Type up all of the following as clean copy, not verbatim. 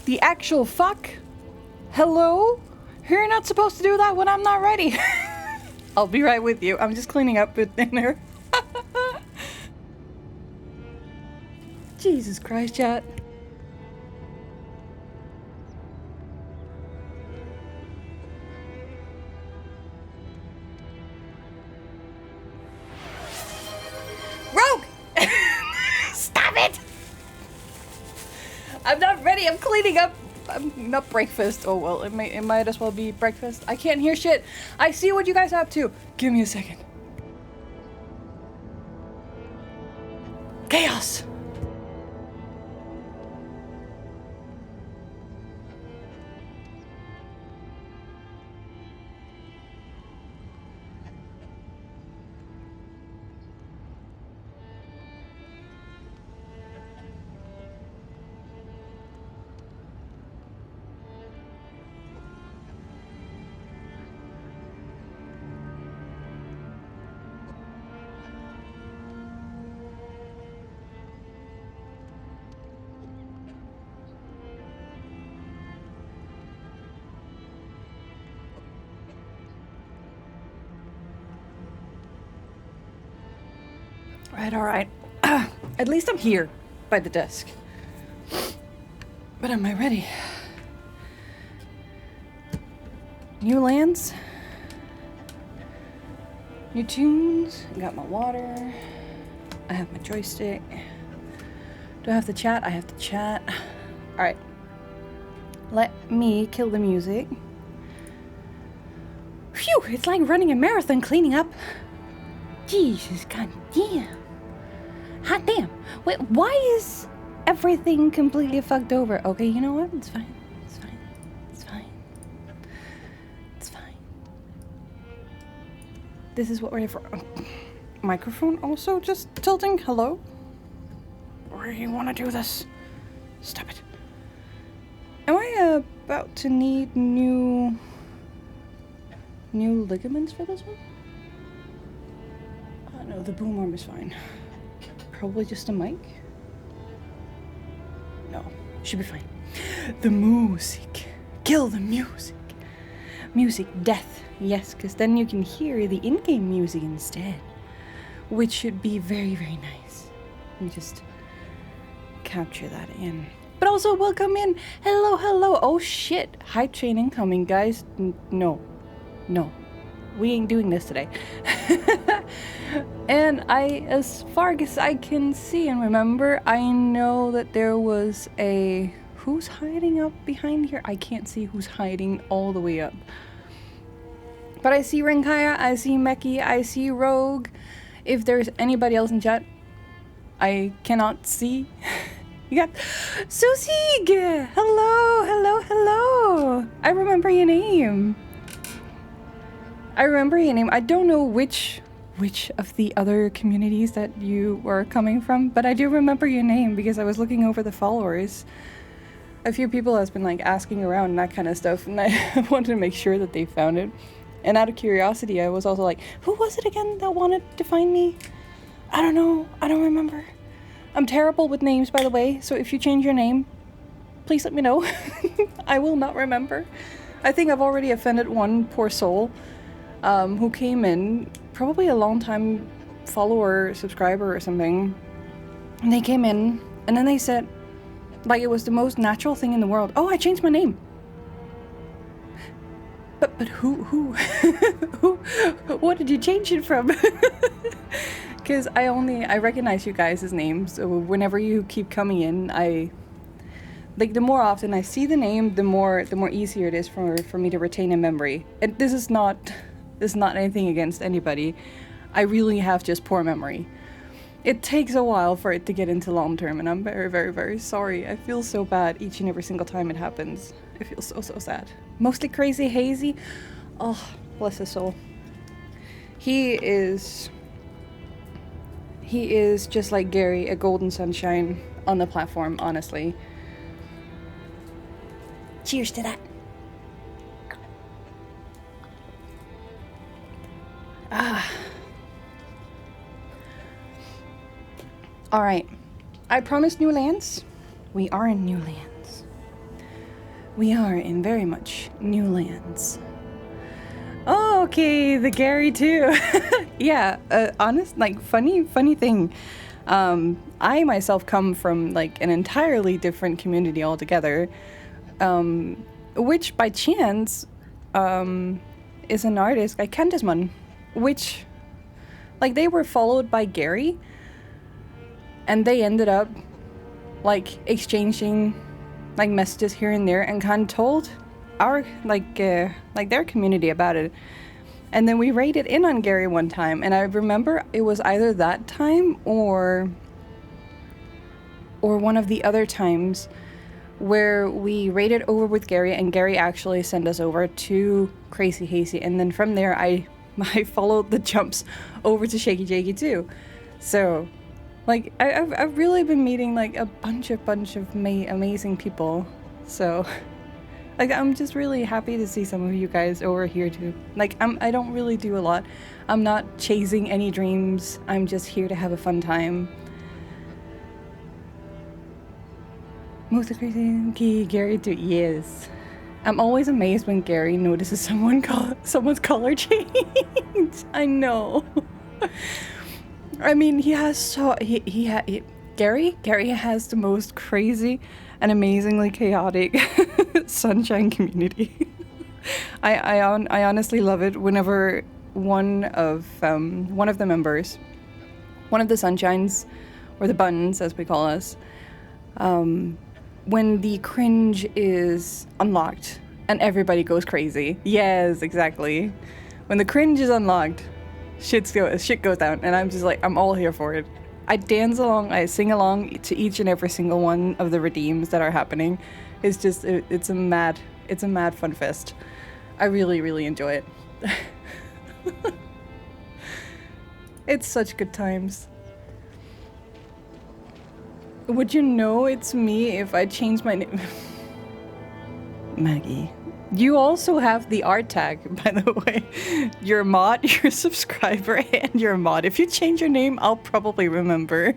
The actual fuck? Hello? You're not supposed to do that when I'm not ready. I'll be right with you. I'm just cleaning up with dinner. Jesus Christ, chat. Rogue! Stop it! I'm not ready. I'm cleaning up. I'm not breakfast. Oh well, it might as well be breakfast. I can't hear shit. I see what you guys are up to. Give me a second. Chaos. Alright. At least I'm here by the desk. But am I ready? New lands? New tunes? I got my water. I have my joystick. Do I have to chat? I have to chat. Alright. Let me kill the music. Phew! It's like running a marathon cleaning up. Jesus, goddamn. Hot damn. Wait, why is everything completely fucked over? Okay, you know what? It's fine. It's fine. It's fine. It's fine. This is what we're here for. Microphone also just tilting? Hello? Or you want to do this? Stop it. Am I about to need new ligaments for this one? Oh no, the boom arm is fine. Probably just a mic? No, should be fine. The music. Kill the music. Music death. Yes, because then you can hear the in-game music instead. Which should be very, very nice. Let me just capture that in. But also, welcome in. Hello, hello. Oh shit. Hype chain incoming, guys. No. We ain't doing this today. And as far as I can see and remember, I know that there was a... Who's hiding up behind here? I can't see who's hiding all the way up. But I see Rinkaya, I see Meki, I see Rogue. If there's anybody else in chat, I cannot see. You got Susig! Hello! I remember your name. I don't know which of the other communities that you were coming from, but I do remember your name because I was looking over the followers. A few people has been like asking around and that kind of stuff, and I wanted to make sure that they found it. And out of curiosity, I was also like, who was it again that wanted to find me? I don't know. I don't remember. I'm terrible with names, by the way, so if you change your name, please let me know. I will not remember. I think I've already offended one poor soul who came in, probably a long time follower, subscriber or something. And they came in, and then they said, like it was the most natural thing in the world. Oh, I changed my name. But who? What did you change it from? Because I recognize you guys' names, so whenever you keep coming in, the more often I see the name, the more easier it is for me to retain a memory. And this is not anything against anybody. I really have just poor memory. It takes a while for it to get into long term, and I'm very, very, very sorry. I feel so bad each and every single time it happens. I feel so, so sad. Mostly Crazy Hazy. Oh, bless his soul. He is just like Gary, a golden sunshine on the platform, honestly. Cheers to that. Alright. I promised new lands. We are in new lands. We are in very much new lands. Oh, okay, the Gary too. Yeah, honest, like funny thing. I myself come from like an entirely different community altogether, which by chance is an artist, like Candaceman, which like they were followed by Gary, and they ended up like exchanging like messages here and there, and kind of told our like their community about it. And then we raided in on Gary one time, and I remember it was either that time or one of the other times where we raided over with Gary, and Gary actually sent us over to Crazy Hasty, and then from there I followed the jumps over to Shaky Jakey too. So like I've really been meeting like a bunch of amazing people. So like I'm just really happy to see some of you guys over here too. Like I don't really do a lot. I'm not chasing any dreams. I'm just here to have a fun time. Most crazy Gary too. Yes. I'm always amazed when Gary notices someone's color change. I know. I mean, he has Gary has the most crazy and amazingly chaotic sunshine community. I honestly love it whenever one of the members, one of the sunshines, or the buttons as we call us, when the cringe is unlocked and everybody goes crazy. Yes, exactly. When the cringe is unlocked, shit goes down, and I'm just like, I'm all here for it. I dance along, I sing along to each and every single one of the redeems that are happening. It's just, it's a mad fun fest. I really enjoy it. It's such good times. Would you know it's me if I change my name? Maggie. You also have the art tag, by the way. You're a mod, you're a subscriber, and you're a mod. If you change your name, I'll probably remember.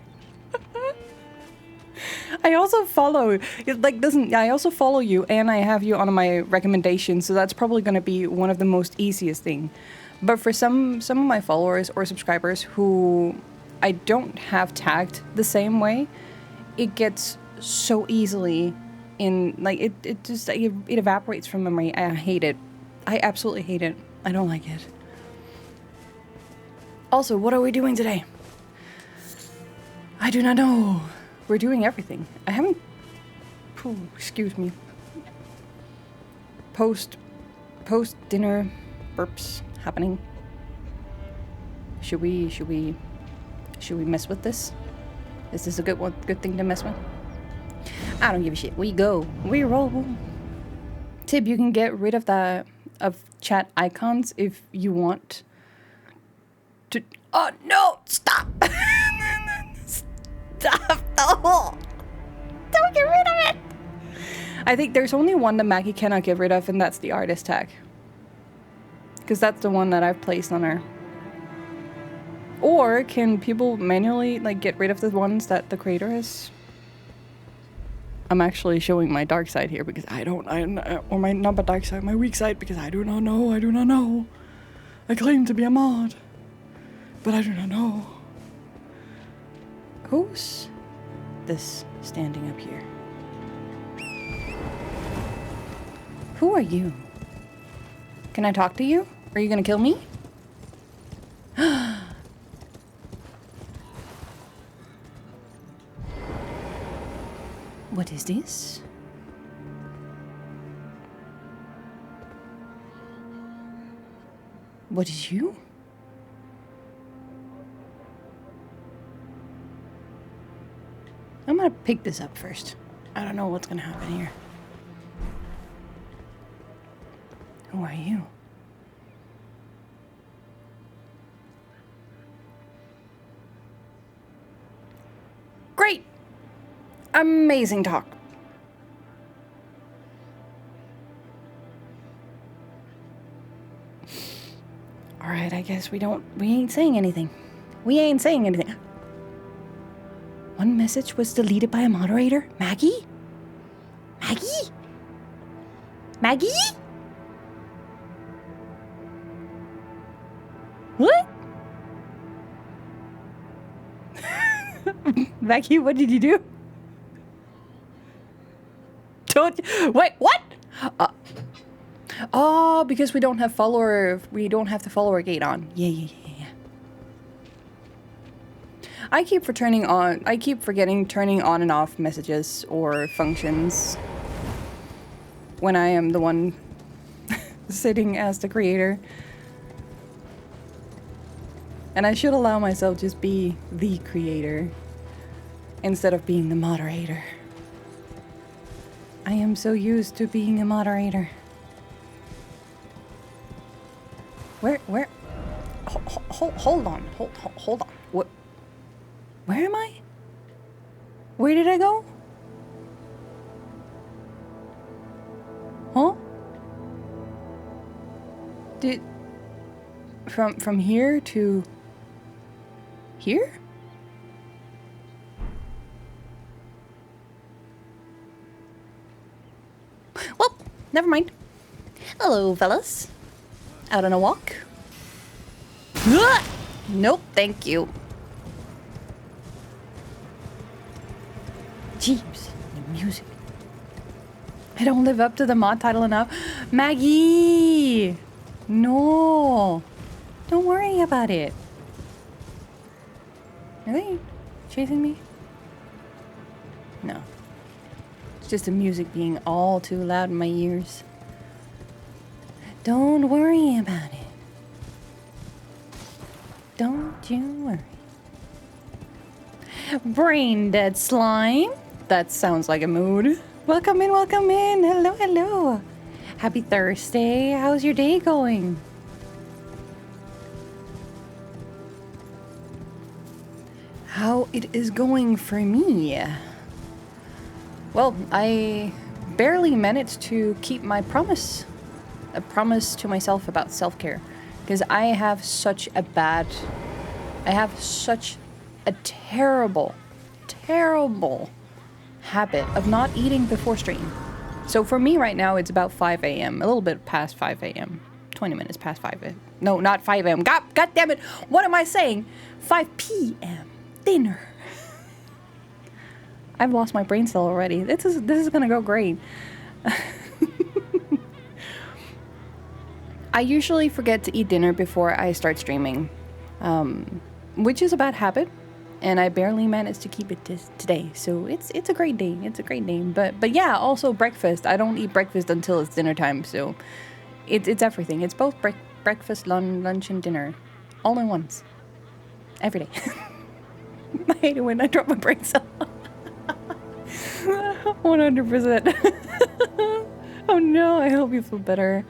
I also follow, I also follow you, and I have you on my recommendations, so that's probably going to be one of the most easiest thing. But for some of my followers or subscribers who I don't have tagged the same way, it gets so easily in, like, it just, it evaporates from memory. I hate it. I absolutely hate it. I don't like it. Also, what are we doing today? I do not know. We're doing everything. I haven't... Ooh, excuse me. Post-dinner burps happening. Should we mess with this? Is this a good thing to mess with? I don't give a shit. We go. We roll. Tip, you can get rid of chat icons if you want to. Oh no! Stop! Stop! No! Don't get rid of it! I think there's only one that Maggie cannot get rid of, and that's the artist tag. Because that's the one that I've placed on her. Or can people manually, like, get rid of the ones that the creator has? I'm actually showing my dark side here because or my, not my dark side, my weak side, because I do not know. I claim to be a mod, but I do not know. Who's this standing up here? Who are you? Can I talk to you? Are you gonna kill me? What is this? What is you? I'm gonna pick this up first. I don't know what's gonna happen here. Who are you? Great! Amazing talk. Alright, I guess we ain't saying anything. One message was deleted by a moderator? Maggie? Maggie? Maggie? What? Maggie, what did you do? Don't wait, what? Oh, because we don't have the follower gate on. Yeah. I keep forgetting turning on and off messages or functions when I am the one sitting as the creator. And I should allow myself just be the creator instead of being the moderator. I am so used to being a moderator. Where? Hold on. What? Where am I? Where did I go? Huh? From here to here? Well, never mind. Hello, fellas. Out on a walk? Nope, thank you. Jeez, the music. I don't live up to the mod title enough. Maggie! No. Don't worry about it. Are they chasing me? No. It's just the music being all too loud in my ears. Don't worry about it. Don't you worry. Brain dead slime. That sounds like a mood. Welcome in, welcome in. Hello. Happy Thursday. How's your day going? How it is going for me? Well, I barely managed to keep my promise. A promise to myself about self-care. Because I have such a terrible habit of not eating before stream. So for me right now, it's about 5 a.m. A little bit past 5 a.m. 20 minutes past 5 a.m. No, not 5 a.m. God damn it. What am I saying? 5 p.m. Dinner. I've lost my brain cell already. This is gonna go great. I usually forget to eat dinner before I start streaming, which is a bad habit, and I barely managed to keep it today. So it's a great day. It's a great day. But yeah, also breakfast. I don't eat breakfast until it's dinner time. So it's everything. It's both breakfast, lunch, and dinner, all in once, every day. I hate it when I drop my brain cell. 100%. Oh no! I hope you feel better.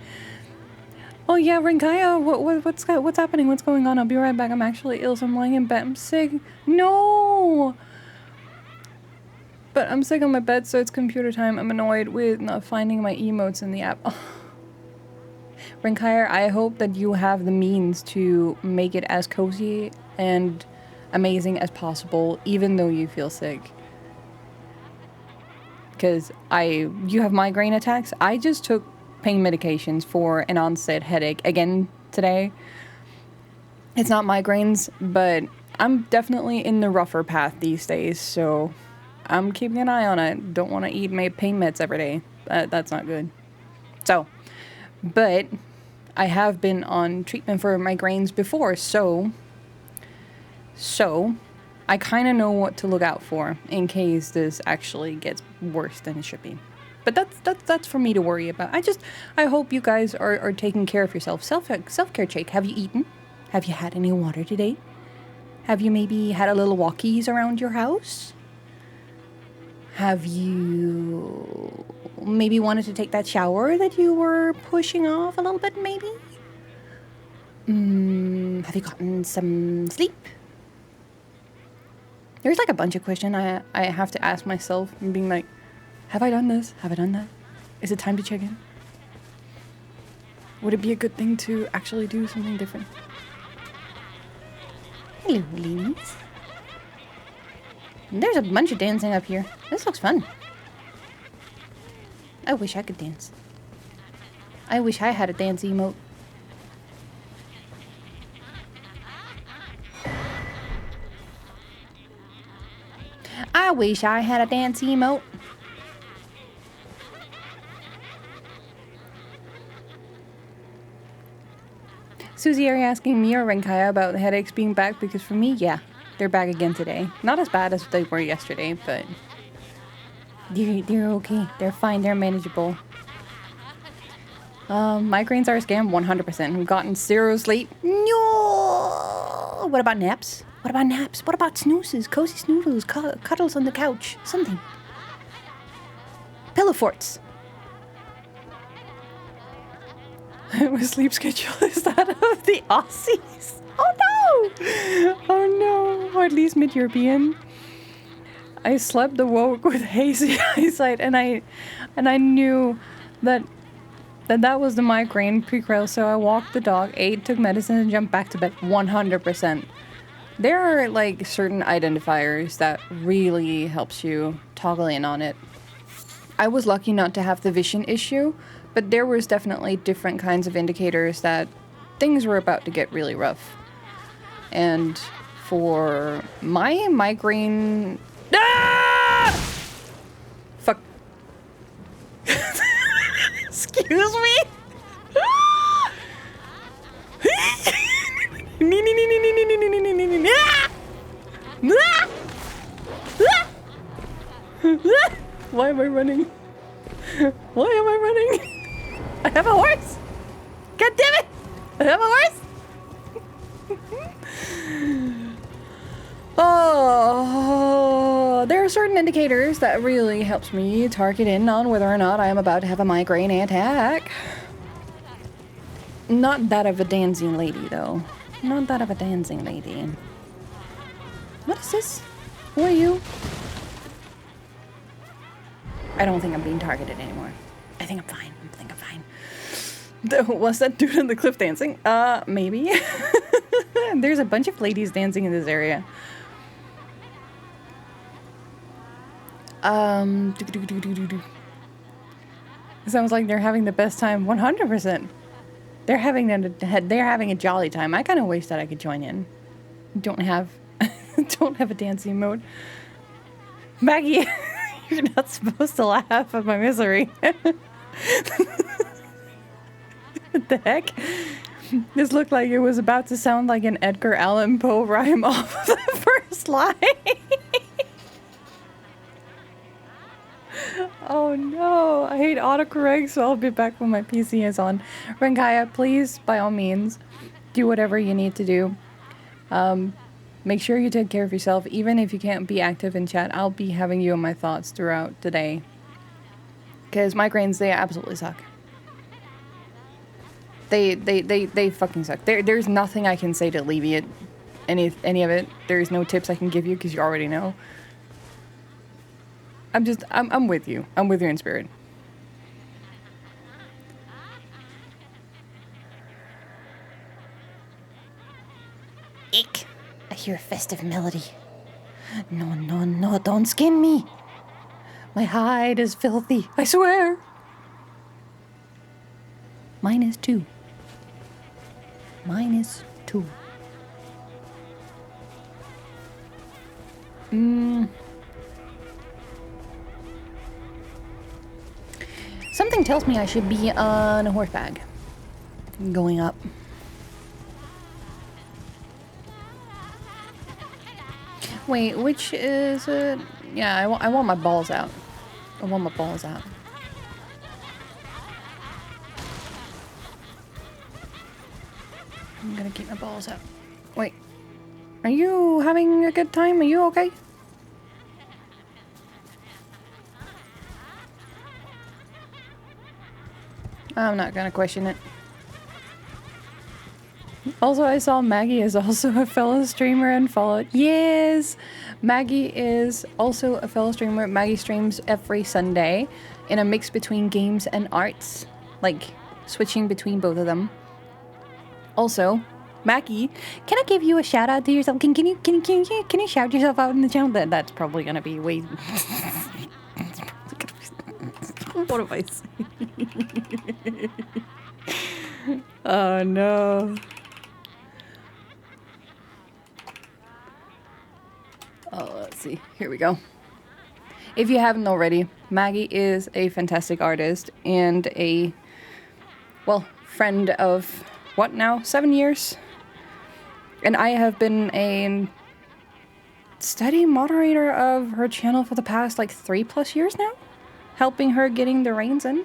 Oh yeah, Rinkaya, what's happening? What's going on? I'll be right back. I'm actually ill, so I'm lying in bed. I'm sick. No! But I'm sick on my bed, so it's computer time. I'm annoyed with not finding my emotes in the app. Oh. Rinkaya, I hope that you have the means to make it as cozy and amazing as possible, even though you feel sick. Because you have migraine attacks. I just took pain medications for an onset headache again today. It's not migraines, but I'm definitely in the rougher path these days, so I'm keeping an eye on it. Don't want to eat my pain meds every day. That's not good. So, but I have been on treatment for migraines before, so I kind of know what to look out for in case this actually gets worse than it should be. But that's for me to worry about. I hope you guys are taking care of yourself. Self-care check. Have you eaten? Have you had any water today? Have you maybe had a little walkies around your house? Have you maybe wanted to take that shower that you were pushing off a little bit, maybe? Have you gotten some sleep? There's like a bunch of questions I have to ask myself and being like, have I done this? Have I done that? Is it time to check in? Would it be a good thing to actually do something different? Hello, ladies. There's a bunch of dancing up here. This looks fun. I wish I could dance. I wish I had a dance emote. I wish I had a dance emote. Susie, are you asking me or Renkaya about the headaches being back? Because for me, yeah, they're back again today. Not as bad as they were yesterday, but they're okay. They're fine. They're manageable. Migraines are a scam, 100%. We've gotten 0 sleep. No. What about naps? What about naps? What about snoozes? Cozy snoodles, cuddles on the couch, something. Pillow forts. My sleep schedule is that of the Aussies. Oh no! Oh no! Or at least mid-European. I slept awoke with hazy eyesight, and I knew that was the migraine prequel. So I walked the dog, ate, took medicine, and jumped back to bed. 100%. There are like certain identifiers that really helps you toggle in on it. I was lucky not to have the vision issue, but there was definitely different kinds of indicators that things were about to get really rough. And for my migraine... Ah! Fuck. Excuse me? Why am I running? Why am I running? I have a horse! God damn it! I have a horse! Oh, there are certain indicators that really helps me target in on whether or not I am about to have a migraine attack. Not that of a dancing lady, though. Not that of a dancing lady. What is this? Who are you? I don't think I'm being targeted anymore. I think I'm fine. I think I'm fine. Was that dude on the cliff dancing? Maybe. There's a bunch of ladies dancing in this area. Sounds like they're having the best time. 100%. They're having a jolly time. I kind of wish that I could join in. Don't have a dancing mode. Maggie, you're not supposed to laugh at my misery. What the heck? This looked like it was about to sound like an Edgar Allan Poe rhyme off of the first line. Oh no, I hate autocorrect, so I'll be back when my PC is on. Renkaya, please, by all means, do whatever you need to do. Make sure you take care of yourself. Even if you can't be active in chat, I'll be having you in my thoughts throughout today. Because migraines, they absolutely suck. They fucking suck. There's nothing I can say to alleviate any of it. There's no tips I can give you because you already know. I'm with you. I'm with you in spirit. Ick. I hear a festive melody. No, no, no, don't skin me. My hide is filthy, I swear. Mine is too. Mine is too. Something tells me I should be on a horse bag. Going up. Wait, which is it? Yeah, I want my balls out. I want my balls out. I'm gonna keep my balls out. Wait. Are you having a good time? Are you okay? I'm not gonna question it. Also, I saw Maggie is also a fellow streamer and followed. Yes! Maggie is also a fellow streamer. Maggie streams every Sunday in a mix between games and arts. Like, switching between both of them. Also, Maggie, can I give you a shout out to yourself? Can you shout yourself out in the channel? That's probably gonna be way... What am I saying? Oh no. Oh, let's see. Here we go. If you haven't already, Maggie is a fantastic artist and a, well, friend of, what now, 7 years? And I have been a steady moderator of her channel for the past, like, 3+ years now, helping her getting the reins in.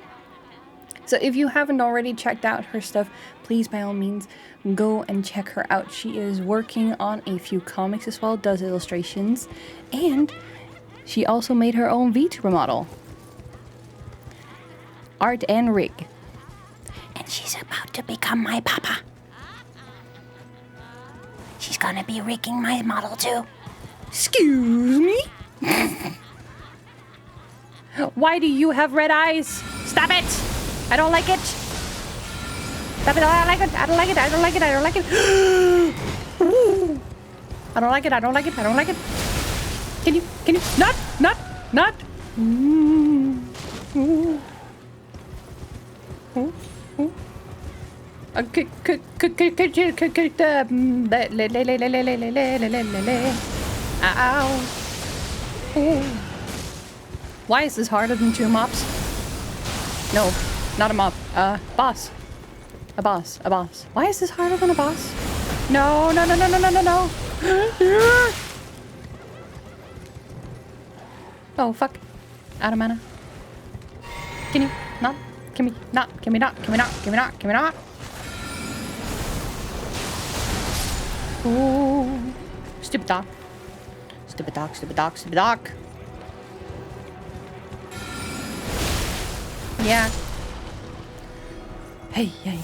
So if you haven't already checked out her stuff, please, by all means, go and check her out. She is working on a few comics as well, does illustrations, and she also made her own VTuber model. Art and rig. And she's about to become my papa. She's gonna be rigging my model too. Excuse me? Why do you have red eyes? Stop it! I don't like it! Stop it! I don't like it! I don't like it! I don't like it! I don't like it! I don't like it! I don't like it! I don't like it! Can you not? Ow. Why is this harder than 2 mops? No, not a mop. Boss. A boss. Why is this harder than a boss? No. Oh, fuck. Out of mana. Can you not? Can we not? Ooh. Stupid dog. Yeah. Hey, yay.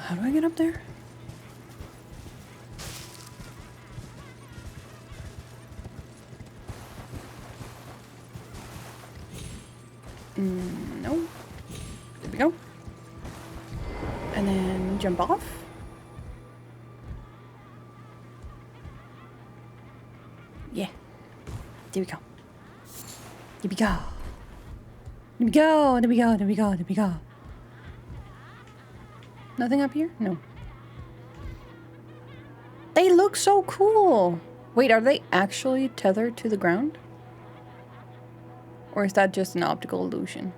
How do I get up there? No. There we go. And then jump off. Yeah. There we go. Nothing up here? No. They look so cool. Wait, are they actually tethered to the ground? Or is that just an optical illusion?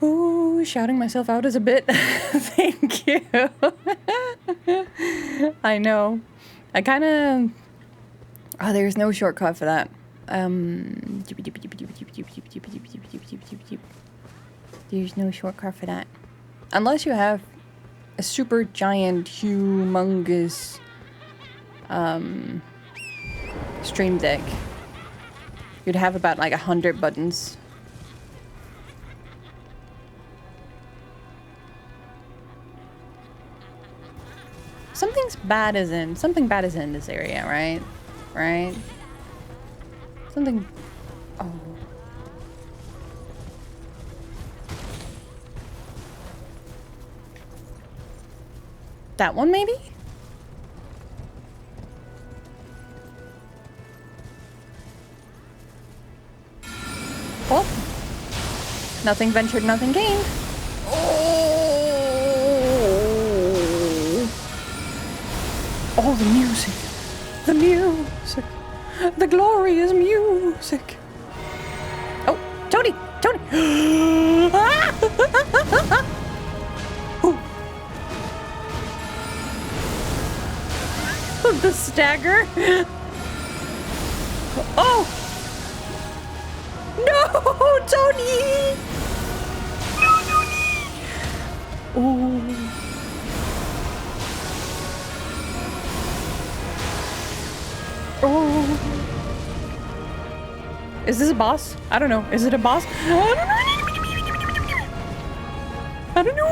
Ooh, shouting myself out is a bit. Thank you. I know. I kind of... Oh, there's no shortcut for that. There's no shortcut for that. Unless you have a super giant, humongous stream deck. You'd have about like 100 buttons. Something bad is in this area, right? Right? Something... Oh. That one, maybe? Well, nothing ventured, nothing gained. Oh, the music. The music. The glorious music. Oh, Tony! Tony! The stagger. Oh! No, Tony! No, Tony! Oh. Oh. Is this a boss? I don't know. Is it a boss? I don't know.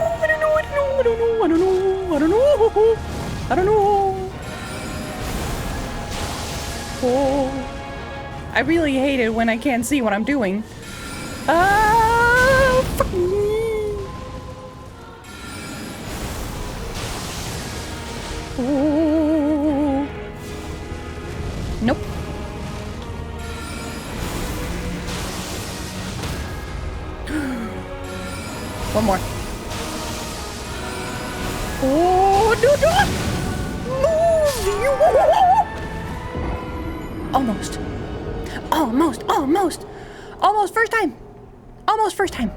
Oh. I really hate it when I can't see what I'm doing. Oh, fuck me. Ooh. Nope. One more. Oh, no, no! Move! Almost. Almost, almost. Almost first time. Almost first time.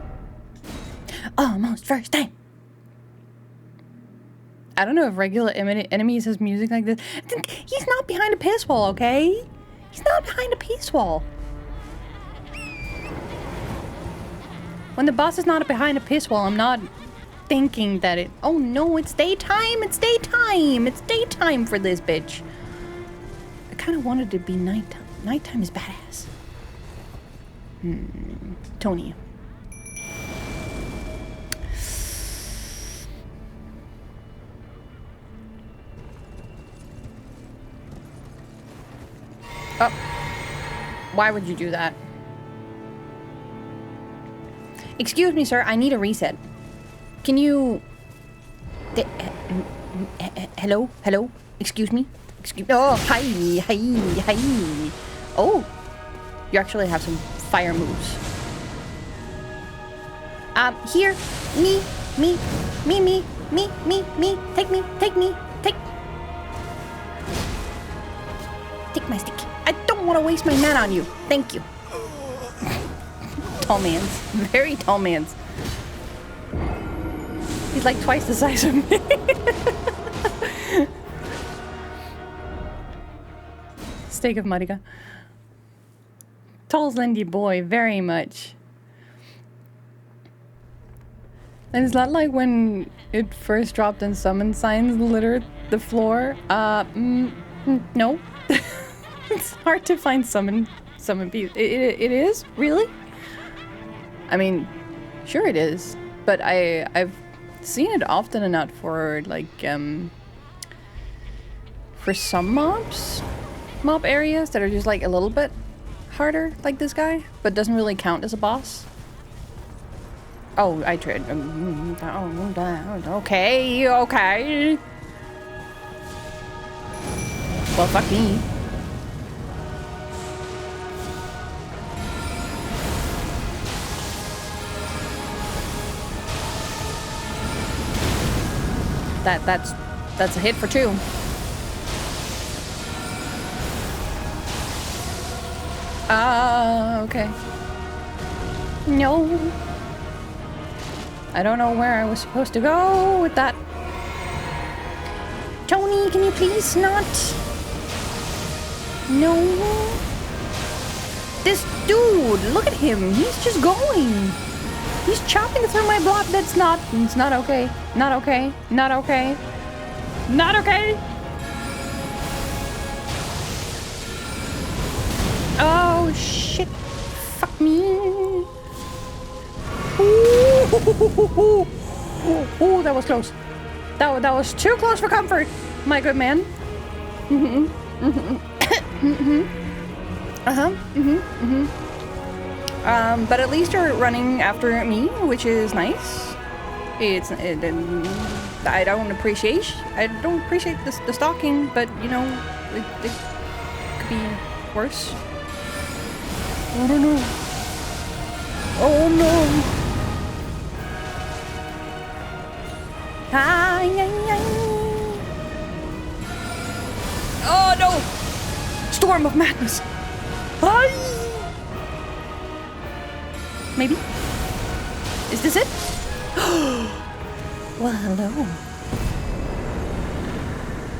Almost first time. I don't know if regular enemies has music like this. He's not behind a piss wall, okay? He's not behind a piss wall. When the boss is not behind a piss wall, I'm not thinking that it... Oh no, it's daytime! It's daytime! It's daytime for this bitch. I kind of wanted it to be nighttime. Nighttime is badass. Tony. Oh. Why would you do that? Excuse me, sir. I need a reset. Can you... Hello? Hello? Excuse me? Excuse... Oh, hi. Hi. Hi. Oh. You actually have some fire moves. Here. Me. Take me. Take my stick. I don't want to waste my mana on you. Thank you. Tall man's. Very tall man's. He's like twice the size of me. Steak of Marika. Tall, slendy boy, very much. And is that like when it first dropped and summon signs littered the floor? No. It's hard to find summon pieces. It is? Really? I mean, sure it is. But I've seen it often enough for like for some mob areas that are just like a little bit harder, like this guy, but doesn't really count as a boss. Oh, I tried. Okay. Well, fuck me. That's a hit for 2. Okay. No. I don't know where I was supposed to go with that. Tony, can you please not? No. This dude, look at him. He's just going. He's chopping through my block. It's not okay. Not okay. Not okay. Not okay. Oh, shit. Fuck me. Ooh, that was close. That was too close for comfort, my good man. But at least you're running after me, which is nice. I don't appreciate the stalking, but you know, it could be worse. I don't know. Oh no. Oh no! Storm of madness. Hi. Maybe? Is this it? Well, hello.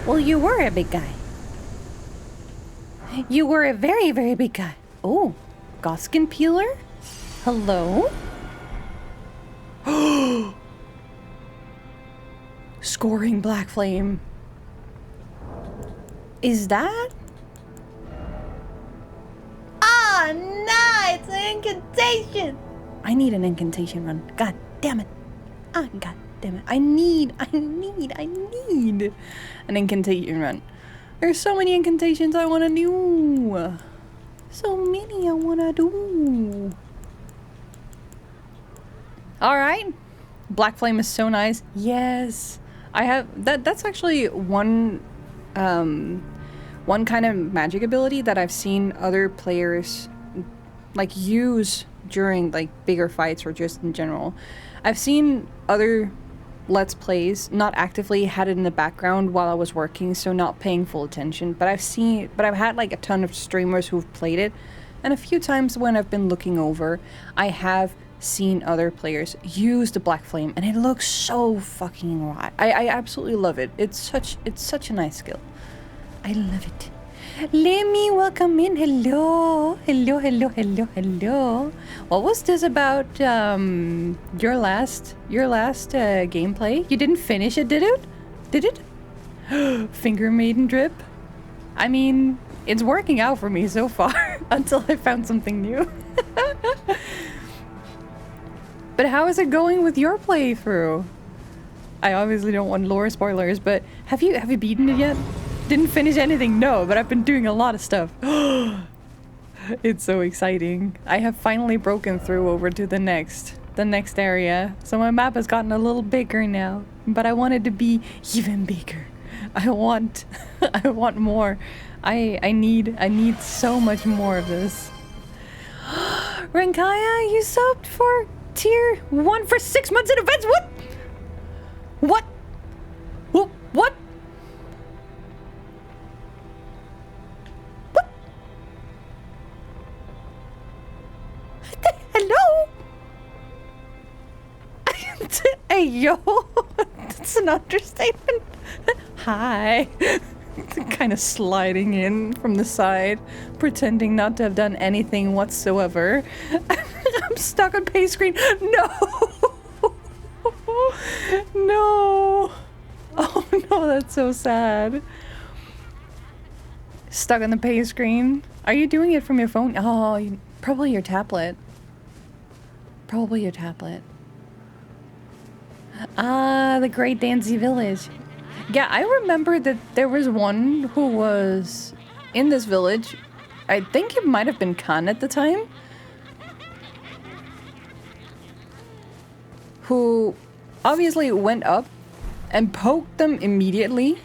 Well, you were a big guy. You were a very, very big guy. Oh, Goskin Peeler? Hello? Scoring Black Flame. Is that? Ah, no, it's an incantation. I need an incantation run. God damn it. Ah, god damn it. I need an incantation run. There's so many incantations I want to do. So many I want to do. All right. Black Flame is so nice. Yes. I have that's actually one kind of magic ability that I've seen other players like use during like bigger fights or just in general. I've seen other Let's Plays not actively had it in the background while I was working, so not paying full attention, but I've had like a ton of streamers who've played it, and a few times when I've been looking over, I have seen other players use the Black Flame, and it looks so fucking right. I absolutely love it. It's such a nice skill. I love it. Lemmy, welcome in. Hello. Hello, hello, hello, hello. What was this about your last gameplay? You didn't finish it, did it? Did it? Finger maiden drip? I mean, it's working out for me so far until I found something new. But how is it going with your playthrough? I obviously don't want lore spoilers, but have you beaten it yet? Didn't finish anything, no, but I've been doing a lot of stuff. It's so exciting. I have finally broken through over to the next area. So my map has gotten a little bigger now, but I want it to be even bigger. I want more. I need so much more of this. Renkaya, you subbed for tier 1 for 6 months in advance. What? What? What? What? Hello? Hey, yo. That's an understatement. Hi. Kind of sliding in from the side, pretending not to have done anything whatsoever. I'm stuck on pay screen. No. No. Oh no, that's so sad. Stuck on the pay screen. Are you doing it from your phone? Oh, probably your tablet. Probably your tablet. Ah, the Great Dancy Village. Yeah, I remember that there was one who was in this village. I think it might have been Khan at the time. Who obviously went up and poked them immediately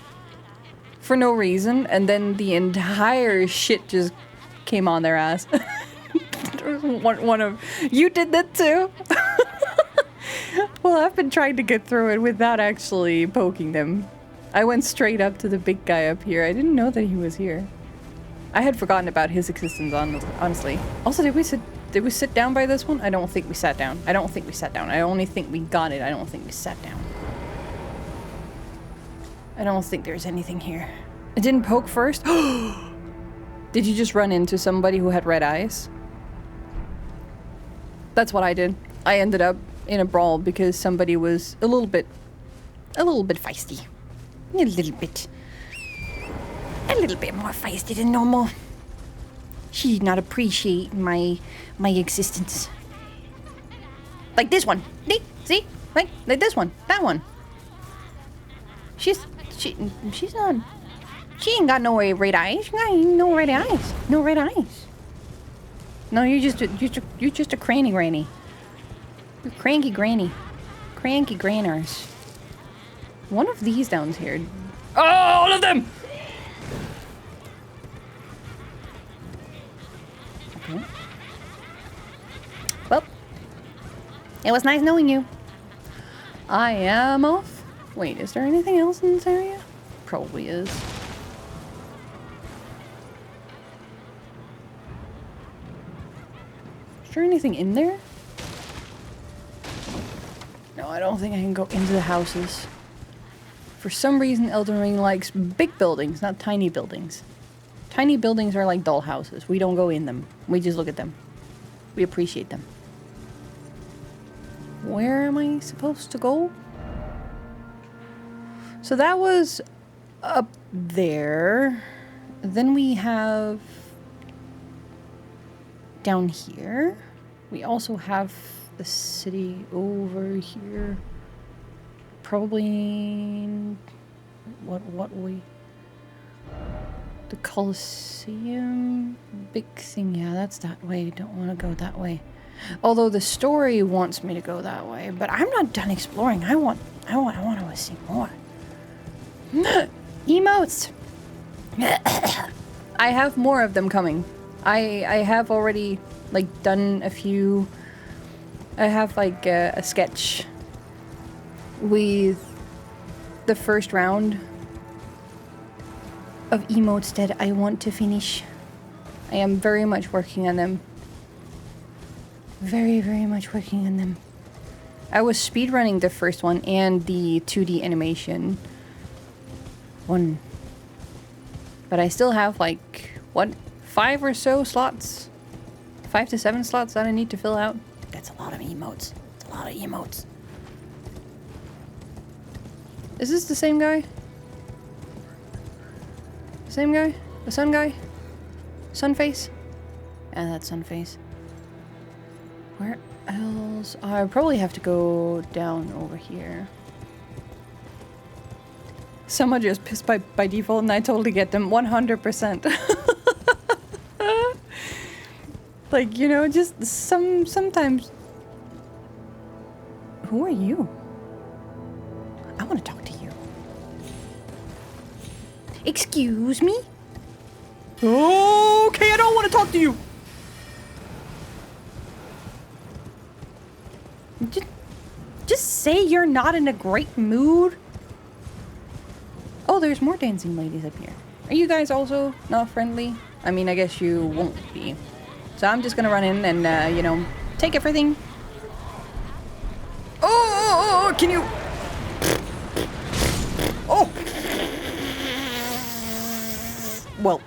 for no reason, and then the entire shit just came on their ass. one of you did that too. Well, I've been trying to get through it without actually poking them. I went straight up to the big guy up here. I didn't know that he was here. I had forgotten about his existence, honestly. Also, did we sit down by this one? I don't think we sat down. I don't think we sat down. I only think we got it. I don't think we sat down. I don't think there's anything here. It didn't poke first? Did you just run into somebody who had red eyes? That's what I did. I ended up in a brawl because somebody was a little bit feisty. A little bit more feisty than normal. She did not appreciate my existence. Like this one. See? Like this one. That one. She's not. She ain't got no red eyes. She got no red eyes. No red eyes. No, you're just a cranny granny. You're cranky granny. Cranky granners. One of these down here. Oh, all of them! Okay. Well, it was nice knowing you. I am off. Wait, is there anything else in this area? Probably is. Is there anything in there? No, I don't think I can go into the houses. For some reason, Elden Ring likes big buildings, not tiny buildings. Tiny buildings are like doll houses. We don't go in them. We just look at them. We appreciate them. Where am I supposed to go? So that was up there. Then we have down here. We also have the city over here. Probably the Colosseum, big thing. Yeah, that's that way. Don't want to go that way. Although the story wants me to go that way, but I'm not done exploring. I want to see more. Emotes! I have more of them coming. I have already, like, done a few. I have, like, a sketch with the first round of emotes that I want to finish. I am very much working on them. Very, very much working on them. I was speedrunning the first one and the 2D animation one. But I still have, like, what, 5 or so slots? 5 to 7 slots that I need to fill out. That's a lot of emotes. That's a lot of emotes. Is this the same guy? The same guy? The sun guy? Sun face? Yeah, that's sun face. Where else? I probably have to go down over here. Someone just pissed by default and I totally get them 100%. Like, you know, just sometimes. Who are you? I want to talk to you. Excuse me? Okay, I don't want to talk to you. Just say you're not in a great mood. Oh, there's more dancing ladies up here. Are you guys also not friendly? I mean, I guess you won't be. So I'm just gonna run in and, you know, take everything. Oh, can you... Oh! Well.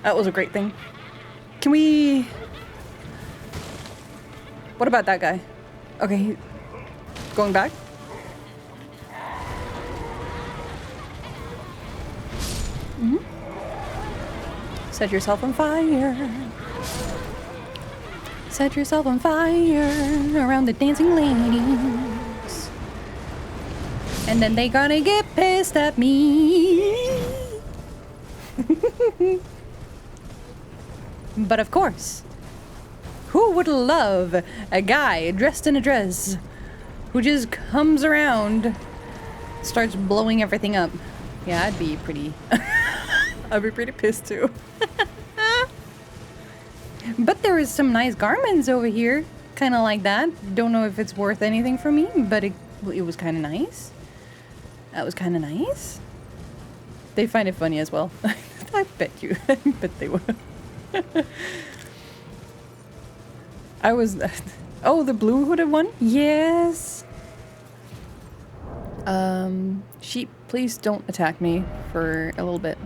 That was a great thing. Can we... What about that guy? Okay, going back? Mm-hmm. Set yourself on fire. Set yourself on fire around the dancing ladies. And then they gonna get pissed at me. But of course, who would love a guy dressed in a dress who just comes around, starts blowing everything up? Yeah, I'd be pretty... I'd be pretty pissed too. But there is some nice garments over here. Kind of like that. Don't know if it's worth anything for me, but it was kind of nice. That was kind of nice. They find it funny as well. I bet you. I bet they will. I was... Oh, the blue hooded one? Yes! Sheep, please don't attack me for a little bit.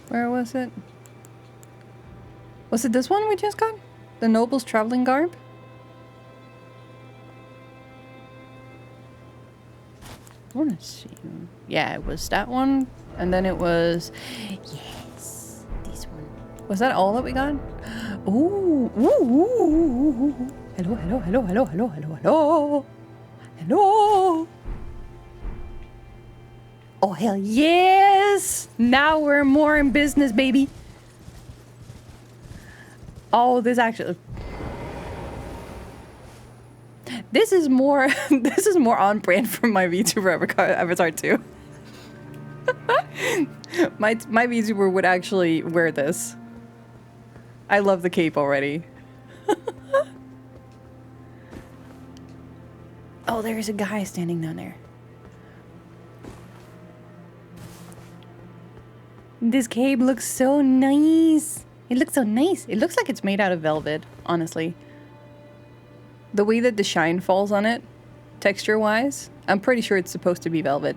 Where was it? Was it this one we just got? The Noble's Traveling Garb? I wanna see. Yeah, it was that one. And then it was... Yes! This one. Was that all that we got? Ooh! Ooh! Ooh, ooh. Hello, hello, hello, hello, hello, hello, hello! Hello! Oh, hell yes! Now we're more in business, baby. Oh, this actually... This is more... this is more on brand for my VTuber avatar too. my VTuber would actually wear this. I love the cape already. Oh, there's a guy standing down there. This cape looks so nice. It looks so nice. It looks like it's made out of velvet, honestly. The way that the shine falls on it, texture-wise, I'm pretty sure it's supposed to be velvet.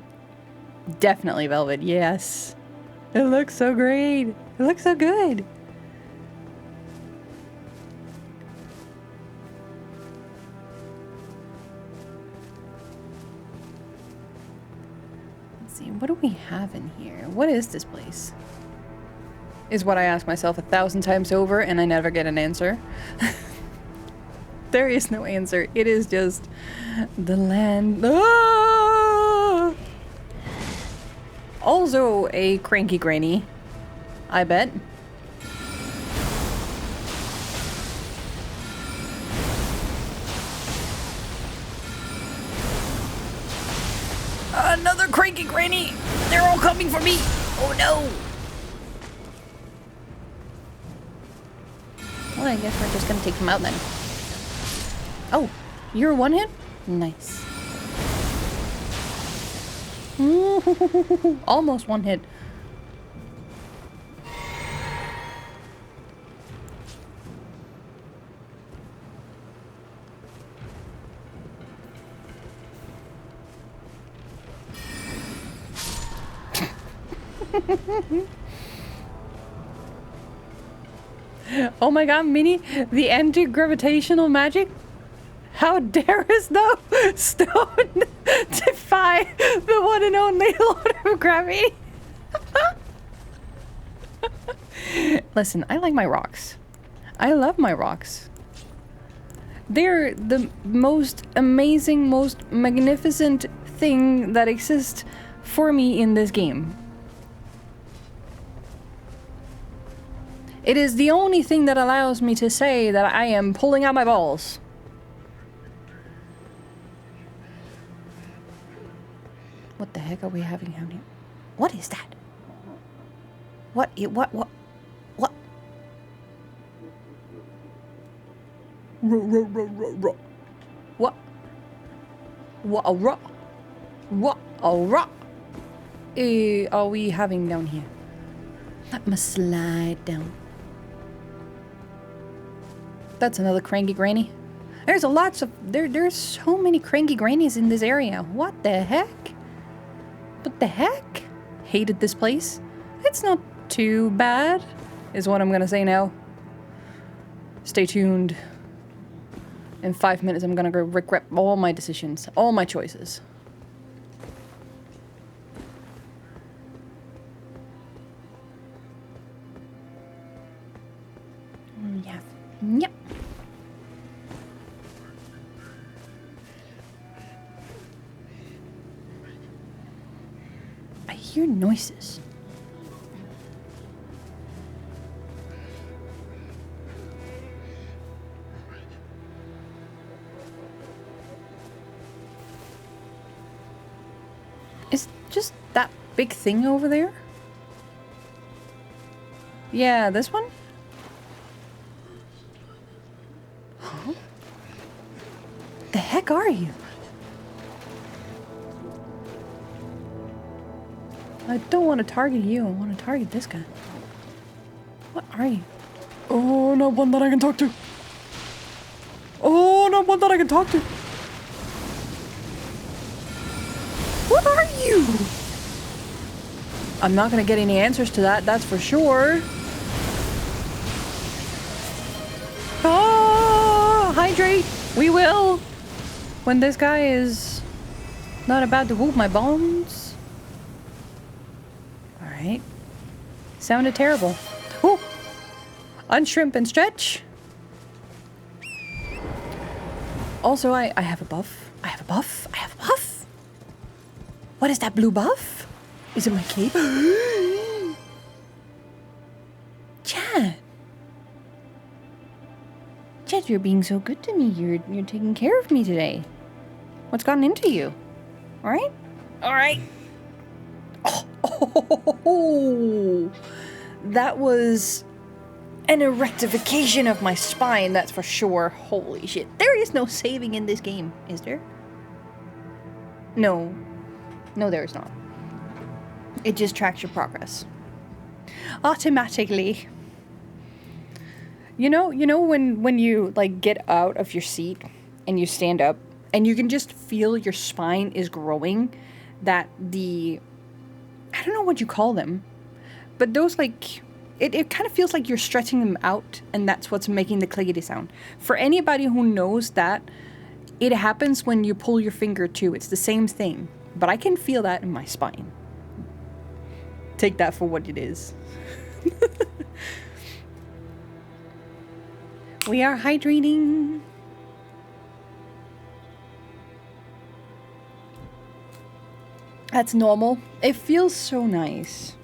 Definitely velvet, yes. It looks so great. It looks so good. Let's see, what do we have in here? What is this place? Is what I ask myself 1,000 times over and I never get an answer. There is no answer. It is just the land. Ah! Also a cranky granny, I bet. another cranky granny! They're all coming for me! Oh no! Well, I guess we're just gonna take them out then. Oh, you're one hit? Nice. Almost one hit. Oh my god, Minnie, the anti-gravitational magic? How darest thou, stone, defy the one and only Lord of Gravity? Listen, I like my rocks. I love my rocks. They're the most amazing, most magnificent thing that exists for me in this game. It is the only thing that allows me to say that I am pulling out my balls. What the heck are we having down here? What is that? What? What? What? What? What a rock? What a rock? Are we having down here? I'm gonna slide down. That's another cranky granny. There's there's so many cranky grannies in this area. What the heck? What the heck? Hated this place. It's not too bad, is what I'm gonna say now. Stay tuned. In 5 minutes, I'm gonna go regret all my decisions, all my choices. Yeah. Yep. I hear noises. Is just that big thing over there? Yeah, this one? Huh? The heck are you? I don't want to target you, I want to target this guy. What are you? Oh, not one that I can talk to. Oh, not one that I can talk to. What are you? I'm not gonna get any answers to that, that's for sure. Oh, hydrate! We will! When this guy is not about to whoop my bones. Alright. Sounded terrible. Ooh! Unshrimp and stretch. Also, I have a buff. I have a buff. I have a buff. What is that blue buff? Is it my cape? Chad. Chad, you're being so good to me. You're taking care of me today. What's gotten into you? Alright? Alright. Oh, that was an erectification of my spine, that's for sure. Holy shit. There is no saving in this game, is there? No. No, there is not. It just tracks your progress. Automatically. You know when you like get out of your seat and you stand up and you can just feel your spine is growing, that I don't know what you call them, but those like it kind of feels like you're stretching them out, and that's what's making the clickety sound. For anybody who knows that, it happens when you pull your finger too. It's the same thing, but I can feel that in my spine. Take that for what it is. We are hydrating. That's normal. It feels so nice.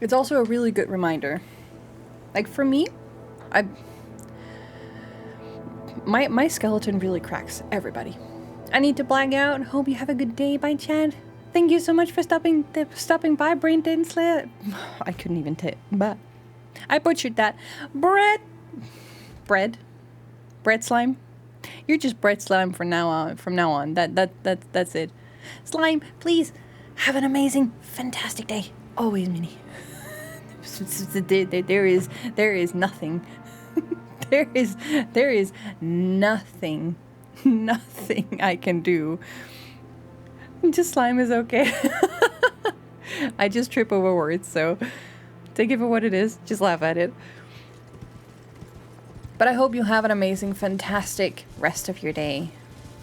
It's also a really good reminder. Like for me, my skeleton really cracks everybody. I need to black out. Hope you have a good day. Bye, Chad. Thank you so much for stopping by, Brain Dead Slayer. I couldn't even take, but I butchered that. Bread slime. You're just bread slime from now on. That's it. Slime, please have an amazing, fantastic day. Always, Minnie. There is nothing. there is nothing I can do. Just slime is okay. I just trip over words, so take it for what it is. Just laugh at it. But I hope you have an amazing, fantastic rest of your day.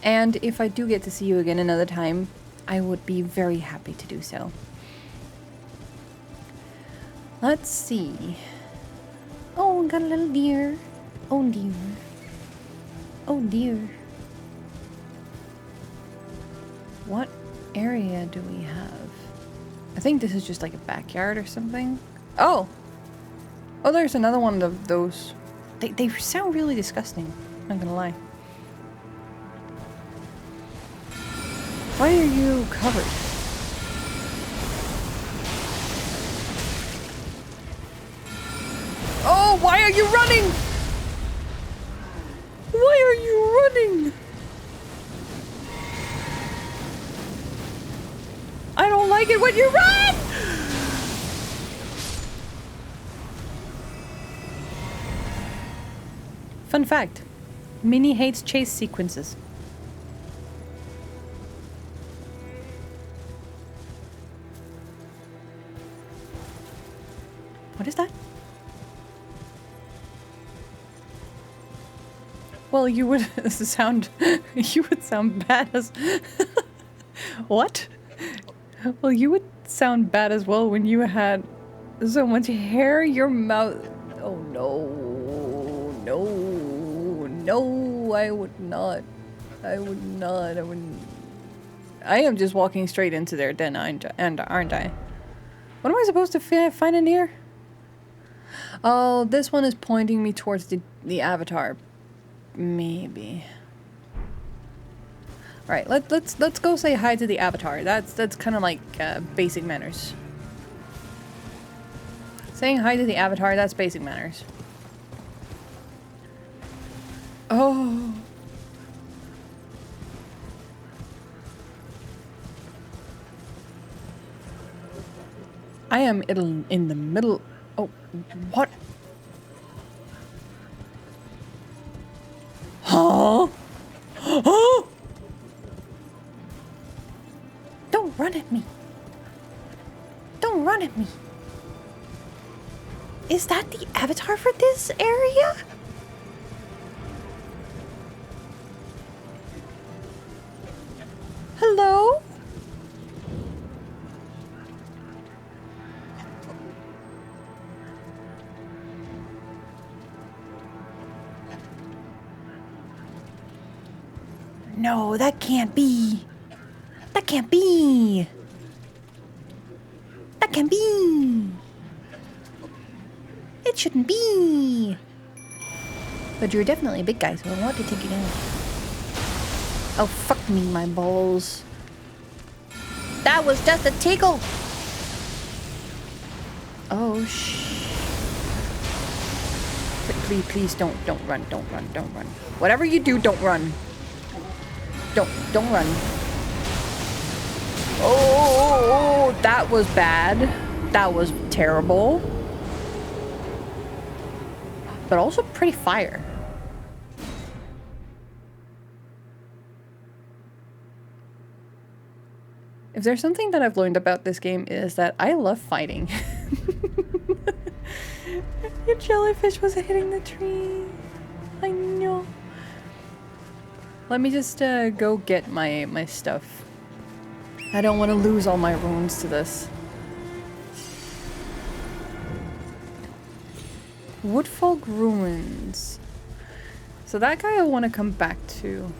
And if I do get to see you again another time, I would be very happy to do so. Let's see. Oh, got a little deer. Oh dear. Oh dear. What area do we have? I think this is just like a backyard or something. Oh! Oh, there's another one of those. They sound really disgusting. Not gonna lie. Why are you covered? Oh, why are you running? Why are you running? I don't like it when you run! Fun fact, Minnie hates chase sequences. What is that? Well, you would sound bad as what? Well, you would sound bad as well when you had so much hair. Your mouth. Oh no, no, I would not. I wouldn't. I am just walking straight into their den, aren't I? What am I supposed to find in here? Oh, this one is pointing me towards the avatar. Maybe. All right, let's go say hi to the avatar. That's kind of like basic manners. Saying hi to the avatar, that's basic manners. Oh. I am in the middle. Oh, what? Huh? Huh? Don't run at me. Don't run at me. Is that the avatar for this area? Hello? No, that can't be. That can't be. That can't be. It shouldn't be. But you're definitely a big guy, so I want to take you down. Oh, fuck me, my balls. That was just a tickle. Oh, please don't run, don't run. Whatever you do, don't run. Don't run. Oh, that was bad. That was terrible. But also pretty fire. If there's something that I've learned about this game is that I love fighting. Your jellyfish was hitting the tree. I know. Let me just go get my stuff. I don't want to lose all my runes to this. Woodfolk Ruins. So that guy I want to come back to.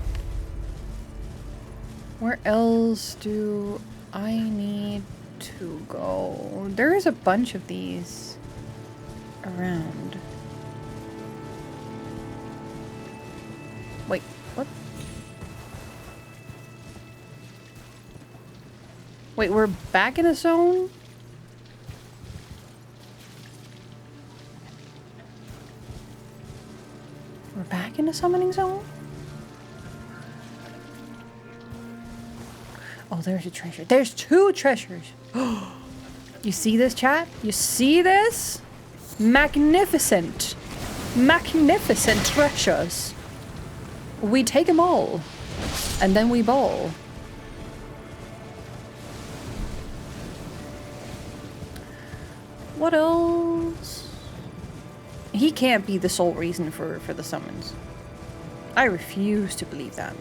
Where else do I need to go? There is a bunch of these around. Wait, what? Wait, we're back in a zone? We're back in a summoning zone? Oh, there's a treasure. There's 2 treasures. You see this, chat? You see this? Magnificent. Magnificent treasures. We take them all. And then we ball. What else? He can't be the sole reason for the summons. I refuse to believe that.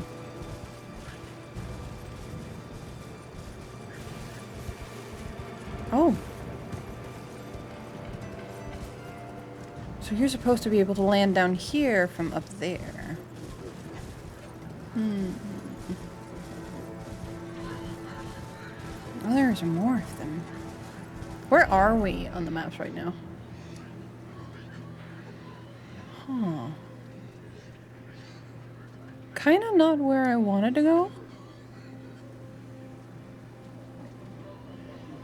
Oh. So you're supposed to be able to land down here from up there. Hmm. Oh, there's more of them. Where are we on the maps right now? Huh. Kind of not where I wanted to go.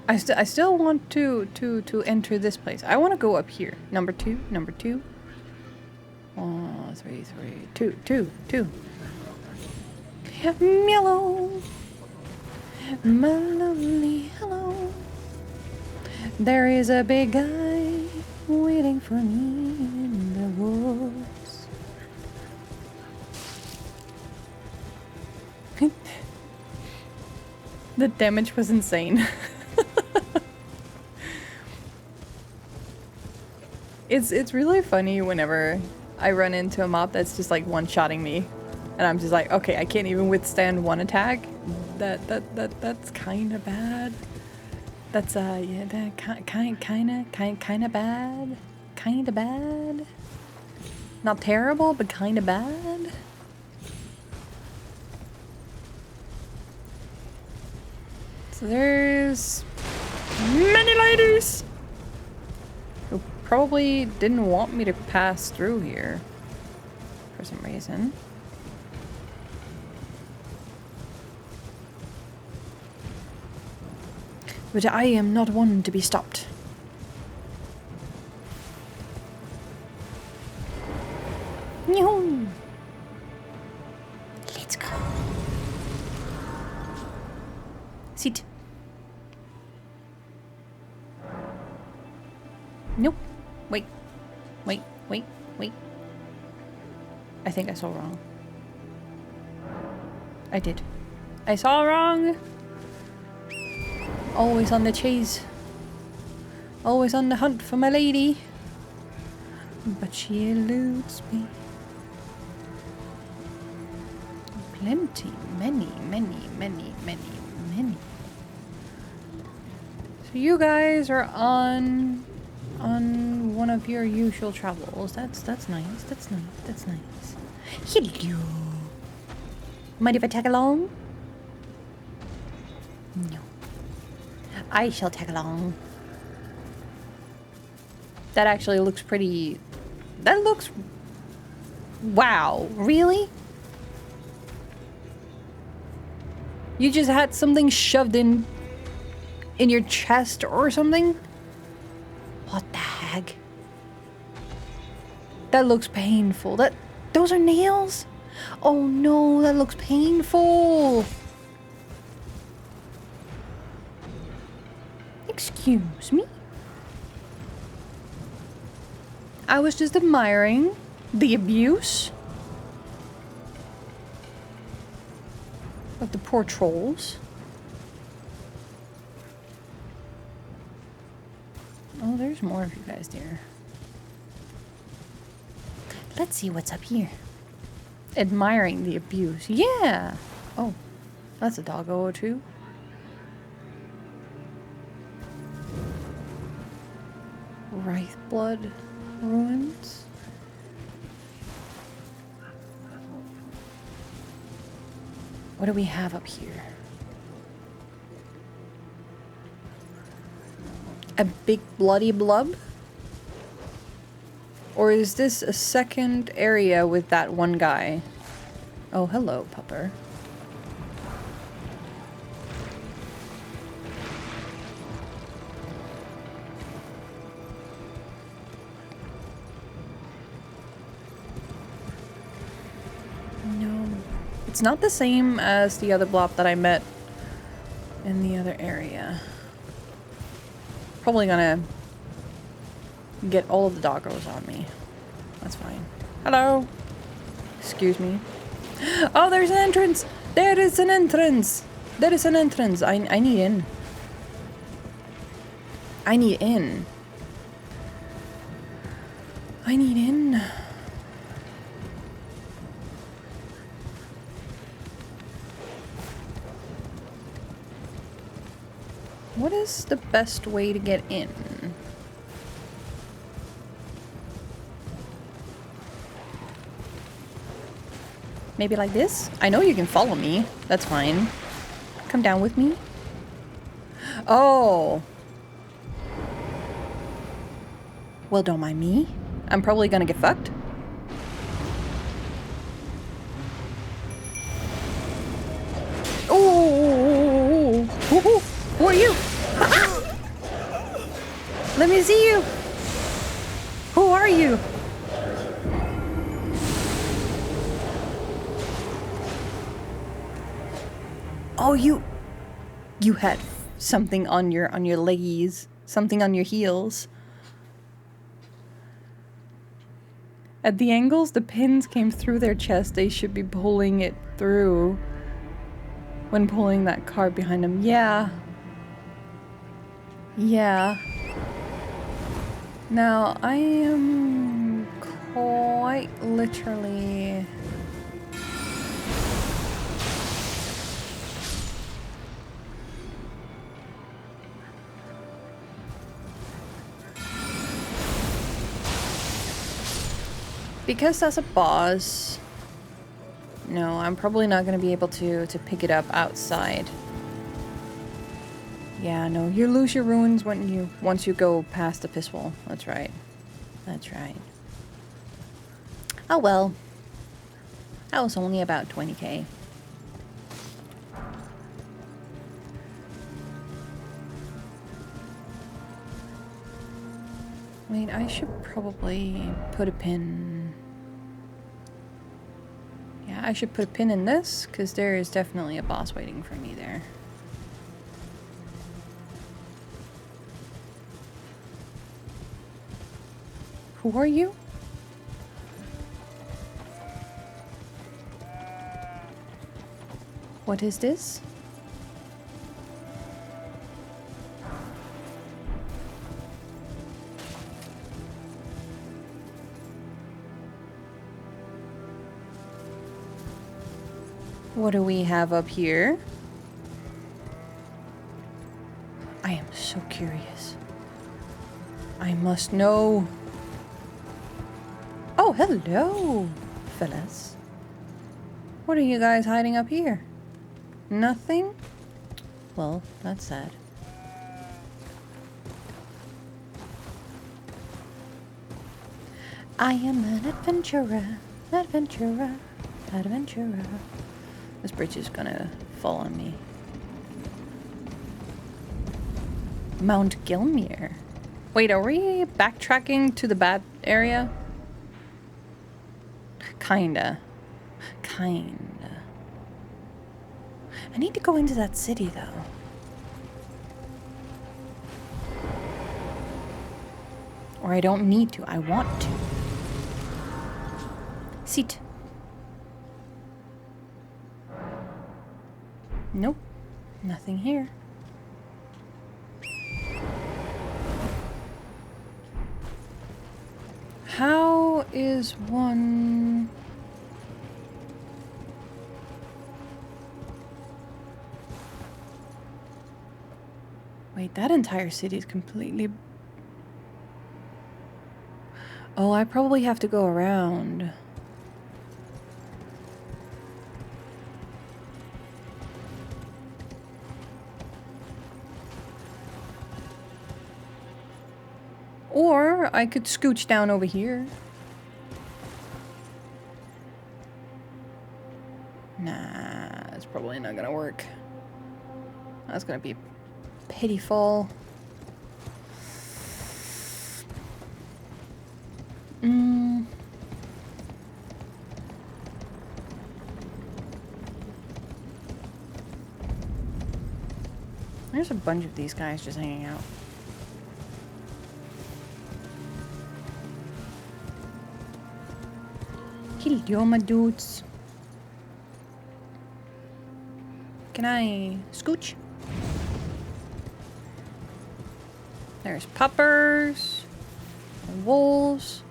I still want to enter this place. I want to go up here. Number 2, number 2. 1, 3, 3, 2, 2. Mellow. My lovely hello. There is a big guy waiting for me in the woods. The damage was insane. It's really funny whenever I run into a mob that's just like one-shotting me, and I'm just like, okay, I can't even withstand one attack. That's kind of bad. That's yeah, that kind of bad, kind of bad. Not terrible, but kind of bad. So there's many ladies who probably didn't want me to pass through here for some reason. But I am not one to be stopped. Yoo-hoo. Let's go. Sit. Nope. Wait. Wait. Wait. Wait. I think I saw wrong. I did. I saw wrong. Always on the chase. Always on the hunt for my lady. But she eludes me. Plenty. Many. So you guys are on one of your usual travels. That's nice. That's nice. Hello. Mind if I tag along? No. I shall tag along. That actually looks pretty... That looks... Wow. Really? You just had something shoved in your chest or something? What the heck? That looks painful. Those are nails? Oh no, that looks painful. Excuse me? I was just admiring the abuse of the poor trolls. Oh, there's more of you guys there. Let's see what's up here. Admiring the abuse. Yeah! Oh, that's a doggo too. Wraithblood ruins. What do we have up here? A big bloody blub? Or is this a second area with that one guy? Oh, hello, pupper. It's not the same as the other blob that I met in the other area. Probably gonna get all of the doggos on me. That's fine. Hello. Excuse me. Oh, there's an entrance. There is an entrance. There is an entrance. I need in. I need in. I need in. What is the best way to get in? Maybe like this? I know you can follow me. That's fine. Come down with me. Oh. Well, don't mind me. I'm probably gonna get fucked. Oh! Who are you? Let me see you. Who are you? Oh, you had something on your leggies, something on your heels. At the angles the pins came through their chest, they should be pulling it through when pulling that cart behind them. Yeah. Yeah. Now, I am quite literally... Because that's a boss, no, I'm probably not going to be able to pick it up outside. Yeah, no, you lose your runes once you go past the pistol. That's right. That's right. Oh well. That was only about 20k. Wait, I should probably put a pin... Yeah, I should put a pin in this, because there is definitely a boss waiting for me there. Who are you? What is this? What do we have up here? I am so curious. I must know. Oh, hello, fellas. What are you guys hiding up here? Nothing? Well, that's sad. I am an adventurer, adventurer, adventurer. This bridge is gonna fall on me. Mount Gilmere. Wait, are we backtracking to the bad area? Kinda. Kinda. I need to go into that city, though. Or I don't need to. I want to. Seat. Nope. Nothing here. How is one... Wait, that entire city is completely... Oh, I probably have to go around. Or I could scooch down over here. Nah, it's probably not gonna work. That's gonna be pitiful. There's a bunch of these guys just hanging out. Kill you, my dudes. Can I scooch? There's puppers, wolves,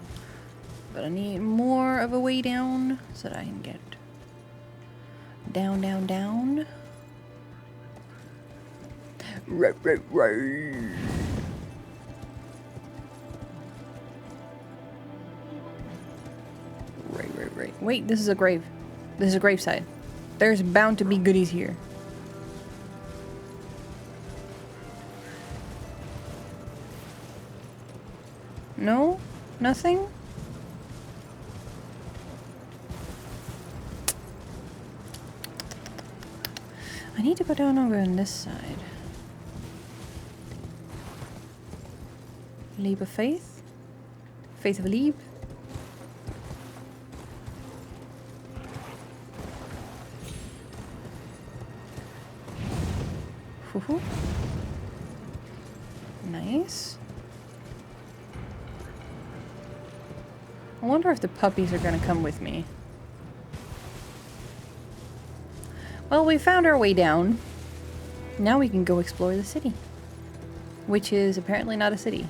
but I need more of a way down so that I can get down, down, down. Right, right, right. Right. Wait, this is a grave. This is a graveside. There's bound to be goodies here. No? Nothing? I need to go down over on this side. Leap of faith? Faith of a leap? Hoo-hoo. Nice. I wonder if the puppies are gonna come with me. Well, we found our way down. Now we can go explore the city. Which is apparently not a city.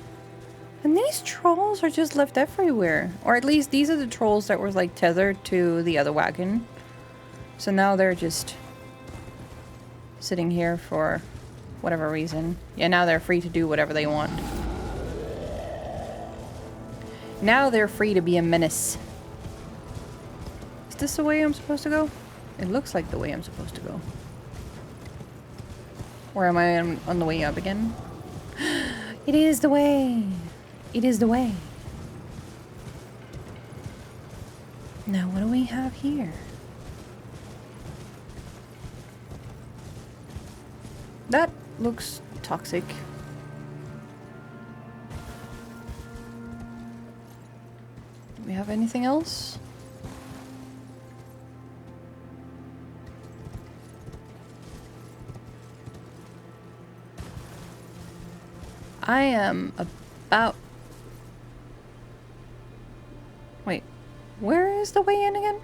And these trolls are just left everywhere. Or at least these are the trolls that were like tethered to the other wagon. So now they're just sitting here for whatever reason. Yeah, now they're free to do whatever they want. Now they're free to be a menace. Is this the way I'm supposed to go? It looks like the way I'm supposed to go. Or am I on the way up again? It is the way! It is the way. Now what do we have here? That looks toxic. Do we have anything else? I am about... Wait, where is the way in again?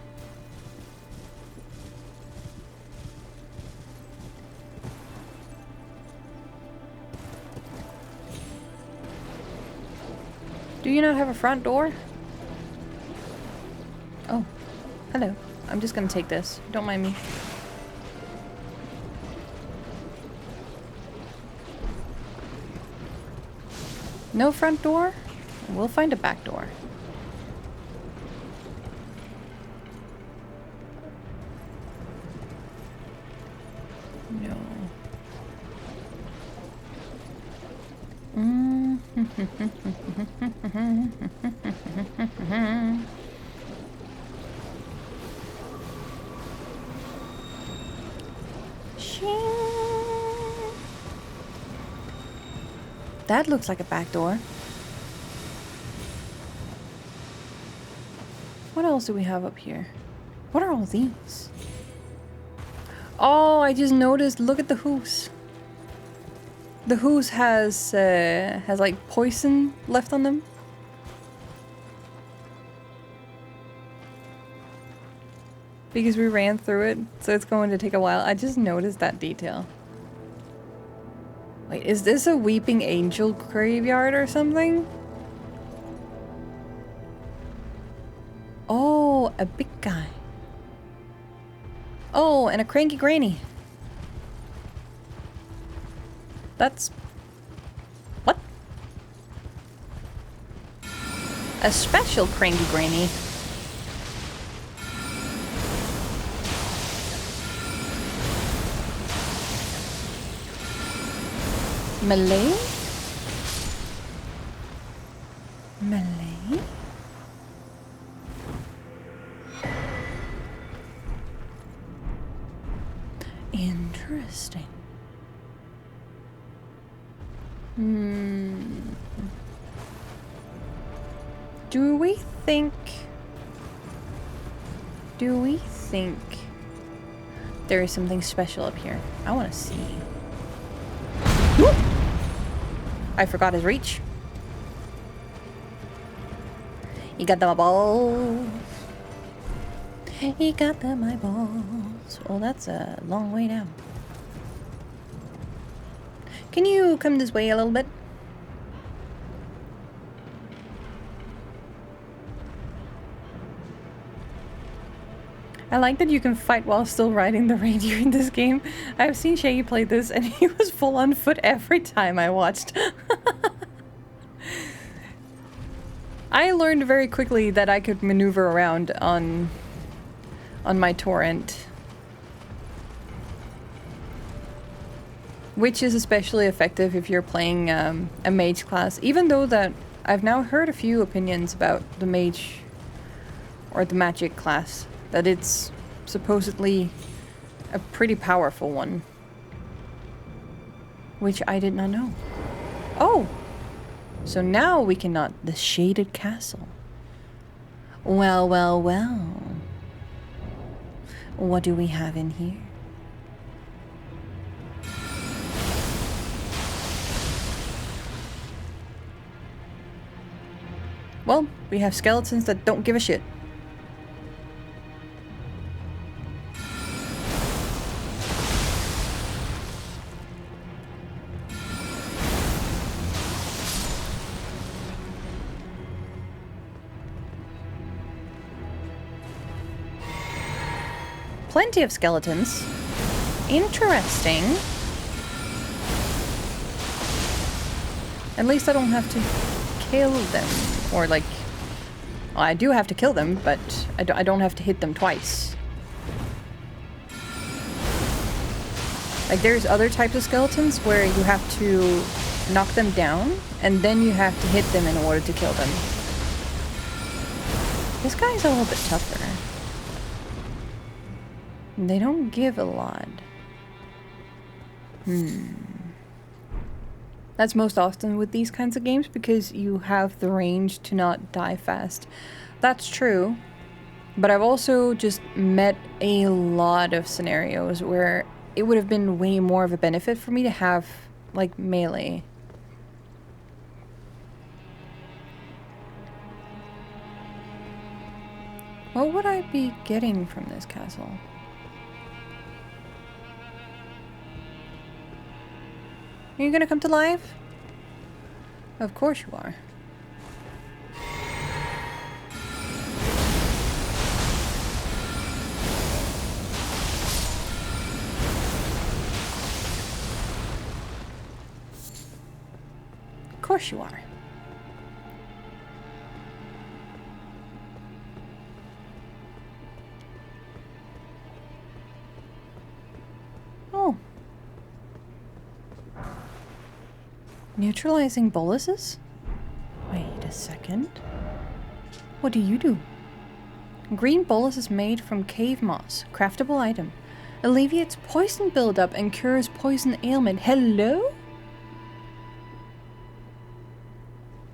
Do you not have a front door? Oh, hello. I'm just gonna take this. Don't mind me. No front door? We'll find a back door. No. That looks like a back door. What else do we have up here? What are all these? Oh, I just noticed. Look at the hooves. The hooves has like poison left on them. Because we ran through it, so it's going to take a while. I just noticed that detail. Wait, is this a weeping angel graveyard or something? Oh, a big guy. Oh, and a cranky granny. That's... what? A special cranky granny. Malay? Malay? Interesting. Do we think there is something special up here? I want to see. I forgot his reach. He got them balls. He got them eyeballs. Oh, that's a long way down. Can you come this way a little bit? I like that you can fight while still riding the reindeer in this game. I've seen Shaggy play this and he was full on foot every time I watched. I learned very quickly that I could maneuver around on my torrent. Which is especially effective if you're playing a mage class. Even though that I've now heard a few opinions about the mage or the magic class. That it's supposedly a pretty powerful one. Which I did not know. Oh! So now we cannot... The shaded castle. Well, well, well. What do we have in here? Well, we have skeletons that don't give a shit. Plenty of skeletons. Interesting. At least I don't have to kill them. Or like... Well, I do have to kill them, but I don't have to hit them twice. Like there's other types of skeletons where you have to knock them down, and then you have to hit them in order to kill them. This guy's a little bit tougher. They don't give a lot. That's most often with these kinds of games because you have the range to not die fast. That's true. But I've also just met a lot of scenarios where it would have been way more of a benefit for me to have, like, melee. What would I be getting from this castle? Are you gonna come to life? Of course you are. Of course you are. Oh. Neutralizing boluses? Wait a second. What do you do? Green bolus is made from cave moss. Craftable item. Alleviates poison buildup and cures poison ailment. Hello?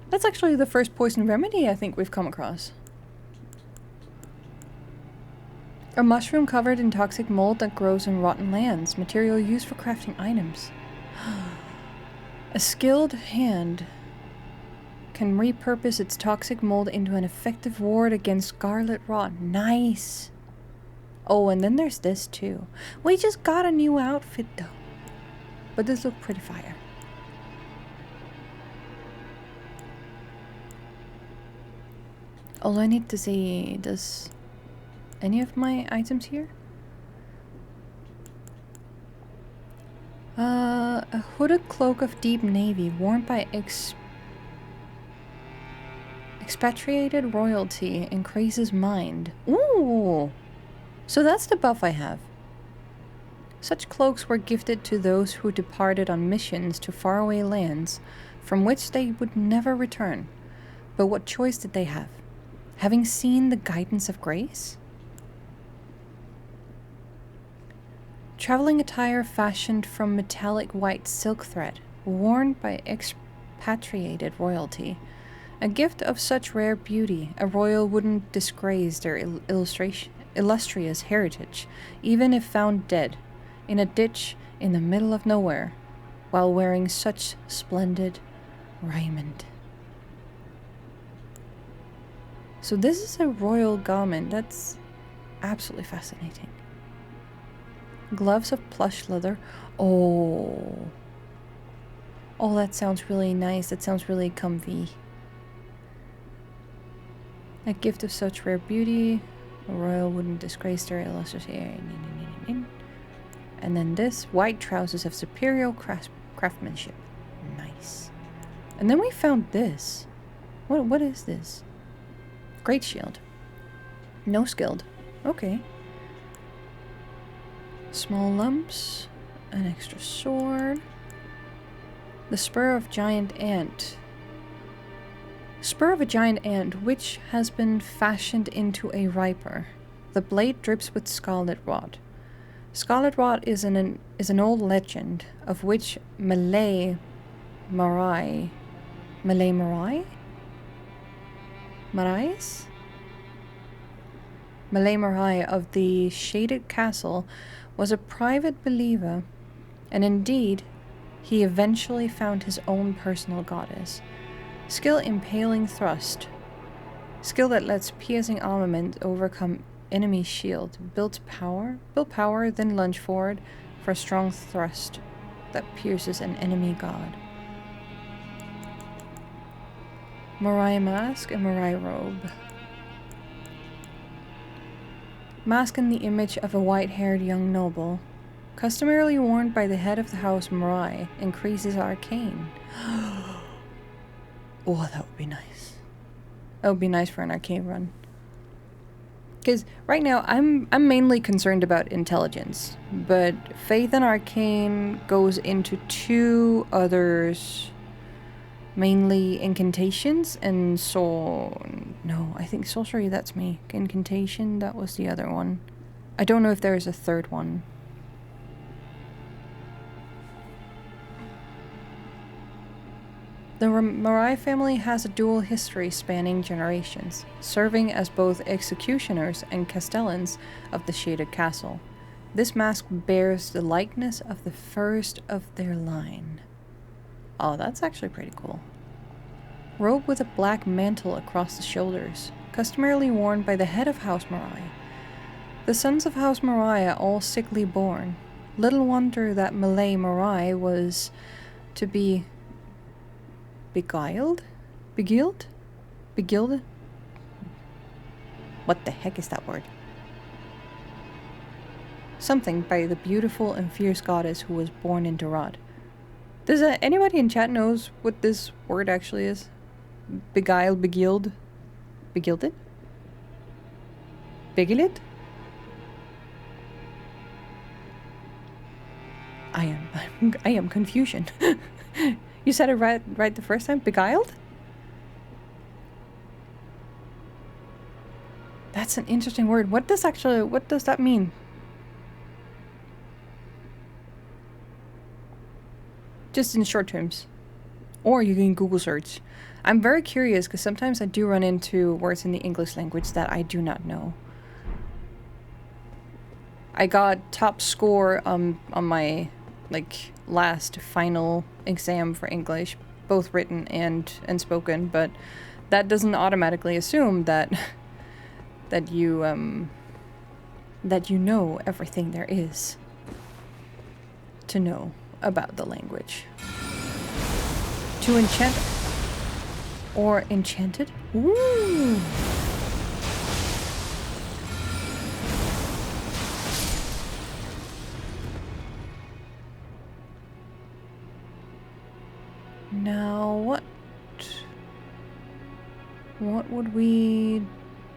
That's actually the first poison remedy I think we've come across. A mushroom covered in toxic mold that grows in rotten lands. Material used for crafting items. A skilled hand can repurpose its toxic mold into an effective ward against scarlet rot. Nice! Oh, and then there's this too. We just got a new outfit though. But this looks pretty fire. All I need to see, does any of my items here? A hooded cloak of deep navy worn by expatriated royalty increases mind. Ooh! So that's the buff I have. Such cloaks were gifted to those who departed on missions to faraway lands from which they would never return. But what choice did they have? Having seen the guidance of grace? Traveling attire fashioned from metallic white silk thread, worn by expatriated royalty. A gift of such rare beauty, a royal wouldn't disgrace their illustrious heritage, even if found dead, in a ditch in the middle of nowhere. while wearing such splendid raiment. So this is a royal garment. That's absolutely fascinating. Gloves of plush leather. Oh. Oh, that sounds really nice. That sounds really comfy. A gift of such rare beauty. A royal wouldn't disgrace their illustrious. And then this. White trousers of superior craftsmanship. Nice. And then we found this. What is this? Great shield. No skilled. Okay. Small lumps. An extra sword. The spur of giant ant. Spur of a giant ant, which has been fashioned into a riper. The blade drips with scarlet rot. Scarlet rot is an old legend of which Malay Marais of the Shaded Castle was a private believer, and indeed, he eventually found his own personal goddess. Skill impaling thrust. Skill that lets piercing armament overcome enemy shield. Build power, then lunge forward for a strong thrust that pierces an enemy god. Marais mask and Marais robe. Mask in the image of a white-haired young noble. Customarily worn by the head of the house Marais, increases arcane. Oh, that would be nice. That would be nice for an arcane run. Because right now, I'm mainly concerned about intelligence, but Faith and Arcane goes into two others, mainly incantations and soul. No, I think sorcery. That's me. Incantation. That was the other one. I don't know if there is a third one. The Marais family has a dual history spanning generations, serving as both executioners and castellans of the Shaded Castle. This mask bears the likeness of the first of their line. Oh, that's actually pretty cool. Robe with a black mantle across the shoulders, customarily worn by the head of House Marais. The sons of House Marais are all sickly born. Little wonder that Malay Marais was to be beguiled? What the heck is that word? Something by the beautiful and fierce goddess who was born in Durad. Does anybody in chat knows what this word actually is? Beguiled, begilded? Begilded? Beguiled? I am confusion. You said it right the first time? Beguiled? That's an interesting word. What does that mean? Just in short terms. Or you can Google search. I'm very curious because sometimes I do run into words in the English language that I do not know. I got top score on my last final exam for English, both written and spoken, but that doesn't automatically assume that you know everything there is to know about the language. To enchant or enchanted? Ooh. Now what would we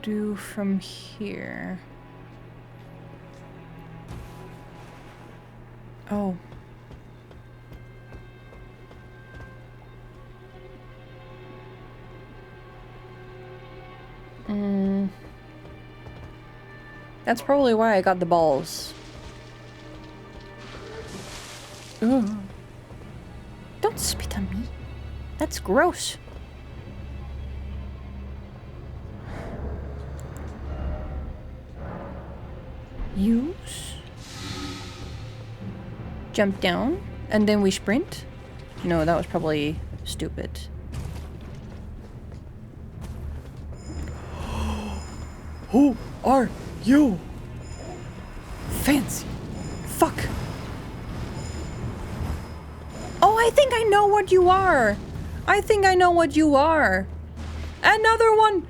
do from here? Oh. That's probably why I got the balls. Ugh. Don't spit on me. That's gross. Use. Jump down And then we sprint? No, that was probably stupid. Who are you? Fancy. Fuck. Oh, I think I know what you are. I think I know what you are. Another one.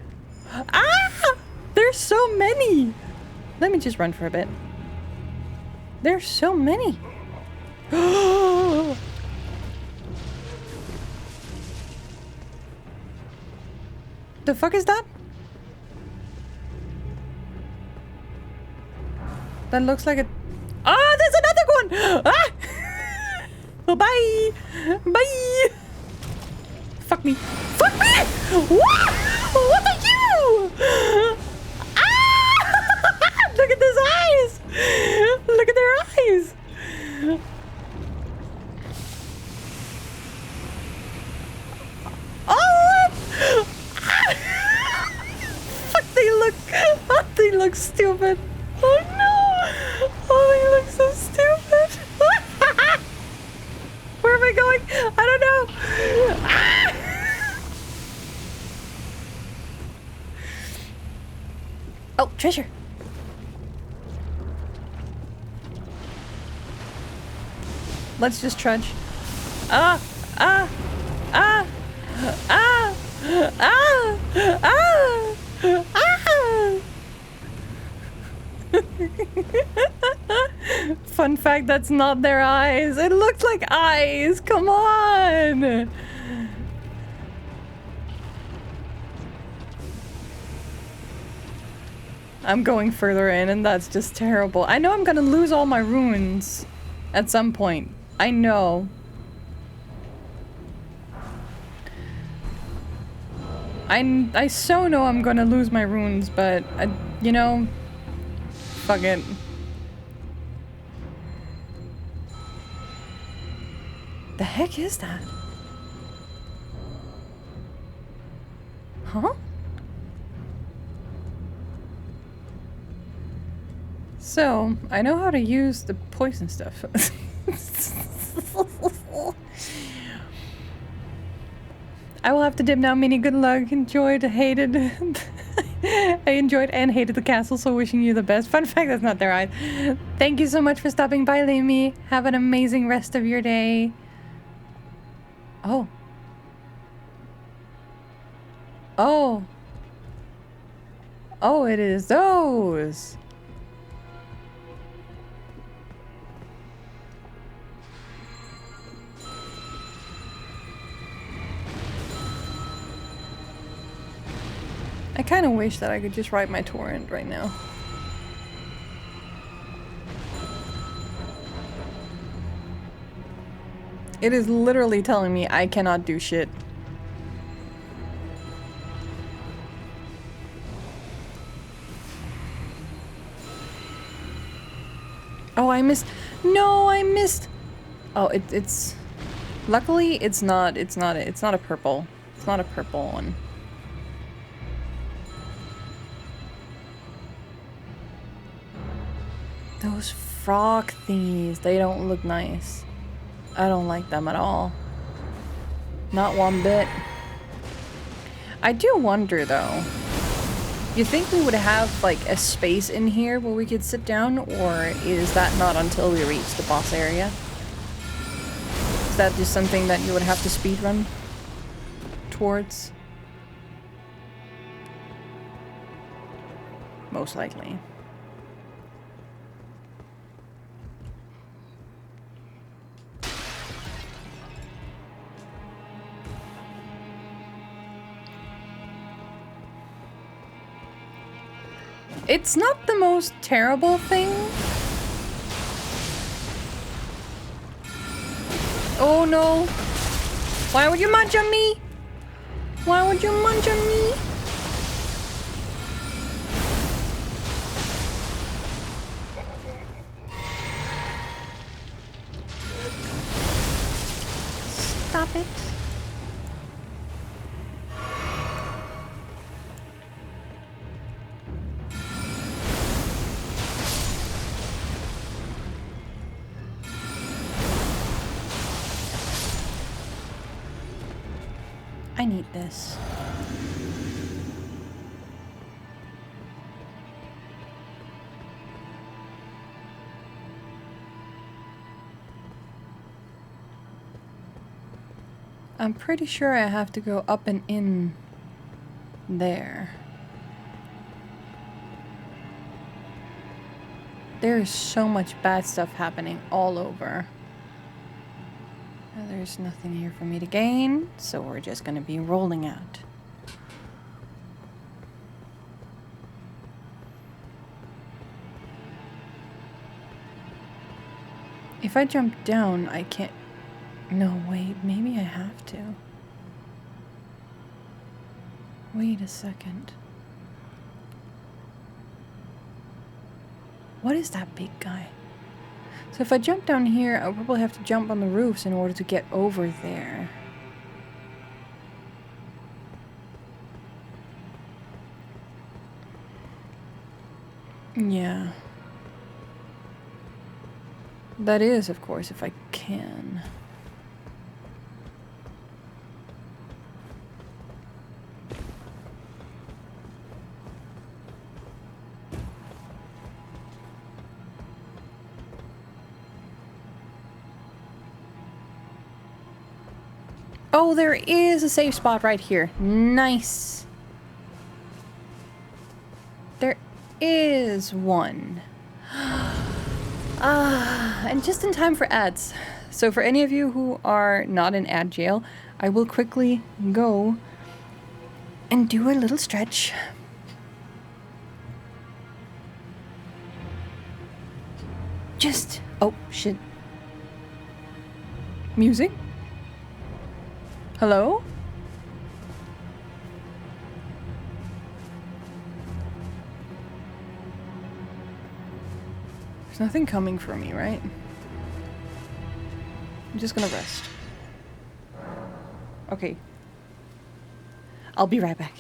Ah! There's so many. Let me just run for a bit. There's so many. The fuck is that? That looks like a... Ah, there's another one! Ah! Oh, bye! Bye! Fuck me. Fuck me! What? What are you? Ah! Look at those eyes! Look at their eyes! Oh! Fuck, they look stupid. Oh no! Oh, they look so stupid. Where am I going? I don't know. Ah! Oh, treasure. Let's just trudge. Ah! Ah! Ah! Ah! Ah! Ah! Ah! Fun fact, that's not their eyes. It looks like eyes. Come on. I'm going further in and that's just terrible. I know I'm gonna lose all my runes at some point. I know. I so know I'm gonna lose my runes, but you know, fuck it. The heck is that? Huh? So, I know how to use the poison stuff. I will have to dip now, Minnie. Good luck. Enjoyed, hated. I enjoyed and hated the castle, so wishing you the best. Fun fact, that's not their eyes. Thank you so much for stopping by, Lamy. Have an amazing rest of your day. Oh. Oh. Oh, it is those. I kind of wish that I could just write my torrent right now. It is literally telling me I cannot do shit. Oh, I missed. No, I missed. Oh, it's. Luckily, it's not a purple. It's not a purple one. Those frog thingies, they don't look nice. I don't like them at all. Not one bit. I do wonder though. You think we would have like a space in here where we could sit down, or is that not until we reach the boss area? Is that just something that you would have to speedrun towards? Most likely. It's not the most terrible thing. Oh no. Why would you munch on me? Why would you munch on me? Stop it. I need this. I'm pretty sure I have to go up and in there. There is so much bad stuff happening all over. There's nothing here for me to gain, so we're just gonna be rolling out. If I jump down, I can't... No, wait, maybe I have to. Wait a second. What is that big guy? So if I jump down here, I'll probably have to jump on the roofs in order to get over there. Yeah. That is, of course, if I can. Oh, there is a safe spot right here. Nice. There is one. And just in time for ads. So for any of you who are not in ad jail, I will quickly go and do a little stretch. Just... Oh, shit. Music? Hello? There's nothing coming for me, right? I'm just gonna rest. Okay. I'll be right back.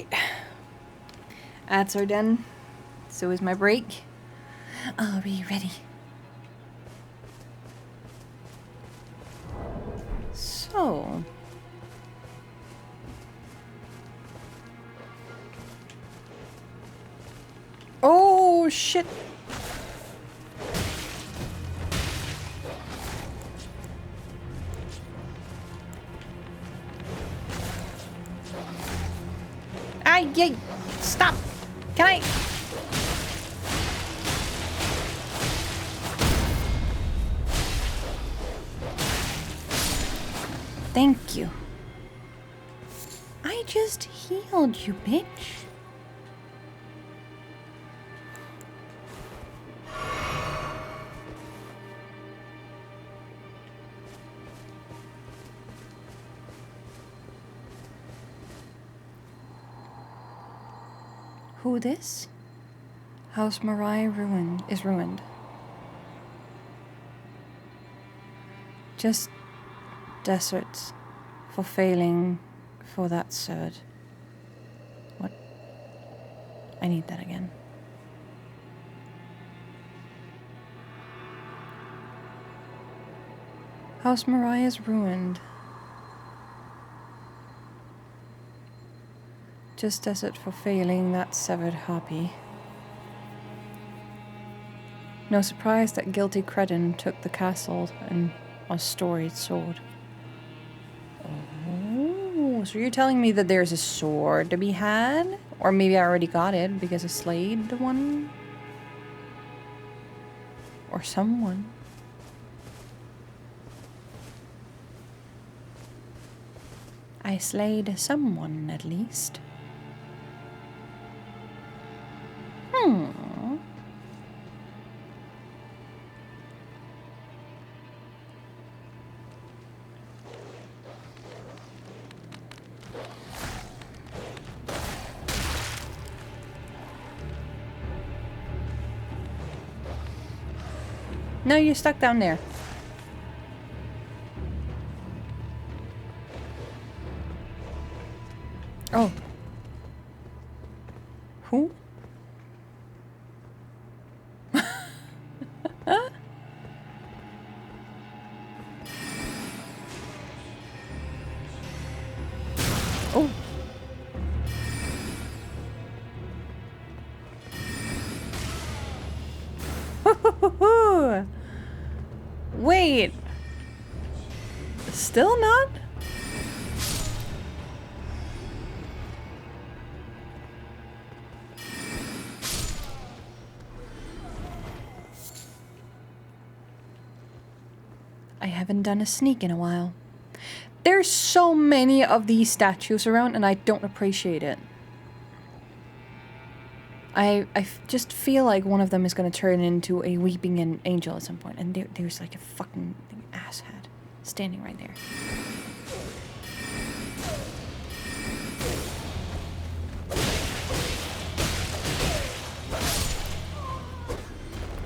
Alright. That's our den. So is my break. Are we ready? So... Oh, shit! Ay, yay! Stop! Can I... Thank you. I just healed you, bitch. Who this? House Mariah is ruined. Just deserts for failing for that sword. What? I need that again. House Mariah is ruined. Just desert for failing that severed harpy. No surprise that guilty Credin took the castle and a storied sword. Oh, so you're telling me that there's a sword to be had? Or maybe I already got it because I slayed one? Or someone? I slayed someone, at least. No, you're stuck down there. Oh. Who? Oh. Wait. Still not? I haven't done a sneak in a while. There's so many of these statues around and I don't appreciate it. I just feel like one of them is going to turn into a weeping angel at some point. And there's like a fucking asshat standing right there.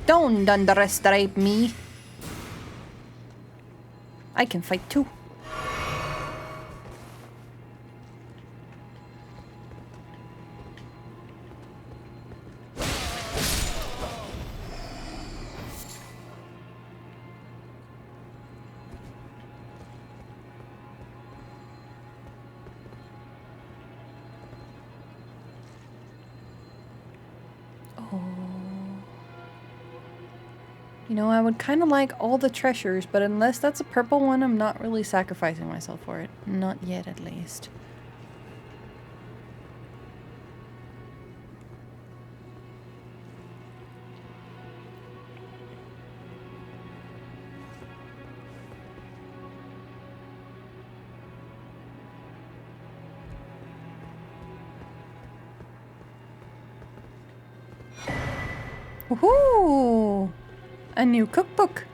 Don't underestimate me. I can fight too. You know, I would kind of like all the treasures, but unless that's a purple one, I'm not really sacrificing myself for it. Not yet, at least. Woohoo! A new cookbook.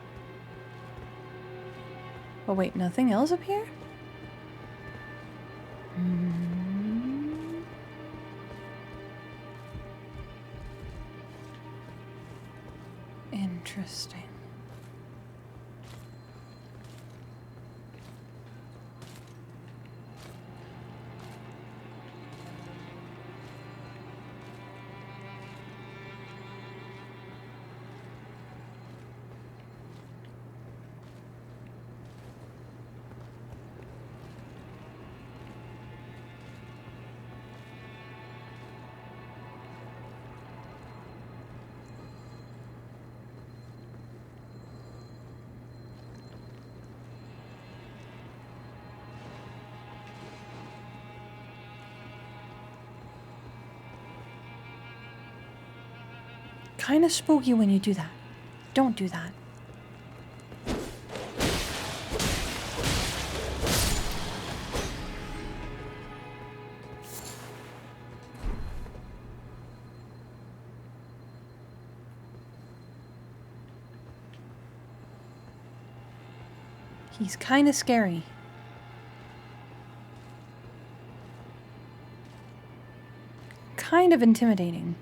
Oh wait, nothing else up here? Interesting. Kind of spooky when you do that. Don't do that. He's kind of scary. Kind of intimidating.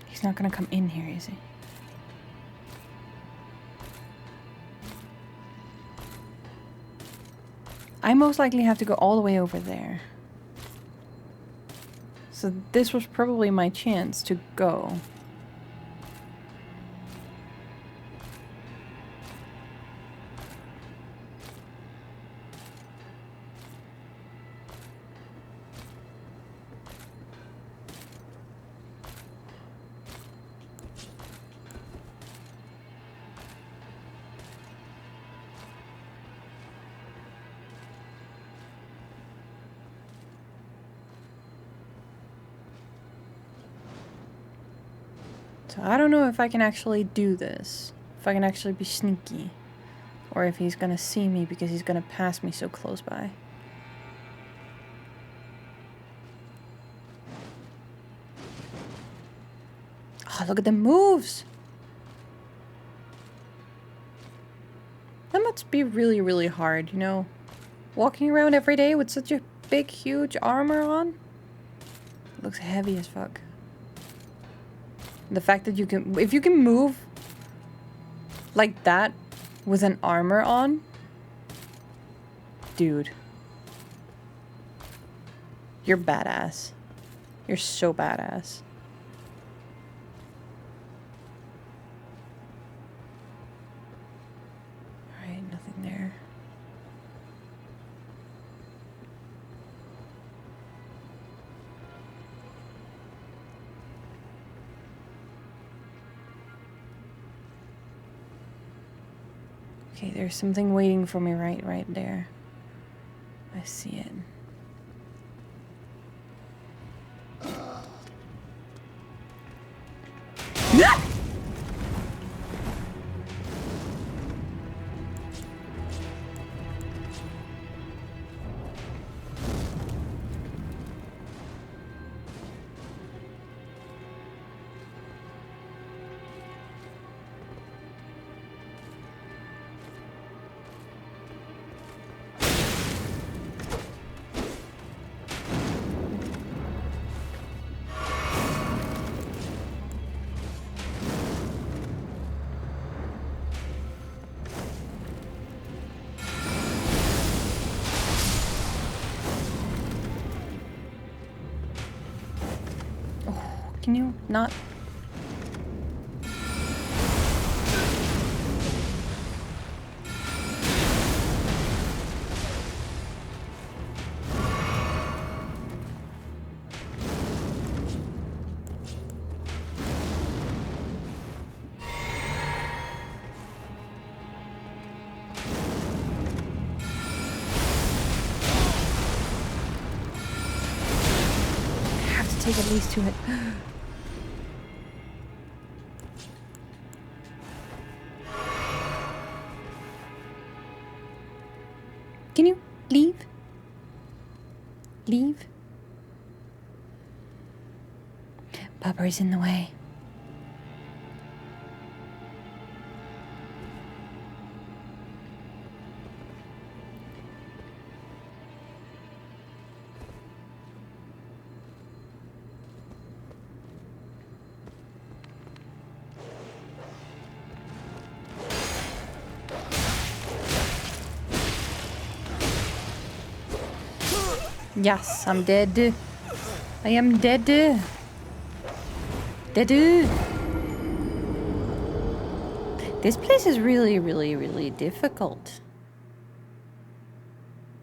He's not gonna come in here, is he? I most likely have to go all the way over there. So this was probably my chance to go. So I don't know if I can actually do this. If I can actually be sneaky. Or if he's gonna see me because he's gonna pass me so close by. Oh, look at the moves! That must be really, really hard, you know? Walking around every day with such a big, huge armor on? It looks heavy as fuck. The fact that you can, if you can move like that with an armor on, dude, you're badass. You're so badass. All right, nothing there. Okay, there's something waiting for me right there. I see it. Can you not? I have to take at least 2 hits. Can you leave? Leave? Bubber's in the way. Yes, I'm dead. I am dead. Dead. This place is really, really, really difficult.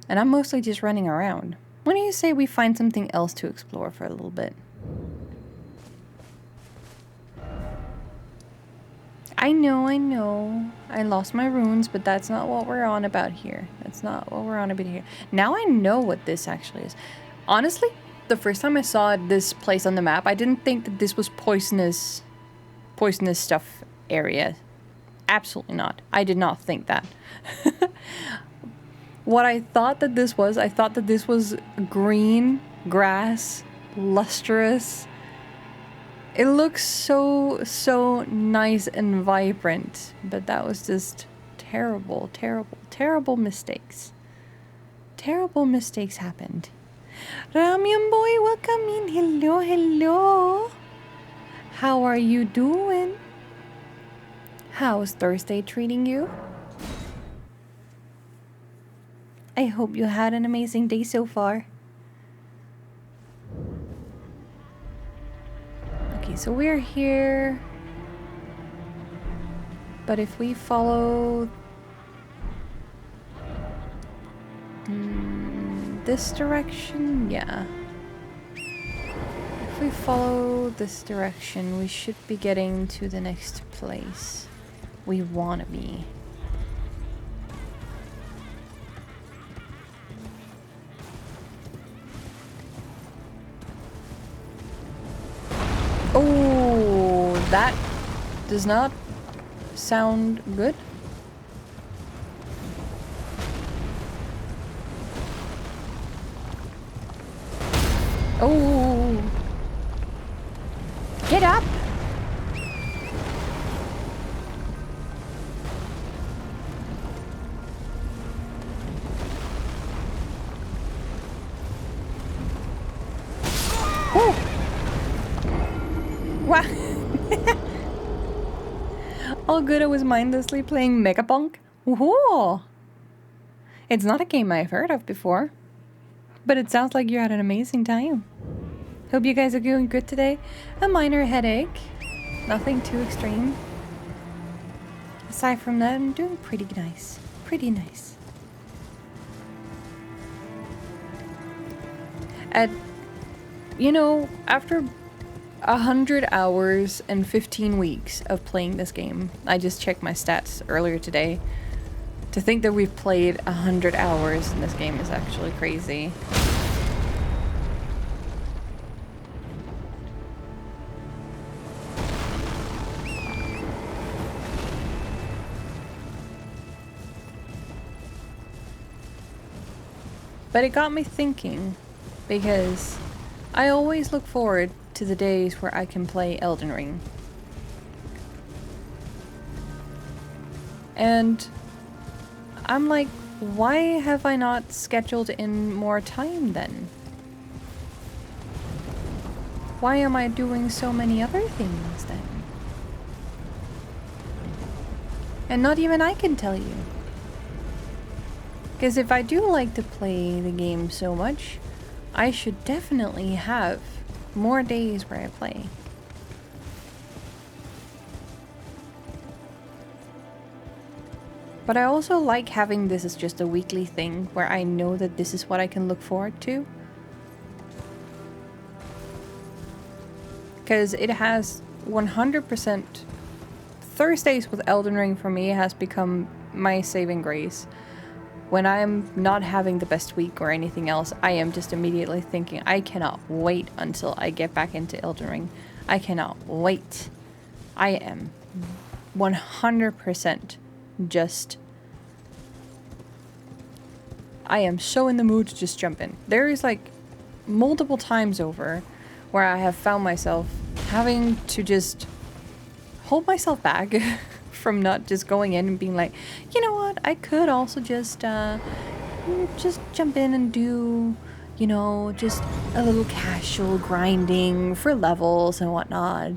And I'm mostly just running around. Why don't you say we find something else to explore for a little bit? I know. I lost my runes, but that's not what we're on about here. That's not what we're on about here. Now I know what this actually is. Honestly, the first time I saw this place on the map, I didn't think that this was poisonous stuff area. Absolutely not. I did not think that. What I thought that this was green grass, lustrous. It looks so nice and vibrant, but that was just terrible mistakes. Terrible mistakes happened. Ramyun boy, welcome in. Hello. How are you doing? How's Thursday treating you? I hope you had an amazing day so far. Okay, so we're here. But if we follow this direction, yeah. If we follow this direction, we should be getting to the next place we want to be. Oh, that does not sound good. Oh, get up. Oh. Wow. All good, I was mindlessly playing Megapunk. Whoa. It's not a game I've heard of before, but it sounds like you had an amazing time. Hope you guys are doing good today. A minor headache. Nothing too extreme. Aside from that, I'm doing pretty nice. Pretty nice. You know, after 100 hours and 15 weeks of playing this game, I just checked my stats earlier today. To think that we've played 100 hours in this game is actually crazy. But it got me thinking, because I always look forward to the days where I can play Elden Ring. And I'm like, why have I not scheduled in more time then? Why am I doing so many other things then? And not even I can tell you. Because if I do like to play the game so much, I should definitely have more days where I play. But I also like having this as just a weekly thing where I know that this is what I can look forward to. Because it has 100%... Thursdays with Elden Ring for me has become my saving grace. When I'm not having the best week or anything else, I am just immediately thinking, I cannot wait until I get back into Elden Ring. I cannot wait. I am 100% just... I am so in the mood to just jump in. There is like multiple times over where I have found myself having to just hold myself back from not just going in and being like, you know what, I could also just jump in and do, you know, just a little casual grinding for levels and whatnot.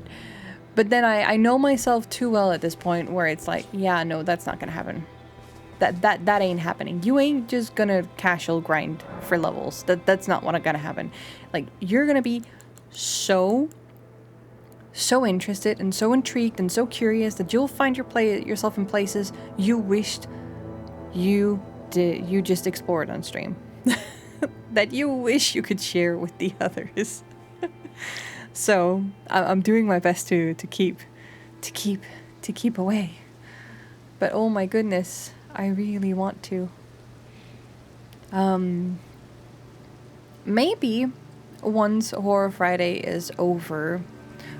But then I know myself too well at this point where it's like, yeah, no, that's not gonna happen. That ain't happening. You ain't just gonna casual grind for levels. That's not what's gonna happen. Like, you're gonna be so interested and so intrigued and so curious that you'll find yourself in places you wished you just explored on stream. That you wish you could share with the others. So I'm doing my best to keep to keep away. But oh my goodness, I really want to. Maybe once Horror Friday is over,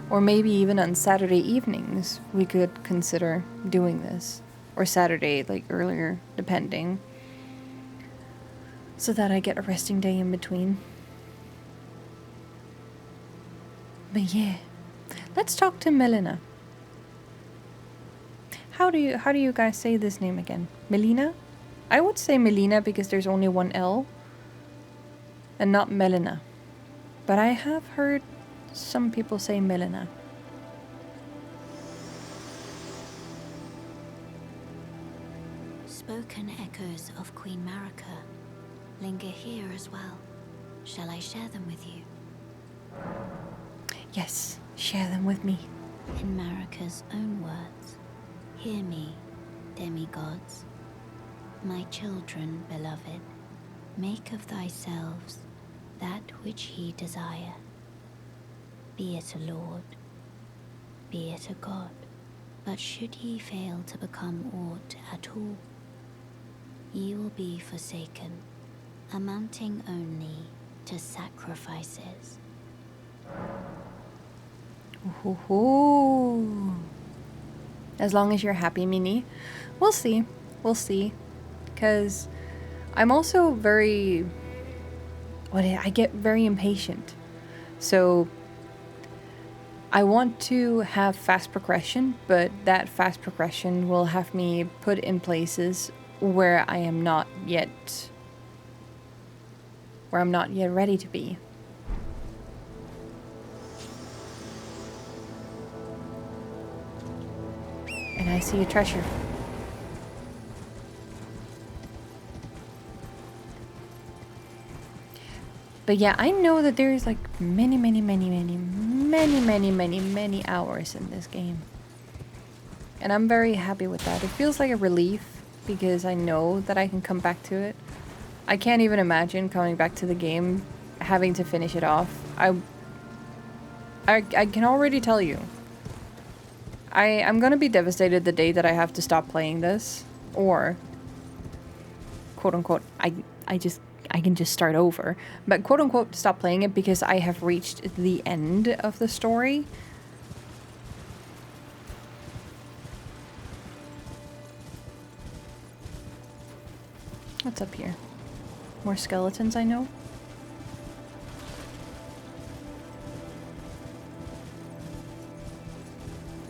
or maybe even on Saturday evenings, we could consider doing this. Or Saturday, like earlier, depending. So that I get a resting day in between. But yeah, let's talk to Melina. How do you guys say this name again? Melina? I would say Melina because there's only one L. And not Melina. But I have heard some people say Melina. Spoken echoes of Queen Marika linger here as well. Shall I share them with you? Yes, share them with me. In Marika's own words, hear me, demigods. My children, beloved, make of thyselves that which ye desire. Be it a lord, be it a god, but should ye fail to become aught at all, ye will be forsaken, amounting only to sacrifices. Ooh. As long as you're happy, Mini. We'll see. We'll see. Because I'm also very... I get very impatient. So I want to have fast progression, but that fast progression will have me put in places where I'm not yet ready to be. And I see a treasure. But yeah, I know that there's like many hours in this game. And I'm very happy with that. It feels like a relief because I know that I can come back to it. I can't even imagine coming back to the game, having to finish it off. I can already tell you. I'm gonna be devastated the day that I have to stop playing this. Or, quote unquote, I can just start over. But quote unquote stop playing it because I have reached the end of the story. What's up here? More skeletons, I know.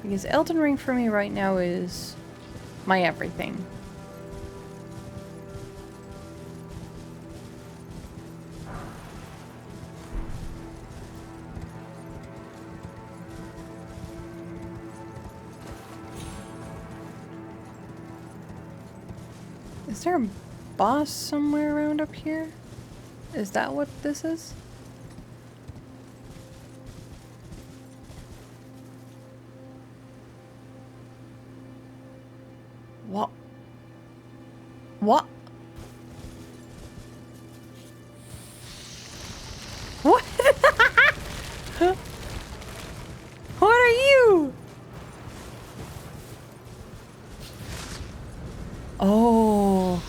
Because Elden Ring for me right now is my everything. Is there a boss somewhere around up here? Is that what this is? What? What? What? What are you? Oh.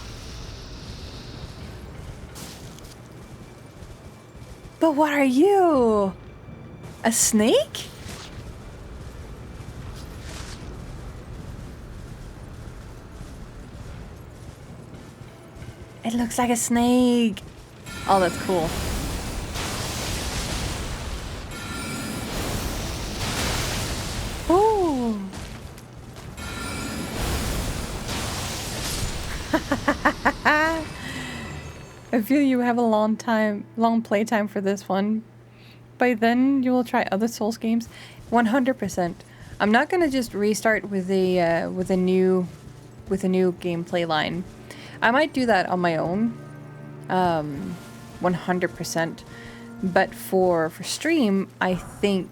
But what are you? A snake? It looks like a snake. Oh, that's cool. Ooh. I feel you have a long playtime for this one. By then, you will try other Souls games. 100%. I'm not gonna just restart with a new gameplay line. I might do that on my own, 100%. But for stream, I think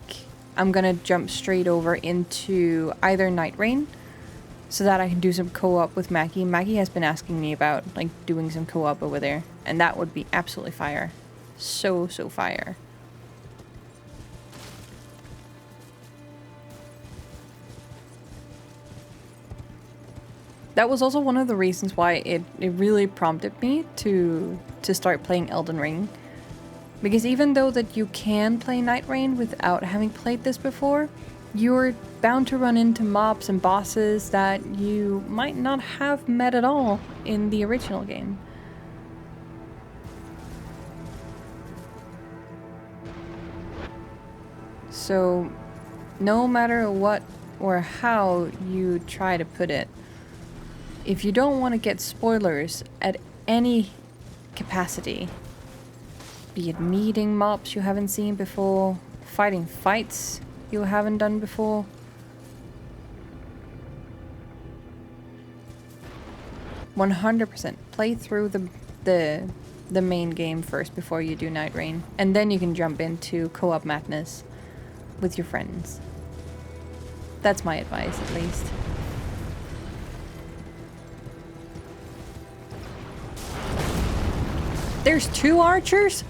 I'm gonna jump straight over into either Night Rain, so that I can do some co-op with Maggie. Maggie has been asking me about like doing some co-op over there, and that would be absolutely fire. So fire. That was also one of the reasons why it really prompted me to start playing Elden Ring. Because even though that you can play Night Rain without having played this before, you're bound to run into mobs and bosses that you might not have met at all in the original game. So, no matter what or how you try to put it, if you don't want to get spoilers at any capacity, be it meeting mobs you haven't seen before, fighting fights you haven't done before, 100% play through the main game first before you do Night Rain, and then you can jump into co-op madness with your friends. That's my advice, at least. There's 2 archers?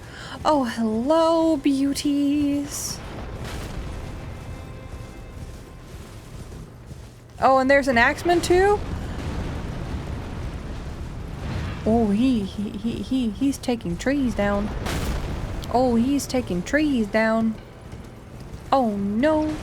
Oh, hello, beauties. Oh, and there's an axeman too? Oh, he's taking trees down. Oh, he's taking trees down. Oh, no.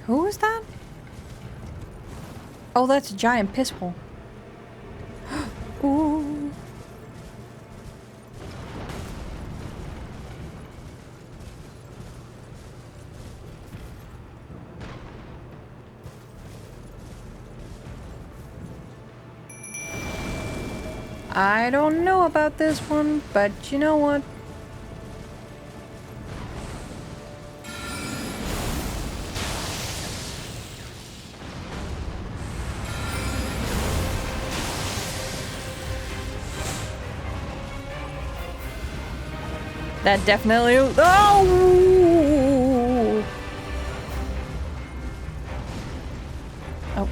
Who is that? Oh, that's a giant pistol. Ooh. I don't know about this one, but you know what? That definitely... Oh! Oh.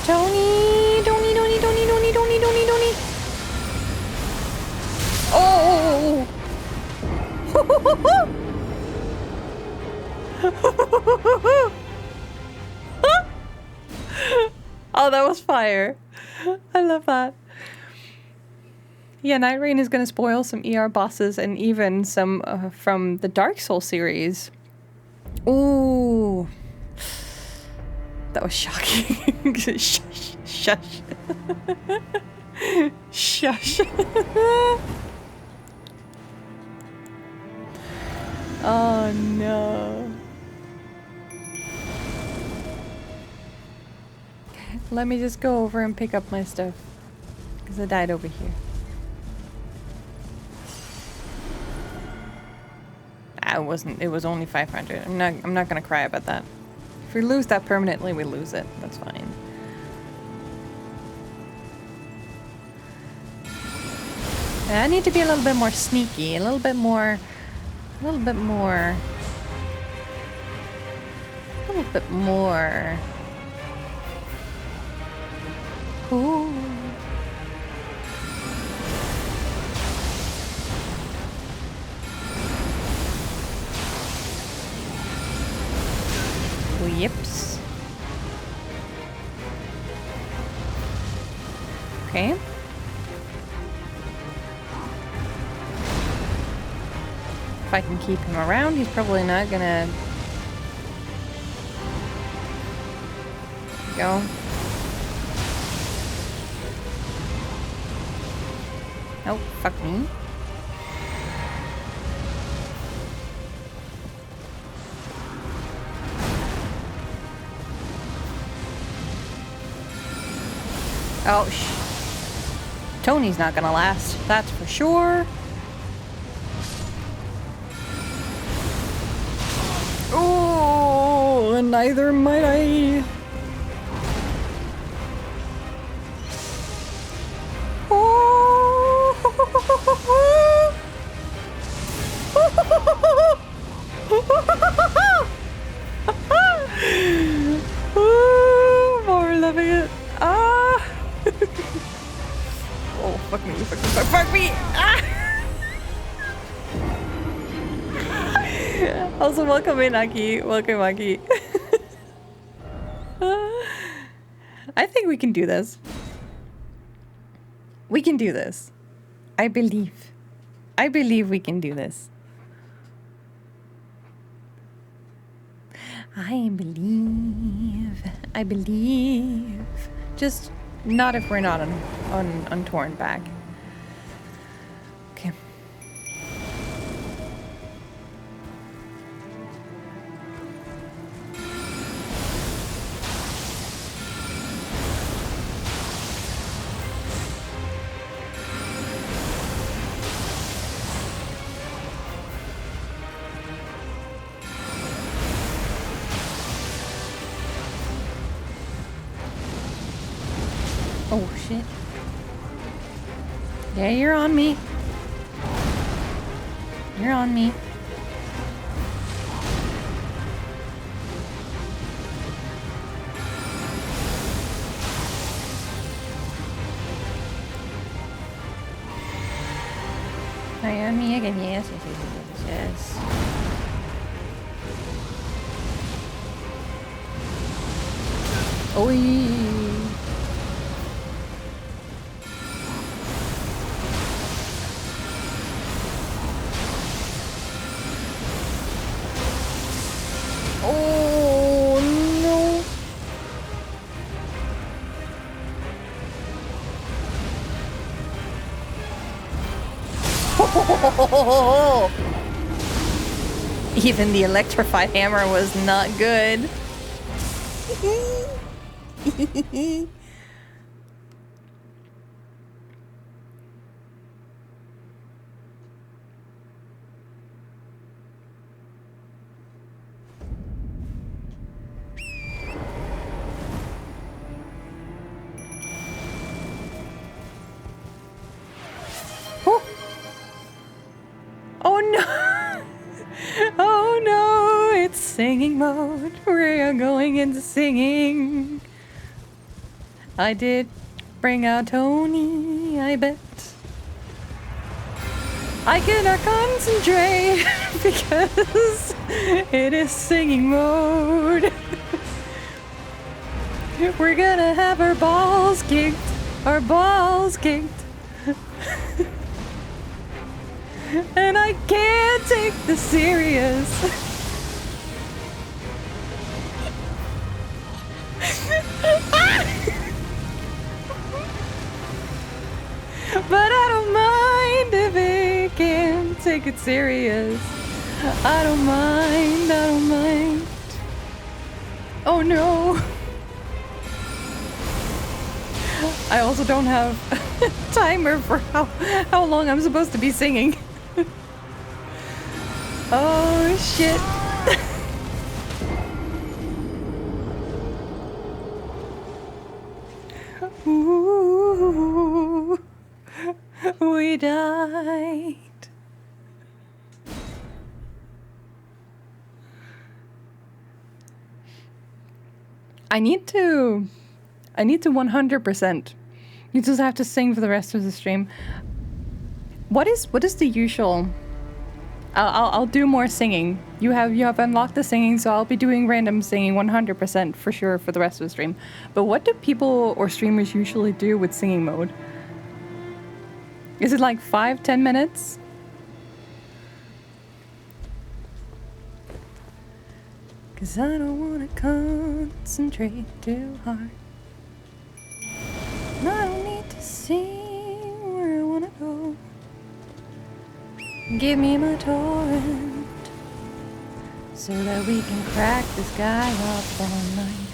Tony! Tony, Tony, Tony, Tony, Tony, Tony, Tony! Oh! Oh, that was fire. I love that. Yeah, Night Rain is going to spoil some ER bosses and even some from the Dark Souls series. Ooh. That was shocking. Shush. Shush. Shush. Oh, no. Let me just go over and pick up my stuff. Because I died over here. It was only 500. I'm not gonna cry about that. If we lose that permanently, we lose it. That's fine. I need to be a little bit more sneaky, a little bit more. Ooh. Yips. Okay. If I can keep him around, he's probably not gonna go. Oh, fuck me. Oh, Tony's not gonna last, that's for sure. Oh, and neither might I. Oh. fuck me, fuck me! Ah! Also, welcome in, Aki. Welcome, Aki. I think we can do this. We can do this. I believe. I believe we can do this. I believe. I believe. Just not if we're not on torn back. Okay. Oh shit. Yeah, you're on me. You're on me. Are you on me again? Yes, yes, yes, yes, yes. Oi. Oh no. Even the electrified hammer was not good. Oh no! Oh no! It's singing mode. We're going into singing. I did bring out Tony, I bet. I cannot concentrate because it is singing mode. We're gonna have our balls kicked. Our balls kicked. And I can't take this serious. But I don't mind if it can't take it serious. I don't mind, I don't mind. Oh no. I also don't have a timer for how long I'm supposed to be singing. Oh shit. Ooh, we died. I need to 100%. You just have to sing for the rest of the stream. What is the usual? I'll do more singing. You have unlocked the singing, so I'll be doing random singing 100% for sure for the rest of the stream. But what do people or streamers usually do with singing mode? Is it like 5-10 minutes? Cause I don't wanna concentrate too hard. And I don't need to see where I wanna go. Give me my torrent so that we can crack this guy up all night.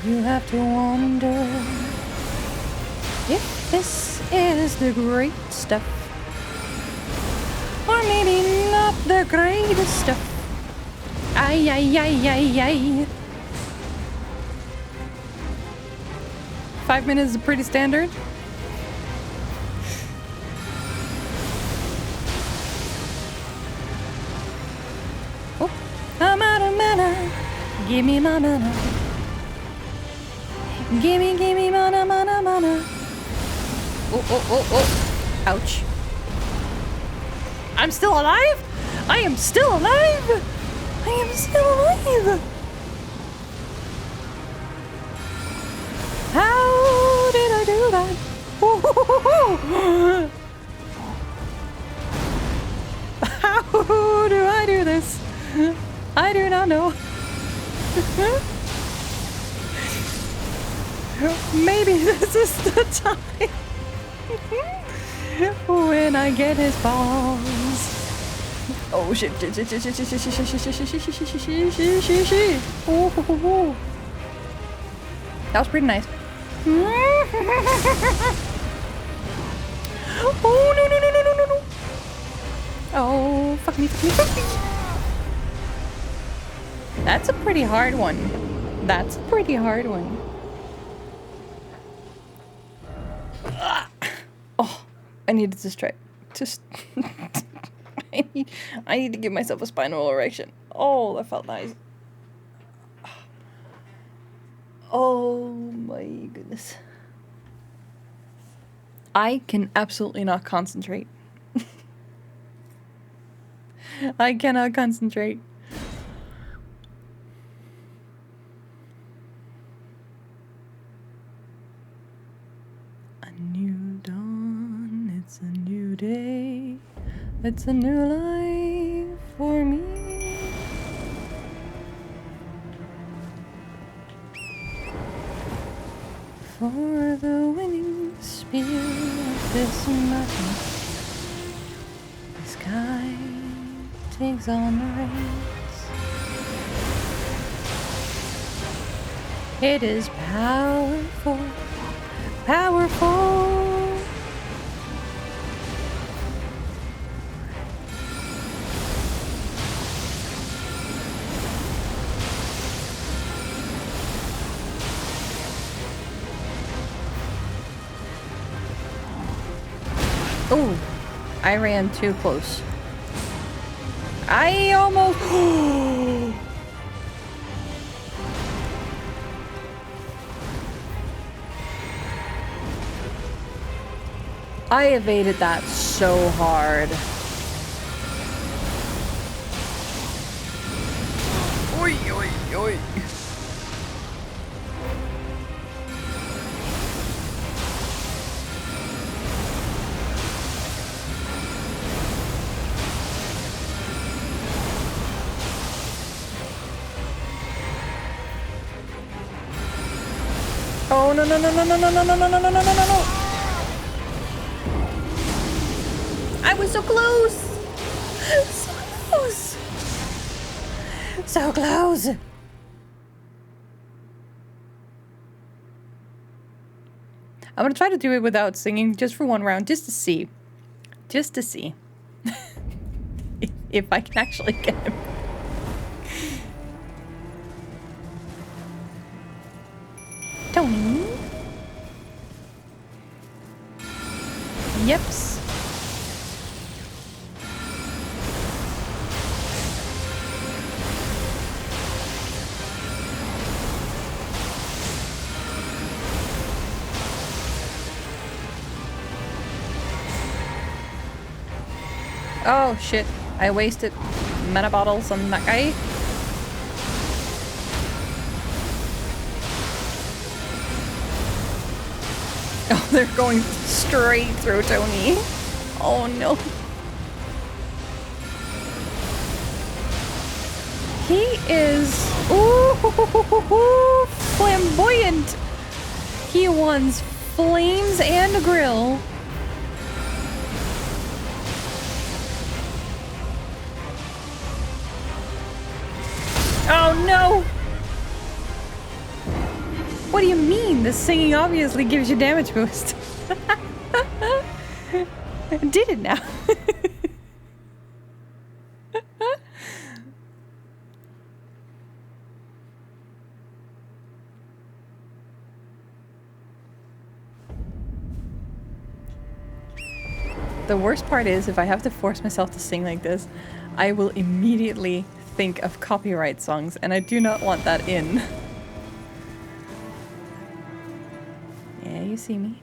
You have to wonder if this is the great stuff, or maybe not the greatest stuff. Ay, ay, ay, ay, ay. 5 minutes is pretty standard. I'm out of mana. Give me my mana. Gimme, mana, mana, mana. Oh. Ouch. I'm still alive? I am still alive! I am still alive! How did I do that? How do I do this? I do not know. Maybe this is the time when I get his balls. Oh shit. That was pretty nice. Oh no. Oh, fuck me. That's a pretty hard one. Oh, I needed to try. Just I need to give myself a spinal erection. Oh, that felt nice. Oh my goodness. I can absolutely not concentrate. I cannot concentrate. A new dawn, it's a new day. It's a new life for me. For the winning spear of this mountain, the sky takes on the reins. It is powerful. Oh, I ran too close. I almost... I evaded that so hard. Oi. Oh no. I was so close. So close. I'm gonna try to do it without singing just for one round, just to see if I can actually get him. Tony. Yeps. Oh shit, I wasted mana bottles on that guy. Oh, they're going straight through Tony. Oh no. He is flamboyant. He wants flames and a grill. Oh no! What do you mean? The singing obviously gives you damage boost. Did it now? The worst part is, if I have to force myself to sing like this, I will immediately think of copyright songs, and I do not want that in. You see me.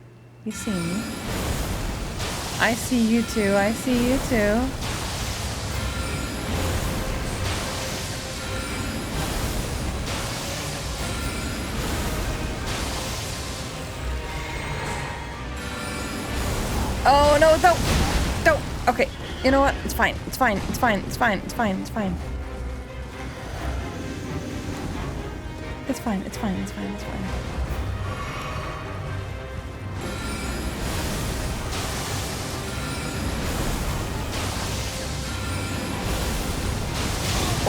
You see me. I see you too. I see you too. Oh no, don't! Don't! Okay, you know what? It's fine. It's fine. It's fine. It's fine. It's fine. It's fine. It's fine. It's fine. It's fine. It's fine.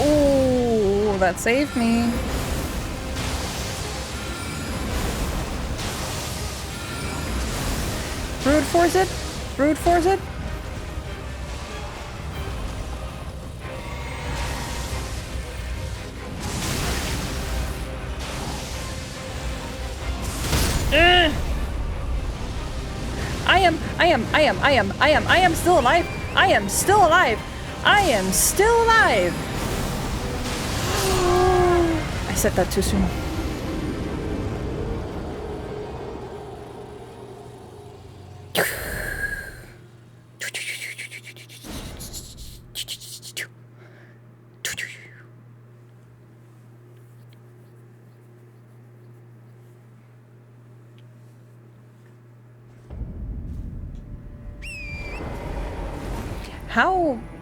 Oh, that saved me. Brute force it. Brute force it. I am still alive. I am still alive. I am still alive. I said that too soon.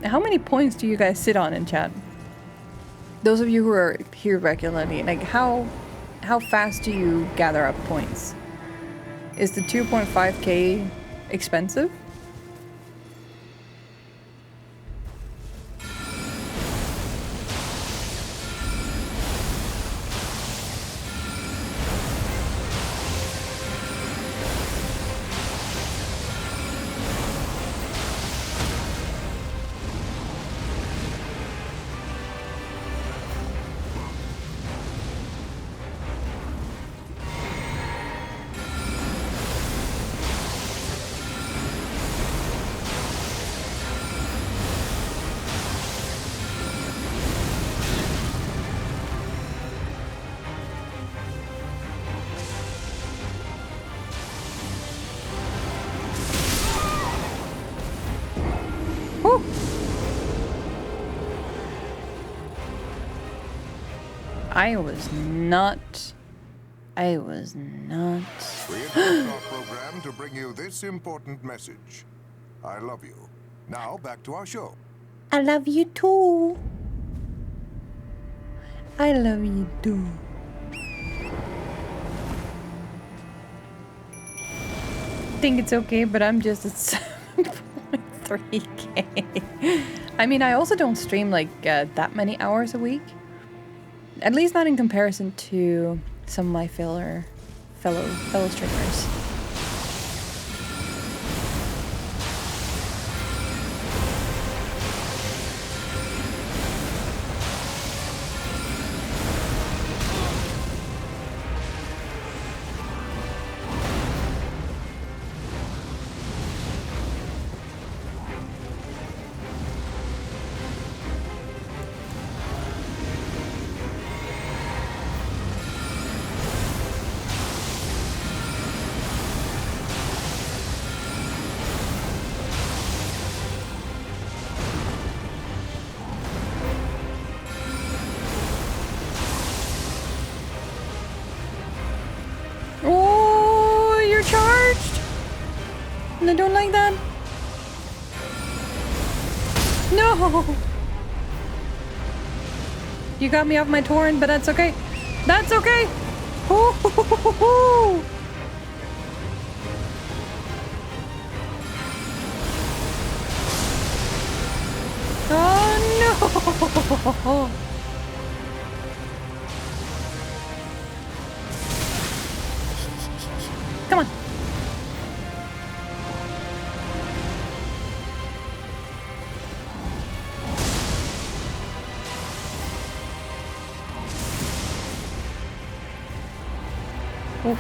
How many points do you guys sit on in chat? Those of you who are here regularly, like how fast do you gather up points? Is the 2.5k expensive? I was not. We interrupt our program to bring you this important message. I love you. Now back to our show. I love you too. I love you too. I think it's okay, but I'm just at 7.3k. I mean, I also don't stream like that many hours a week. At least not in comparison to some of my fellow streamers. I don't like that. No! You got me off my torrent, but that's okay. That's okay! Ooh. Oh no! Come on. Oof.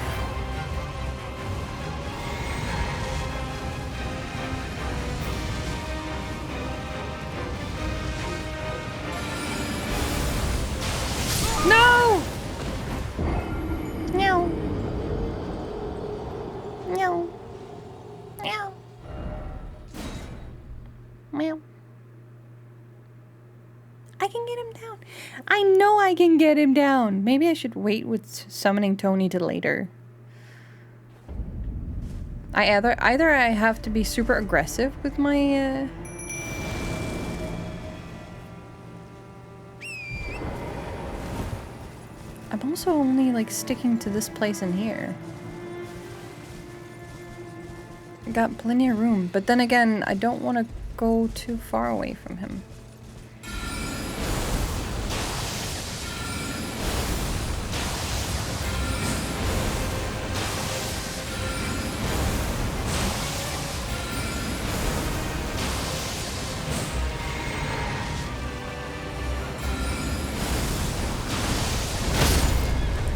No! No. I know I can get him down. Maybe I should wait with summoning Tony to later. Either I have to be super aggressive with my I'm also only like sticking to this place in here. I got plenty of room, but then again, I don't want to go too far away from him.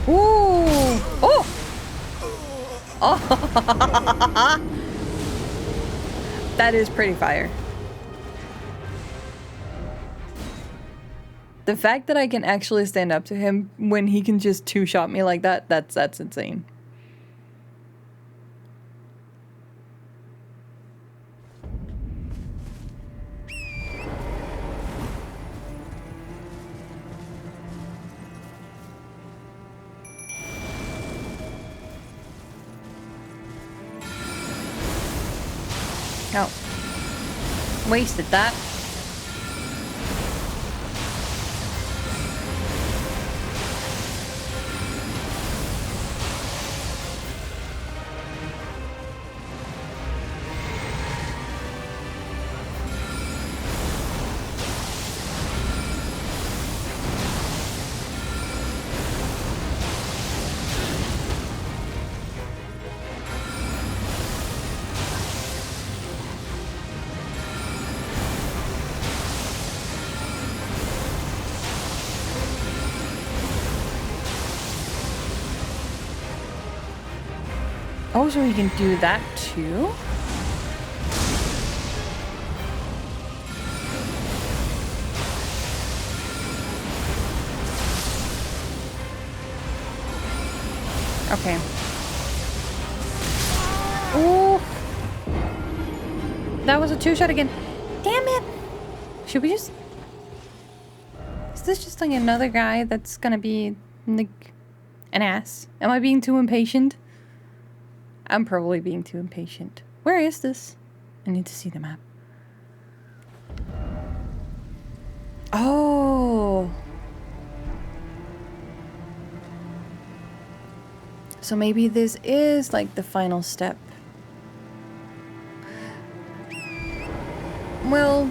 Ooh! Oh! Oh! That is pretty fire. The fact that I can actually stand up to him when he can just two-shot me like that, that's insane. Oh. Wasted that. Oh, so he can do that too? Okay. Oh, that was a two-shot again. Damn it! Should we just... Is this just like another guy that's gonna be like an ass? Am I being too impatient? I'm probably being too impatient. Where is this? I need to see the map. Oh. So maybe this is like the final step. Well,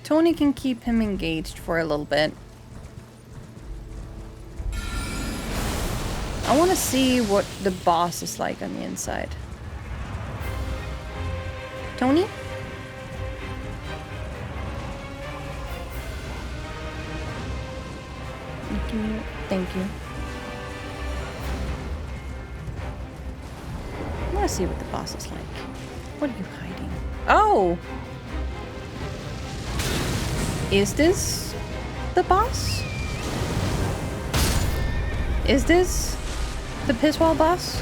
Tony can keep him engaged for a little bit. I want to see what the boss is like on the inside. Tony? Thank you. Thank you. I want to see what the boss is like. What are you hiding? Oh! Is this the boss? Is this the Pisswall boss?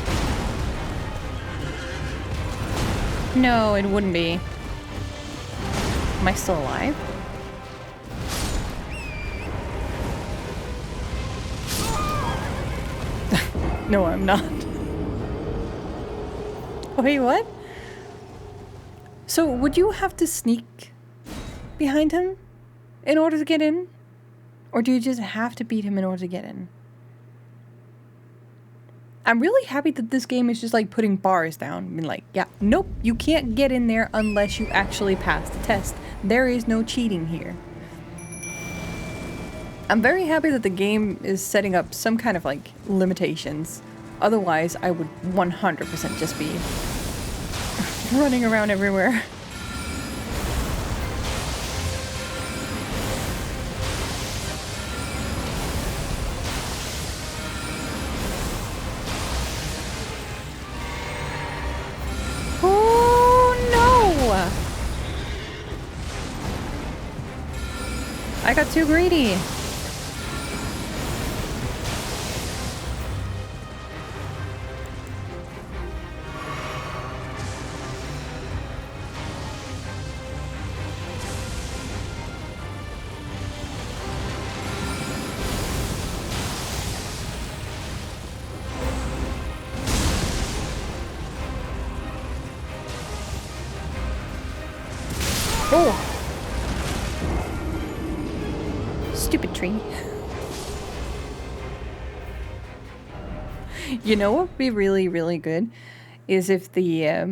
No, it wouldn't be. Am I still alive? No, I'm not. Wait, what? So, would you have to sneak behind him in order to get in? Or do you just have to beat him in order to get in? I'm really happy that this game is just like putting bars down. I mean, like, yeah, nope, you can't get in there unless you actually pass the test. There is no cheating here. I'm very happy that the game is setting up some kind of like limitations. Otherwise, I would 100% just be running around everywhere. I got too greedy. Oh! Stupid tree. You know what would be really, really good? Is if the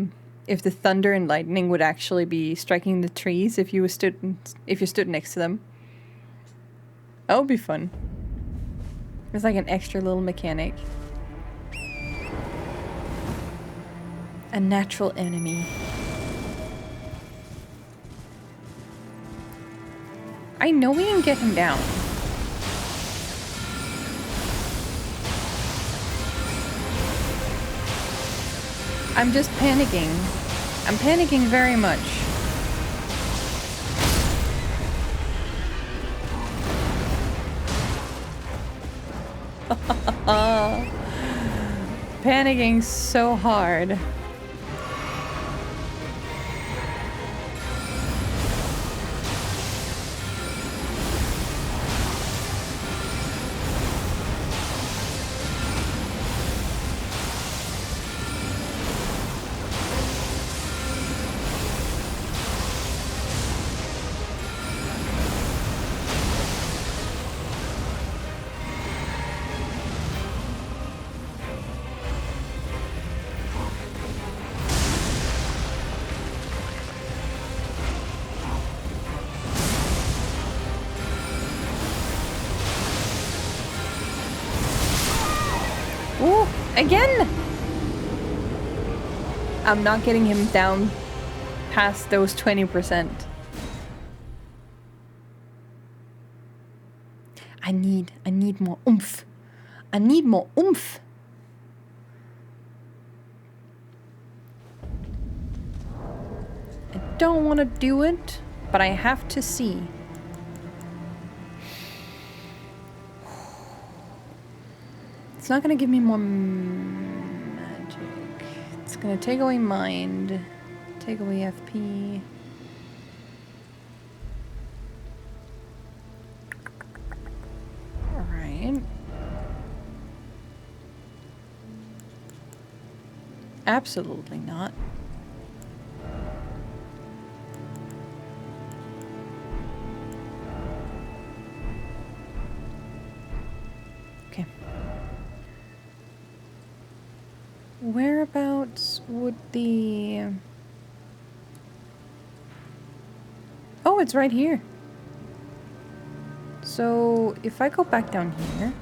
thunder and lightning would actually be striking the trees if you stood next to them. That would be fun. It's like an extra little mechanic. A natural enemy. I know we can get him down. I'm just panicking. I'm panicking very much. Panicking so hard. Ooh, again! I'm not getting him down past those 20%. I need more oomph. I need more oomph. I don't want to do it, but I have to see. It's not going to give me more magic. It's going to take away mind, take away FP. Alright. Absolutely not. Okay. Whereabouts would the... Oh, it's right here. So, if I go back down here,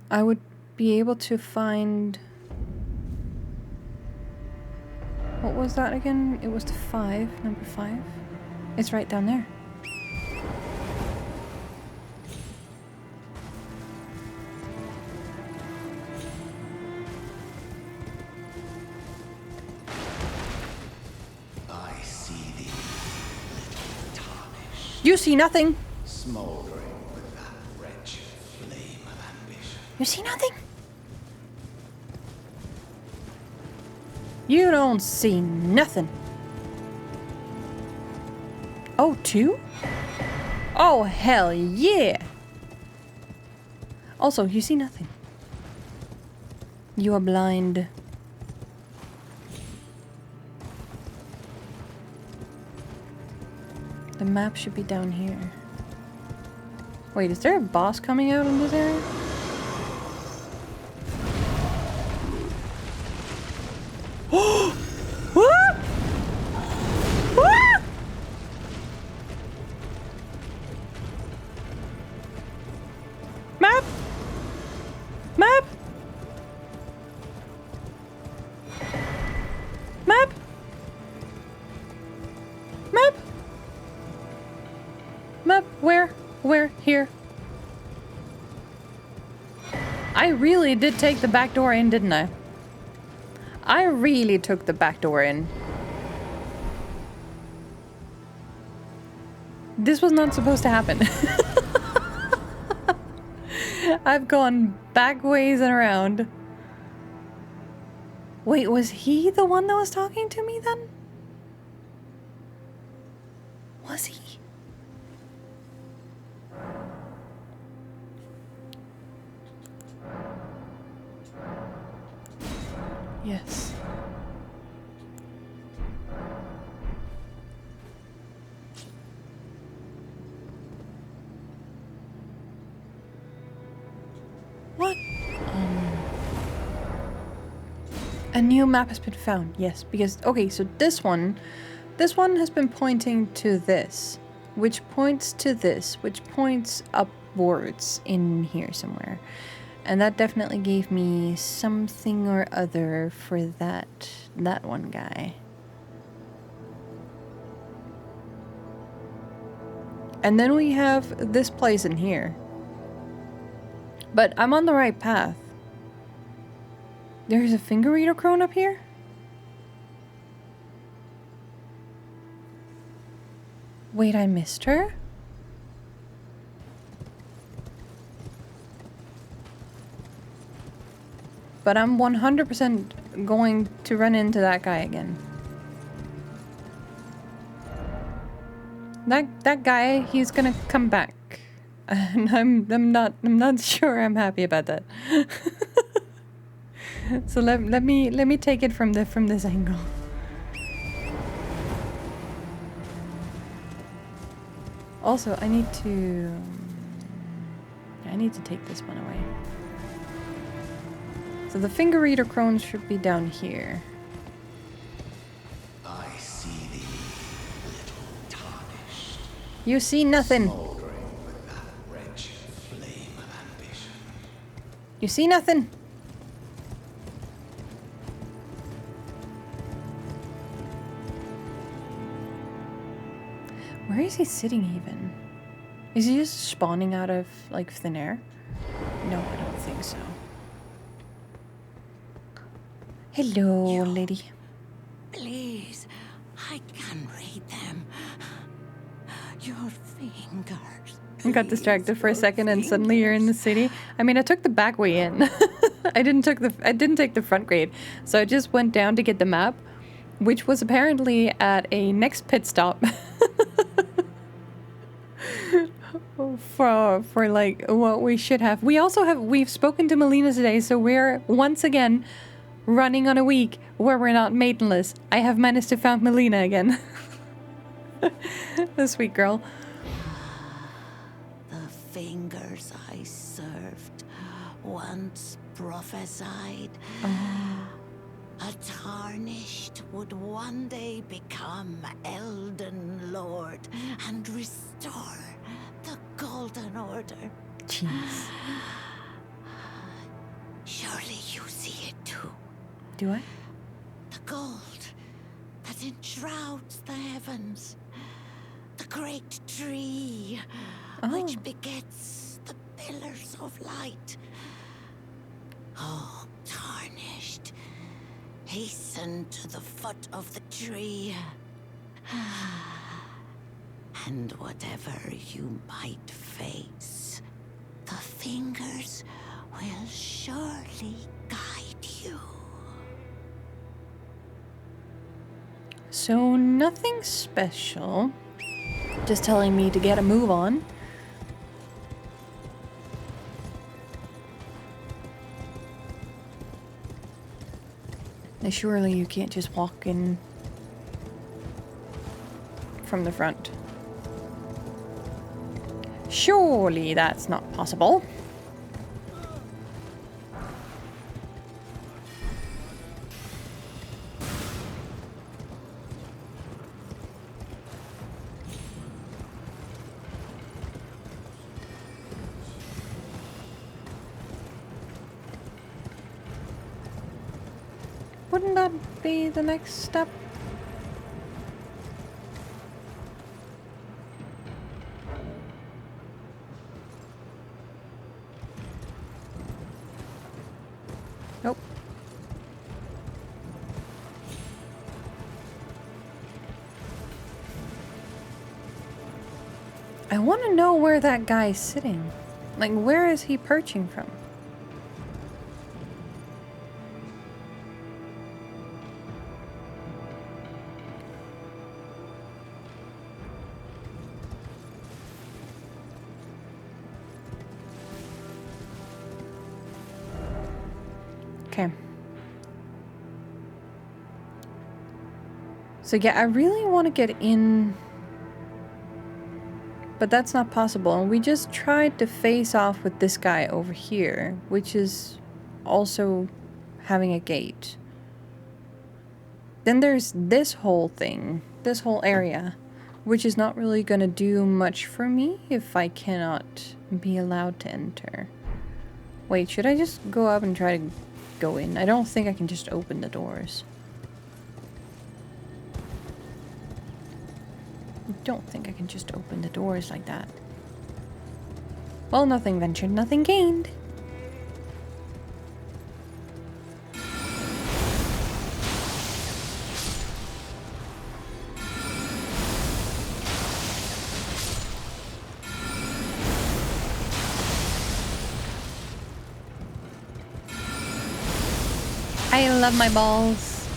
I would be able to find... What was that again? It was the 5, number 5. It's right down there. I see thee, little tarnish, You see nothing! smouldering with that wretched flame of ambition. You see nothing? You don't see nothing. Oh, 2? Oh, hell yeah! Also, you see nothing. You are blind. The map should be down here. Wait, is there a boss coming out in this area? What? What? Map? Map? Map? Map? Map? Where? Where? Here. I really did take the back door in, didn't I? I really took the back door in. This was not supposed to happen. I've gone back ways and around. Wait, was he the one that was talking to me then? Was he? Yes. A new map has been found. Yes, because okay, so this one has been pointing to this, which points to this, which points upwards in here somewhere. And that definitely gave me something or other for that one guy. And then we have this place in here. But I'm on the right path. There's a finger reader crone up here? Wait, I missed her? But I'm 100% going to run into that guy again. That guy, he's gonna come back. And I'm not sure I'm happy about that. So let me take it from this angle. Also, I need to take this one away. So the finger reader crone should be down here. I see thee, little tarnished, You see nothing. smoldering with that wretched flame of ambition. You see nothing. Where is he sitting even? Is he just spawning out of, like, thin air? No, I don't think so. Hello, lady. Please, I can read them. Your fingers. I got distracted for a second and suddenly you're in the city. I mean, I took the back way in. I didn't take the front grade. So I just went down to get the map, which was apparently at a next pit stop. for like what we should have. We've spoken to Melina today, so we're once again running on a week where we're not maidenless. I have managed to found Melina again. The sweet girl. The fingers I served once prophesied. A tarnished would one day become Elden Lord and restore the Golden Order. Jeez. Surely you see it too. Do I? The gold that enshrouds the heavens. The great tree which begets the pillars of light. Oh, tarnished. Hasten to the foot of the tree. And whatever you might face, the fingers will surely guide you. So nothing special. Just telling me to get a move on. Now, surely you can't just walk in from the front. Surely that's not possible. Wouldn't that be the next step? Nope. I want to know where that guy's sitting. Like, where is he perching from? Okay. So yeah, I really want to get in, but that's not possible. And we just tried to face off with this guy over here, which is also having a gate. Then there's this whole thing, this whole area, which is not really gonna do much for me if I cannot be allowed to enter. Wait, should I just go up and try to go in? I don't think I can just open the doors. I don't think I can just open the doors like that. Well, nothing ventured, nothing gained. I love my balls.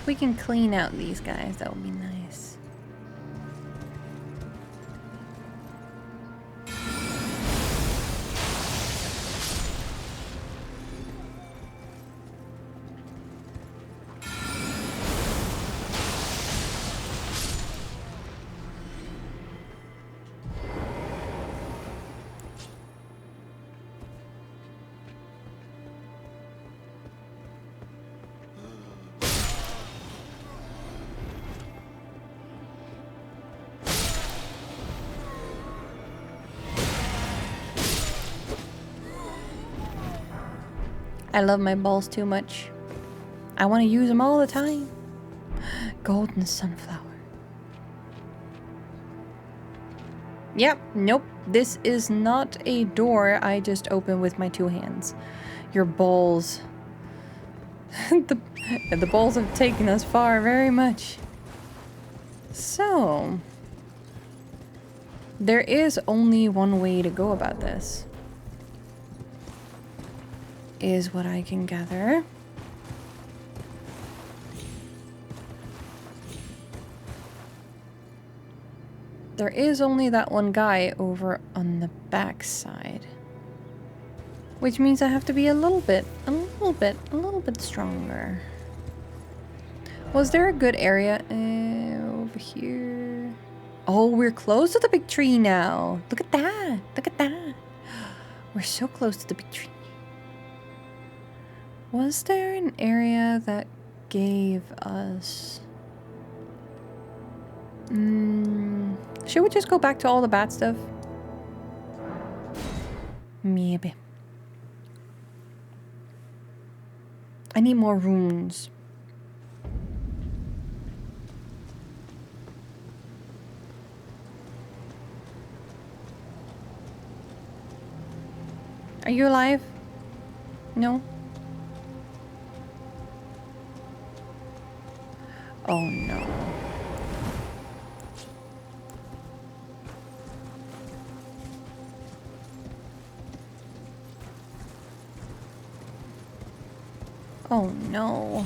If we can clean out these guys, that would be nice. I love my balls too much. I want to use them all the time. Golden sunflower. Yep, nope. This is not a door I just opened with my two hands. Your balls. the balls have taken us far very much. So, there is only one way to go about this. Is what I can gather. There is only that one guy over on the back side. Which means I have to be a little bit stronger. Was there a good area over here? Oh, we're close to the big tree now. Look at that. Look at that. We're so close to the big tree. Was there an area that gave us... should we just go back to all the bad stuff? Maybe. I need more runes. Are you alive? No? Oh no. Oh no.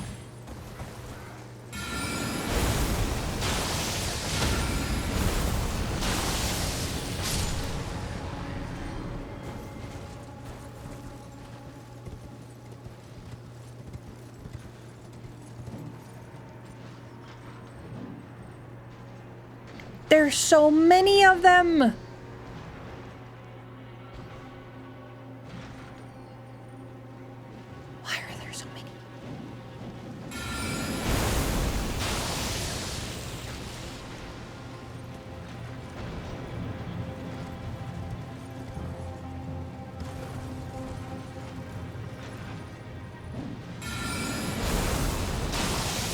There's so many of them! Why are there so many?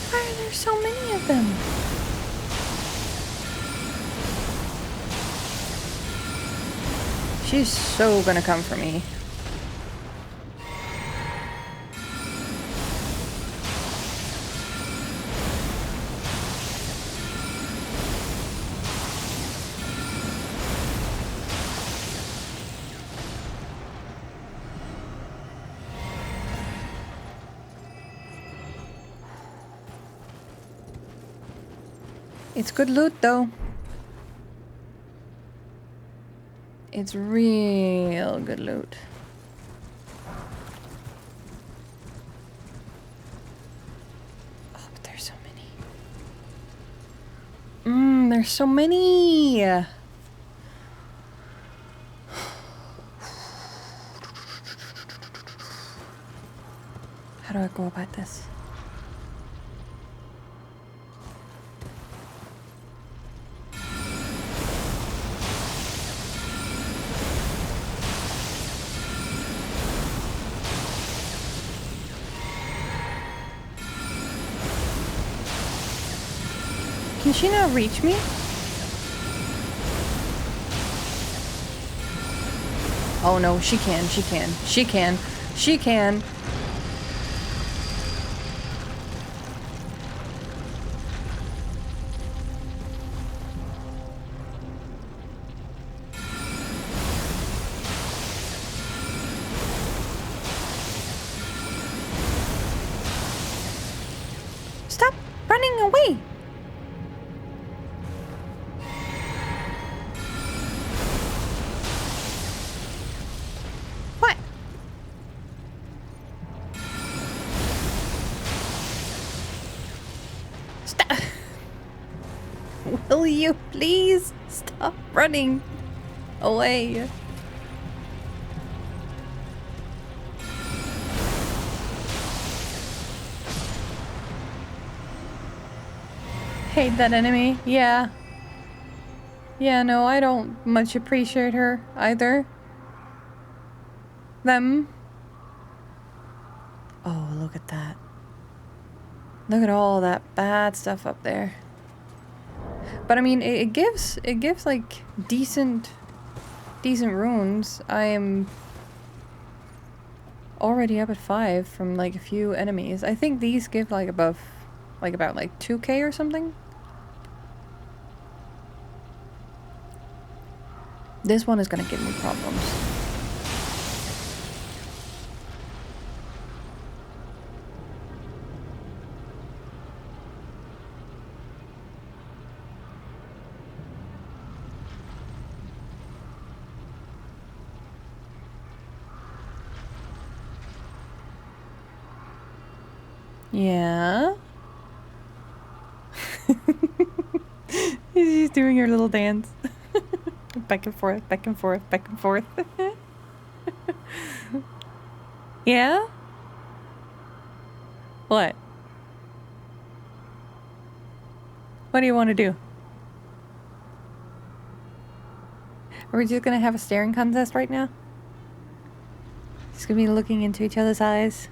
Why are there so many of them? She's so gonna come for me. It's good loot though. It's real good loot. Oh, but there's so many. There's so many. How do I go about this? Can she not reach me? Oh no, she can, she can, she can, she can. Stop running away! What? Stop! Will you please stop running away? Hate that enemy. Yeah. Yeah, no, I don't much appreciate her either. Them. Oh, look at that. Look at all that bad stuff up there. But I mean, it gives like decent runes. I am already up at 5 from like a few enemies. I think these give like above, like about like 2k or something. This one is gonna give me problems. Yeah. She's doing her little dance. Back and forth, back and forth, back and forth. Yeah? What? What do you want to do? Are we just gonna have a staring contest right now? Just gonna be looking into each other's eyes?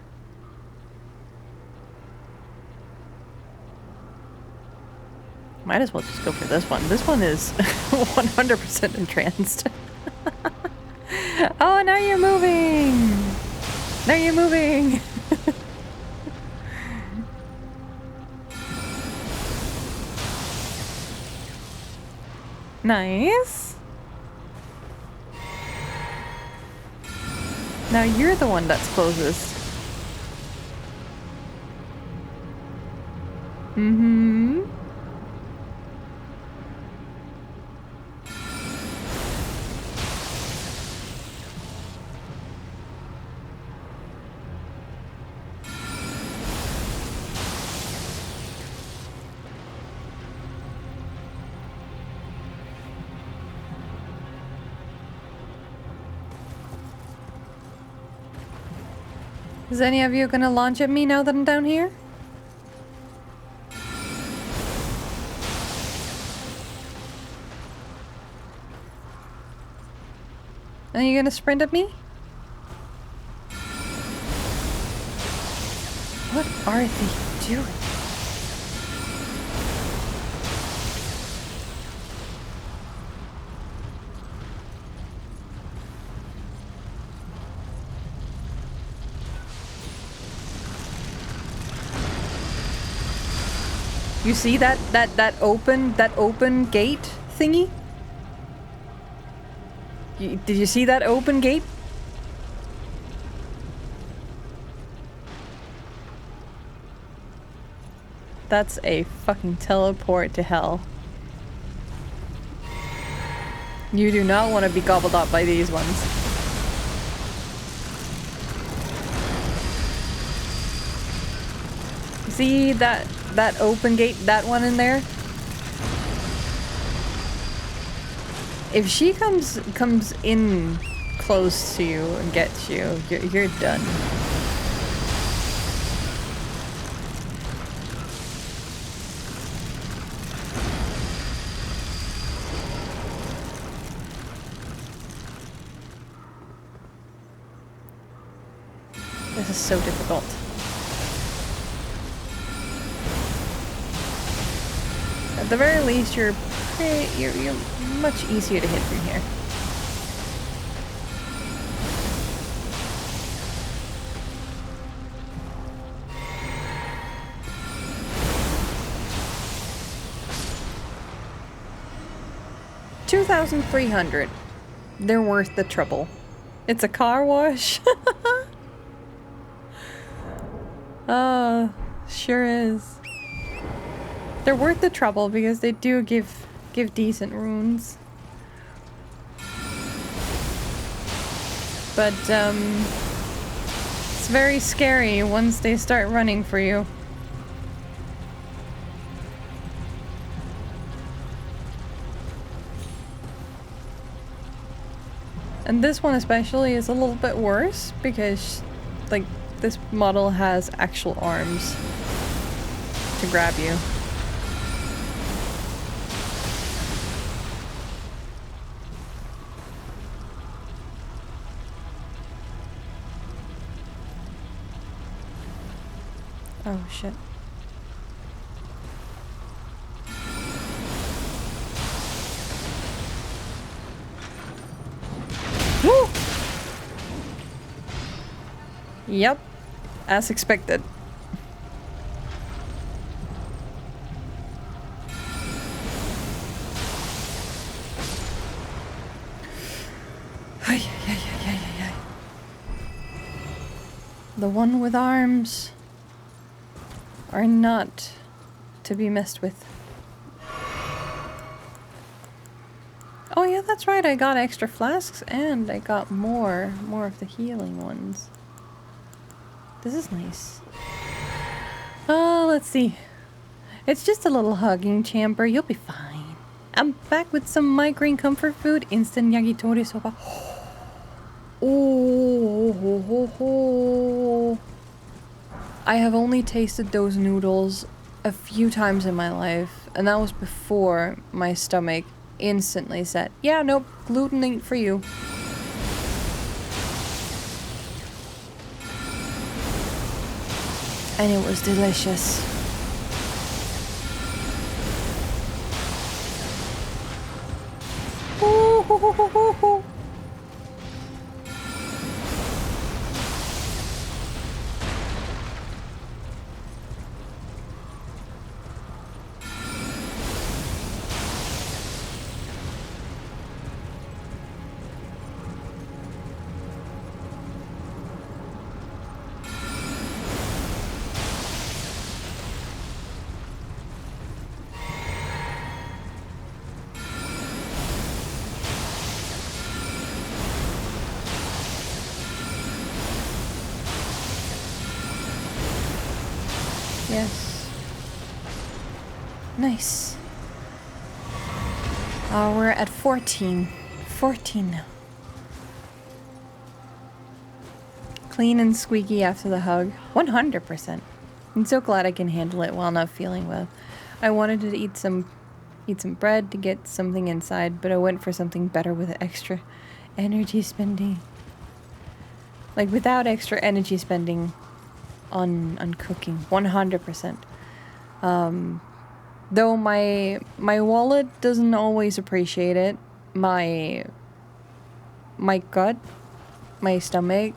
Might as well just go for this one. This one is 100% entranced. Oh, now you're moving! Now you're moving! Nice. Now you're the one that's closest. Mm-hmm. Is any of you gonna launch at me now that I'm down here? Are you gonna sprint at me? What are they doing? You see that open gate thingy? Did you see that open gate? That's a fucking teleport to hell. You do not want to be gobbled up by these ones. See that open gate, that one in there? If she comes in close to you and gets you, you're done. This is so difficult. At the very least, you're much easier to hit from here. $2,300. They're worth the trouble. It's a car wash. Sure is. They're worth the trouble because they do give decent runes. But it's very scary once they start running for you. And this one especially is a little bit worse because, like, this model has actual arms to grab you. Oh shit. Woo! Yep, as expected. The one with arms are not to be messed with. Oh yeah, that's right, I got extra flasks and I got more of the healing ones. This is nice. Oh, let's see. It's just a little hugging chamber, you'll be fine. I'm back with some migraine comfort food, instant yakitori soba. Oh, I have only tasted those noodles a few times in my life, and that was before my stomach instantly said, yeah, nope, gluten ain't for you. And it was delicious. Ooh. Yes. Nice. Oh, we're at 14. 14 now. Clean and squeaky after the hug. 100%. I'm so glad I can handle it while not feeling well. I wanted to eat some bread to get something inside, but I went for something better with extra energy spending. Like, without extra energy spending on cooking. 100%. Though my wallet doesn't always appreciate it, my gut, my stomach,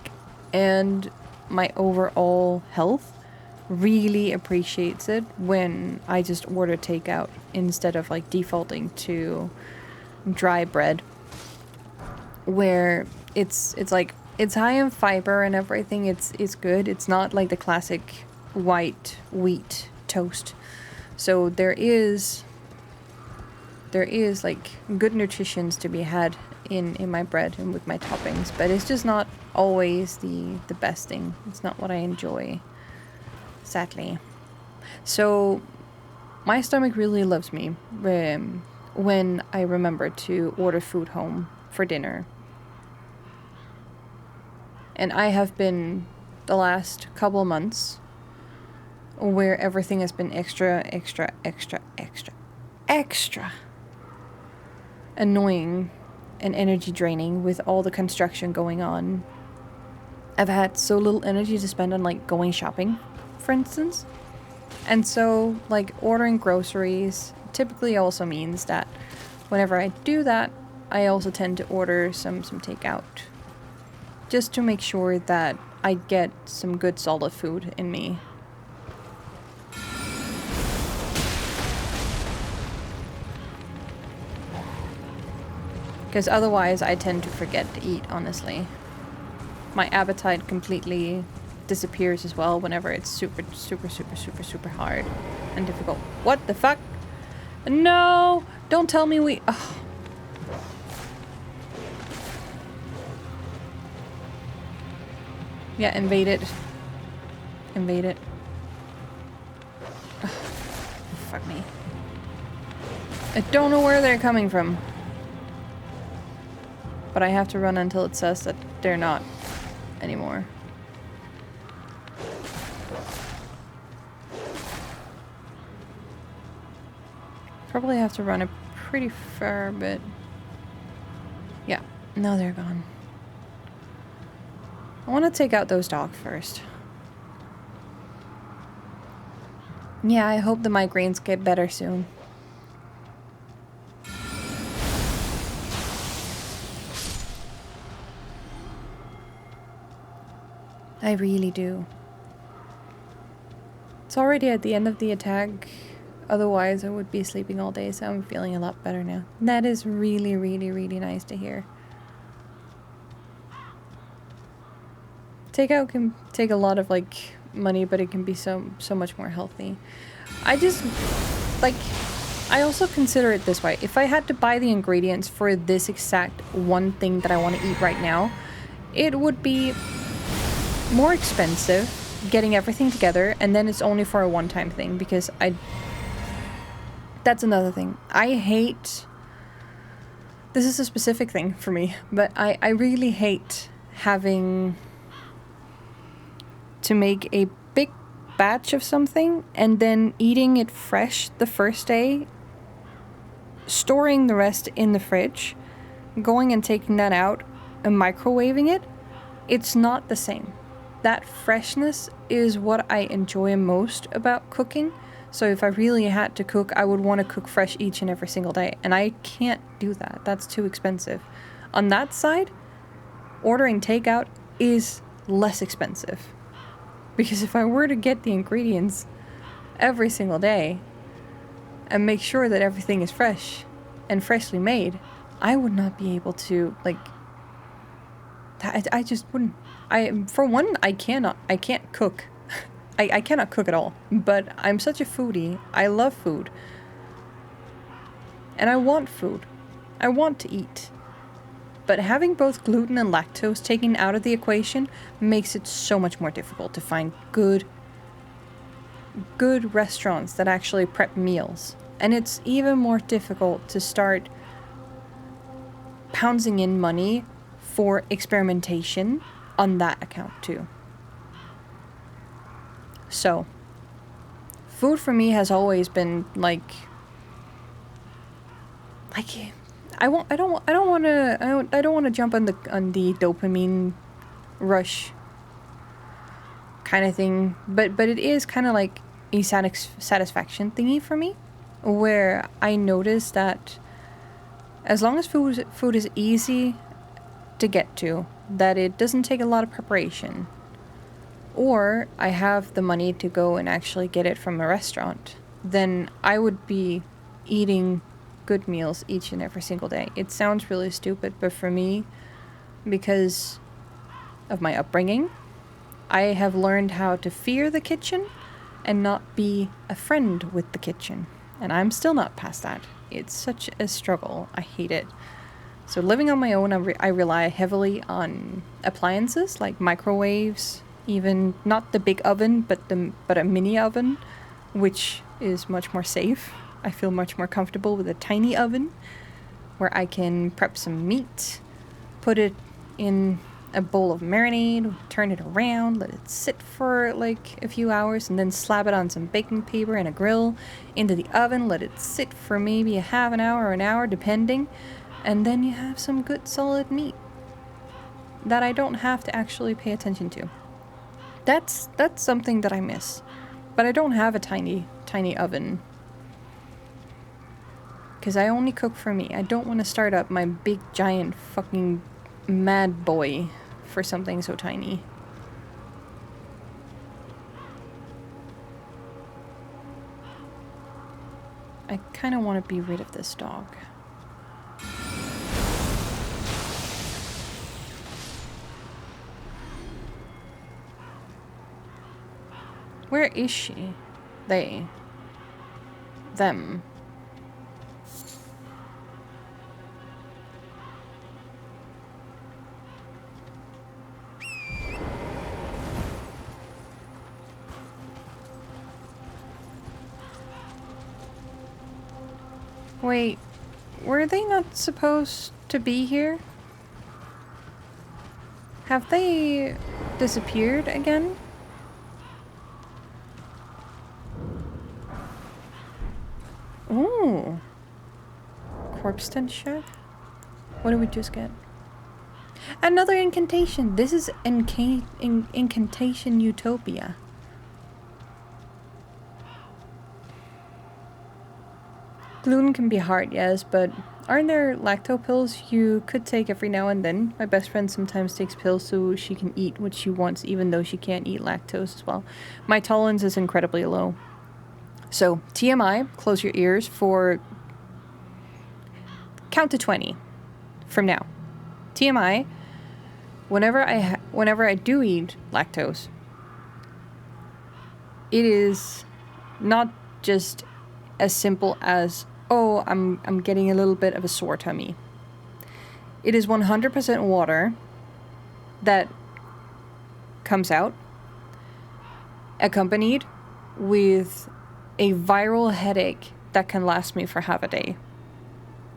and my overall health really appreciates it when I just order takeout instead of like defaulting to dry bread, where it's like it's high in fiber and everything. It's good. It's not like the classic white wheat toast. So there is there is like good nutritions to be had in my bread and with my toppings, but it's just not always the best thing. It's not what I enjoy, sadly. So my stomach really loves me when I remember to order food home for dinner. And I have been the last couple of months where everything has been extra annoying and energy draining with all the construction going on. I've had so little energy to spend on like going shopping, for instance. And so like ordering groceries typically also means that whenever I do that, I also tend to order some takeout. Just to make sure that I get some good solid food in me. Because otherwise I tend to forget to eat, honestly. My appetite completely disappears as well whenever it's super hard and difficult. What the fuck? No! Don't tell me we... Oh. Yeah, invade it. Invade it. Ugh. Fuck me. I don't know where they're coming from. But I have to run until it says that they're not anymore. Probably have to run a pretty fair bit. Yeah, now they're gone. I want to take out those dogs first. Yeah, I hope the migraines get better soon. I really do. It's already at the end of the attack. Otherwise, I would be sleeping all day, so I'm feeling a lot better now. That is really, really, really nice to hear. Takeout can take a lot of, like, money, but it can be so much more healthy. I just, like, I also consider it this way. If I had to buy the ingredients for this exact one thing that I want to eat right now, it would be more expensive getting everything together, and then it's only for a one-time thing, because that's another thing. I hate... This is a specific thing for me, but I really hate having to make a big batch of something and then eating it fresh the first day, storing the rest in the fridge, going and taking that out and microwaving it. It's not the same. That freshness is what I enjoy most about cooking. So if I really had to cook, I would want to cook fresh each and every single day. And I can't do that. That's too expensive. On that side, ordering takeout is less expensive. Because if I were to get the ingredients every single day and make sure that everything is fresh and freshly made, I would not be able to, like... I just wouldn't. For one, I can't cook. I cannot cook at all, but I'm such a foodie. I love food. And I want food. I want to eat. But having both gluten and lactose taken out of the equation makes it so much more difficult to find good restaurants that actually prep meals. And it's even more difficult to start pouncing in money for experimentation on that account too. So, food for me has always been like I don't want to jump on the dopamine rush kind of thing, but it is kind of like a satisfaction thingy for me, where I notice that as long as food is easy to get to, that it doesn't take a lot of preparation, or I have the money to go and actually get it from a restaurant, then I would be eating good meals each and every single day. It sounds really stupid, but for me, because of my upbringing, I have learned how to fear the kitchen and not be a friend with the kitchen. And I'm still not past that. It's such a struggle. I hate it. So living on my own, I rely heavily on appliances like microwaves, even not the big oven, but a mini oven, which is much more safe. I feel much more comfortable with a tiny oven where I can prep some meat, put it in a bowl of marinade, turn it around, let it sit for like a few hours, and then slap it on some baking paper and a grill into the oven, let it sit for maybe a half an hour or an hour depending, and then you have some good solid meat that I don't have to actually pay attention to. That's something that I miss. But I don't have a tiny oven. Because I only cook for me. I don't want to start up my big giant fucking mad boy for something so tiny. I kind of want to be rid of this dog. Where is she? They. Them. Wait, were they not supposed to be here? Have they disappeared again? Ooh. Corpse tent shack? What did we just get? Another incantation! This is incantation utopia. Gluten can be hard, yes, but aren't there lacto pills you could take every now and then? My best friend sometimes takes pills so she can eat what she wants even though she can't eat lactose as well. My tolerance is incredibly low. So, TMI, close your ears for... count to 20 from now. TMI, whenever I do eat lactose, it is not just as simple as, oh, I'm getting a little bit of a sore tummy. It is 100% water that comes out, accompanied with a viral headache that can last me for half a day.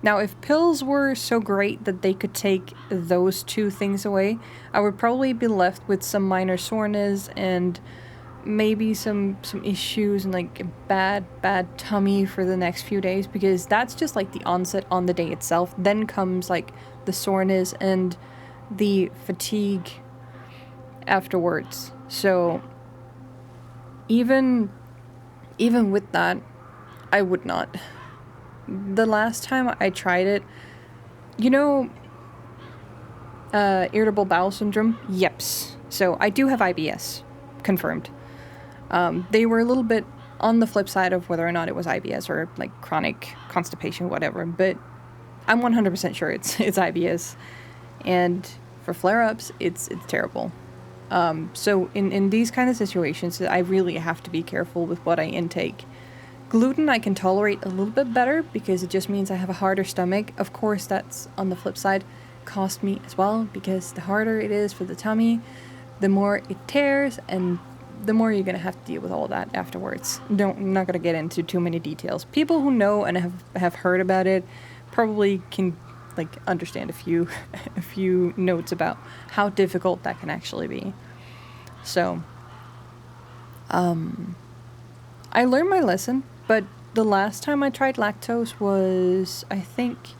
Now, if pills were so great that they could take those two things away, I would probably be left with some minor soreness and maybe some issues and like a bad tummy for the next few days, because that's just like the onset on the day itself. Then comes like the soreness and the fatigue afterwards. So even with that, I would not. The last time I tried it, you know, irritable bowel syndrome? Yeps. So I do have IBS. Confirmed. They were a little bit on the flip side of whether or not it was IBS or like chronic constipation, whatever, but I'm 100% sure it's IBS. And for flare-ups, it's terrible. So in these kind of situations, I really have to be careful with what I intake. Gluten I can tolerate a little bit better because it just means I have a harder stomach. Of course, that's on the flip side cost me as well, because the harder it is for the tummy, the more it tears and the more you're going to have to deal with all that afterwards. I'm not going to get into too many details. People who know and have heard about it probably can like understand a few notes about how difficult that can actually be. So I learned my lesson, but the last time I tried lactose was I think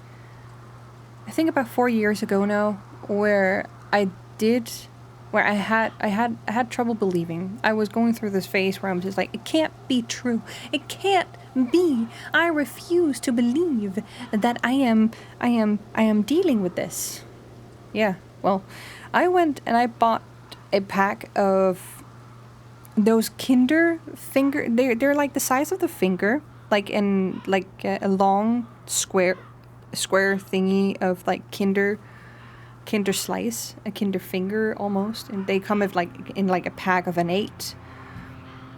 about 4 years ago now, where I had trouble believing. I was going through this phase where I'm just like, it can't be true. It can't be. I refuse to believe that I am dealing with this. Yeah, well, I went and I bought a pack of those Kinder finger. They're like the size of the finger, like in like a long square thingy of like Kinder slice, a Kinder finger almost, and they come in like a pack of an 8.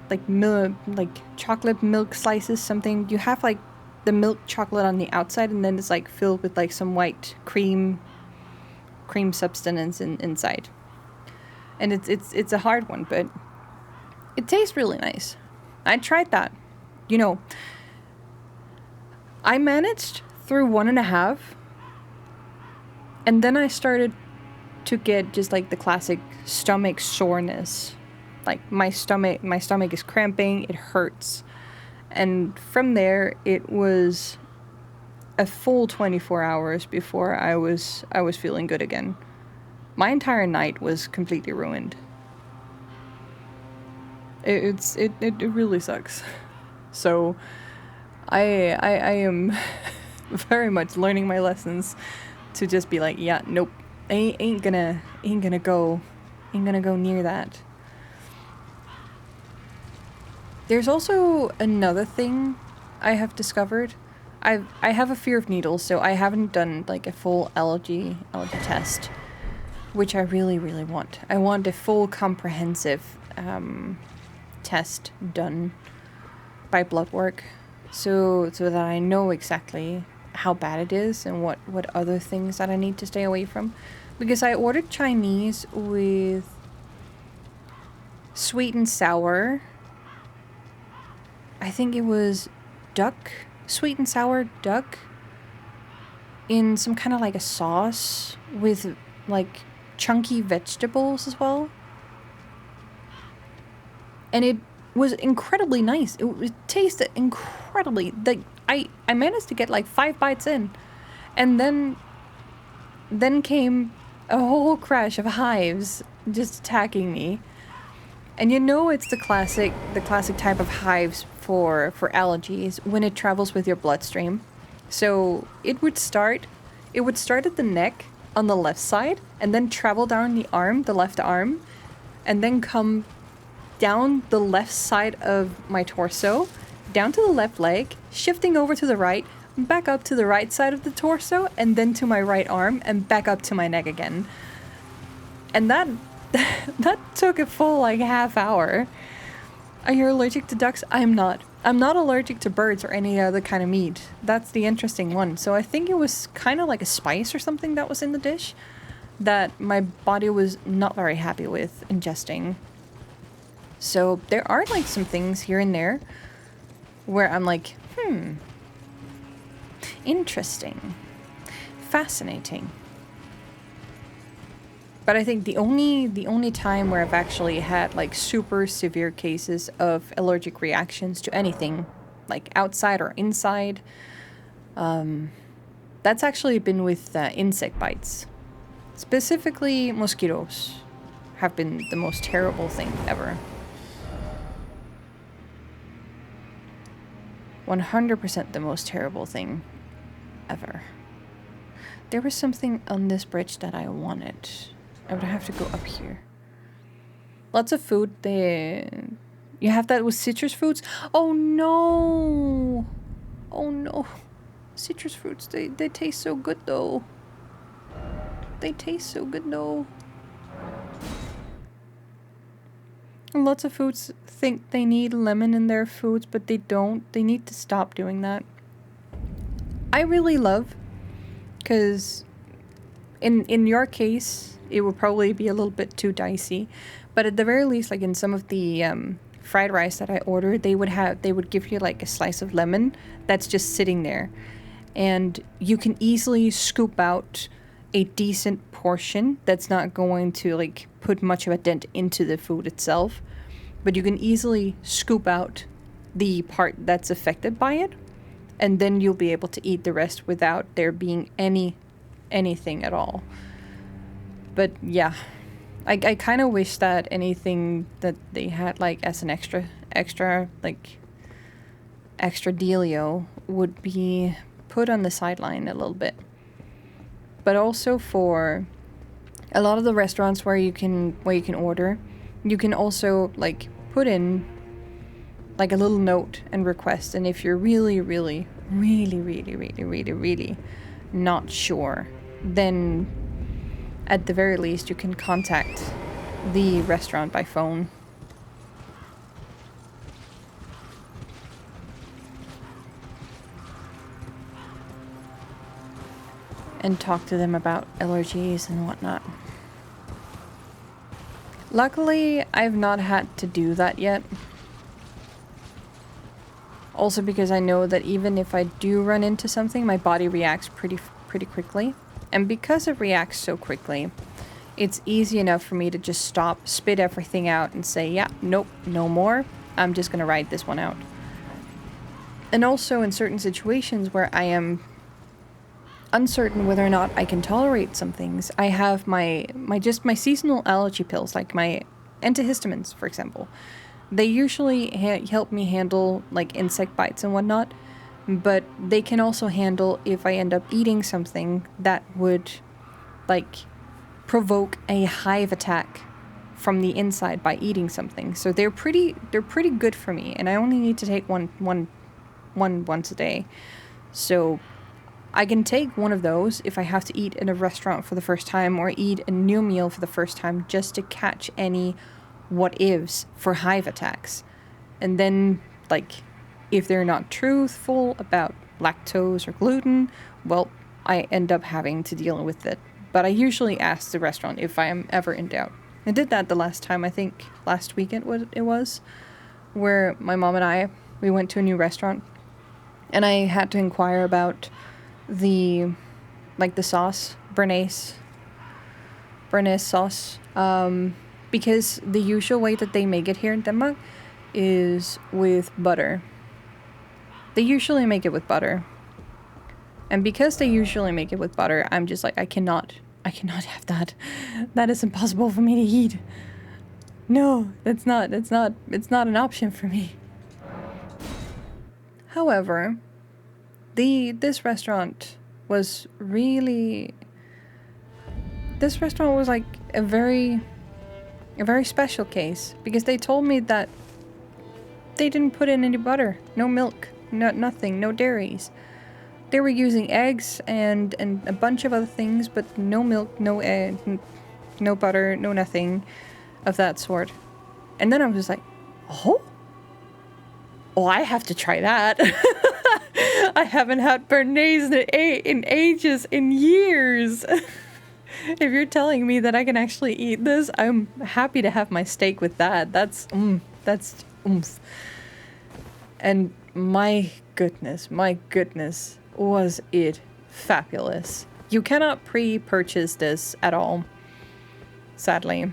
like chocolate milk slices, something. You have like the milk chocolate on the outside, and then it's like filled with like some white cream substance inside. And it's a hard one, but it tastes really nice. I tried that. You know, I managed through 1.5, and then I started to get just like the classic stomach soreness. Like my stomach is cramping, it hurts. And from there it was a full 24 hours before I was feeling good again. My entire night was completely ruined. It really sucks. So I am very much learning my lessons to just be like, yeah, nope, ain't gonna go near that. There's also another thing I have discovered. I have a fear of needles, so I haven't done like a full allergy test, which I really want. I want a full comprehensive test done by blood work, so that I know exactly how bad it is and what other things that I need to stay away from. Because I ordered Chinese with sweet and sour. I think it was duck, sweet and sour duck, in some kind of like a sauce with like chunky vegetables as well. And it was incredibly nice. It tasted incredibly. Like I managed to get like 5 bites in, and then came a whole crash of hives just attacking me. And you know it's the classic type of hives for allergies when it travels with your bloodstream. So it would start at the neck on the left side, and then travel down the left arm, and then come down the left side of my torso, down to the left leg, shifting over to the right, back up to the right side of the torso, and then to my right arm, and back up to my neck again. And that took a full like half hour. Are you allergic to ducks? I'm not. I'm not allergic to birds or any other kind of meat. That's the interesting one. So I think it was kind of like a spice or something that was in the dish that my body was not very happy with ingesting. So there are like some things here and there where I'm like, interesting, fascinating. But I think the only time where I've actually had like super severe cases of allergic reactions to anything, like outside or inside, that's actually been with insect bites. Specifically, mosquitoes have been the most terrible thing ever. 100% the most terrible thing ever. There was something on this bridge that I wanted. I would have to go up here. Lots of food. You have that with citrus fruits? Oh no! Oh no. Citrus fruits, they taste so good though. They taste so good though. And lots of foods think they need lemon in their foods, but they don't. They need to stop doing that. I really love, because in your case, it would probably be a little bit too dicey, but at the very least, like in some of the fried rice that I ordered, they would give you like a slice of lemon that's just sitting there, and you can easily scoop out a decent portion that's not going to like put much of a dent into the food itself, but you can easily scoop out the part that's affected by it, and then you'll be able to eat the rest without there being anything at all. But yeah, I kind of wish that anything that they had like as an extra dealio would be put on the sideline a little bit. But also for a lot of the restaurants where you can order, you can also like put in like a little note and request. And if you're really not sure, then at the very least you can contact the restaurant by phone. and talk to them about allergies and whatnot. Luckily, I've not had to do that yet. Also because I know that even if I do run into something, my body reacts pretty quickly. And because it reacts so quickly, it's easy enough for me to just stop, spit everything out, and say, yeah, nope, no more. I'm just gonna ride this one out. And also in certain situations where I am uncertain whether or not I can tolerate some things, I have my seasonal allergy pills, like my antihistamines, for example. They usually help me handle like insect bites and whatnot, but they can also handle if I end up eating something that would like provoke a hive attack from the inside by eating something. So they're pretty good for me, and I only need to take one once a day. So I can take one of those if I have to eat in a restaurant for the first time or eat a new meal for the first time, just to catch any what-ifs for hive attacks. And then, like, if they're not truthful about lactose or gluten, well, I end up having to deal with it. But I usually ask the restaurant if I am ever in doubt. I did that the last time, I think last weekend it was, where my mom and we went to a new restaurant, and I had to inquire about the sauce, Béarnaise sauce, because the usual way that they make it here in Denmark is with butter. They usually make it with butter. And because they usually make it with butter, I'm just like, I cannot have that. That is impossible for me to eat. No, it's not an option for me. However, this restaurant was like a very special case, because they told me that they didn't put in any butter, no milk, nothing, no dairies. They were using eggs and a bunch of other things, but no milk, no egg, no butter, no nothing of that sort. And then I was like, oh, I have to try that. I haven't had Béarnaise in ages, in years. If you're telling me that I can actually eat this, I'm happy to have my steak with that. That's oomph. And my goodness, was it fabulous. You cannot pre-purchase this at all, sadly.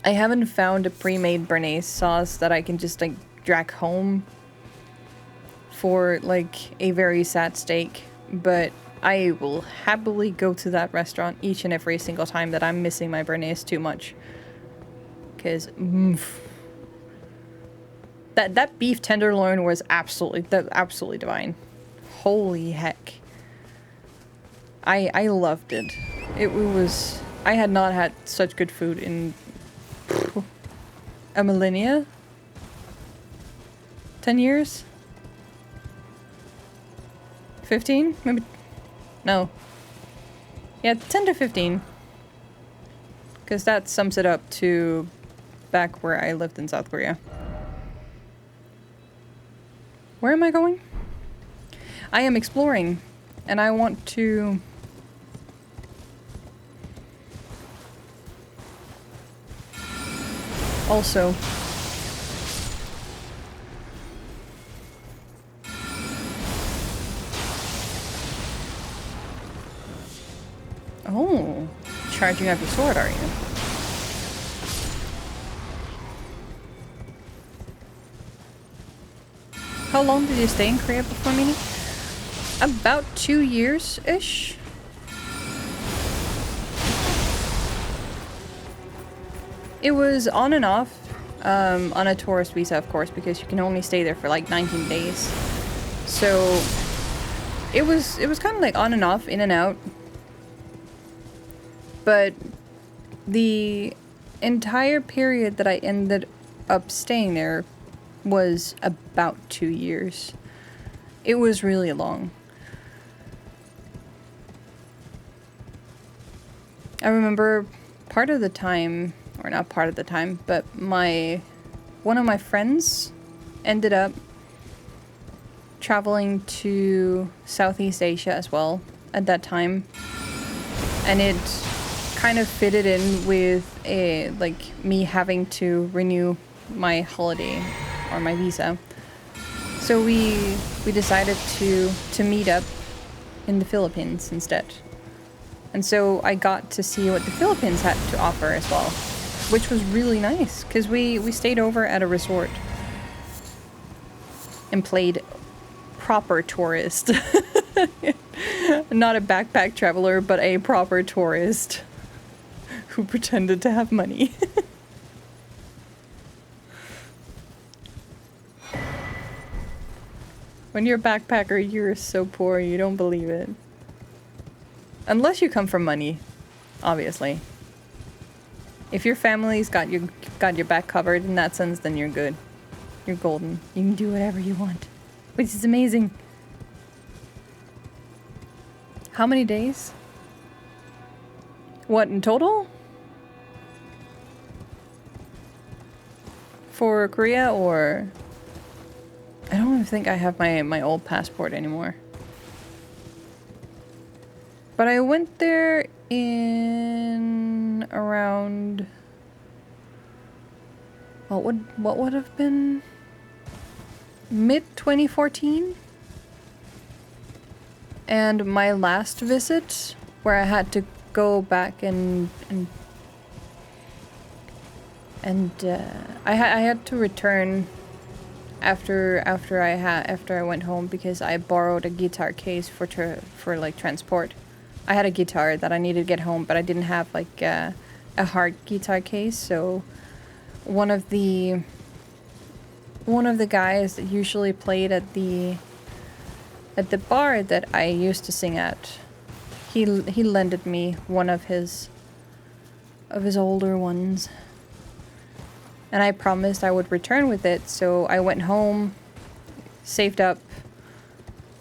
I haven't found a pre-made Béarnaise sauce that I can just like drag home for like a very sad steak, but I will happily go to that restaurant each and every single time that I'm missing my Béarnaise too much. Because that beef tenderloin was absolutely divine. Holy heck. I loved it. It was... I had not had such good food in a millennia? 10 years? 15? Maybe... No. Yeah, 10 to 15. Because that sums it up to back where I lived in South Korea. Where am I going? I am exploring, and I want to... Also... Oh, charging up your sword, are you? How long did you stay in Korea before meeting? About 2 years-ish. It was on and off, on a tourist visa, of course, because you can only stay there for like 19 days. So it was kind of like on and off, in and out. But the entire period that I ended up staying there was about 2 years. It was really long. I remember part of the time, or not part of the time, but one of my friends ended up traveling to Southeast Asia as well, at that time, and it kind of fitted in with me having to renew my holiday or my visa. So we decided to meet up in the Philippines instead. And so I got to see what the Philippines had to offer as well, which was really nice because we stayed over at a resort and played proper tourist. Not a backpack traveler, but a proper tourist who pretended to have money. When you're a backpacker, you're so poor, you don't believe it. Unless you come from money, obviously. If your family's got your back covered in that sense, then you're good. You're golden. You can do whatever you want, which is amazing. How many days? What in total? For Korea, or... I don't even think I have my old passport anymore. But I went there in around... What would have been... mid-2014? And my last visit, where I had to go back and I had to return after I went home because I borrowed a guitar case for like transport. I had a guitar that I needed to get home, but I didn't have like a hard guitar case, so one of the guys that usually played at the bar that I used to sing at, he lended me one of his older ones. And I promised I would return with it, so I went home, saved up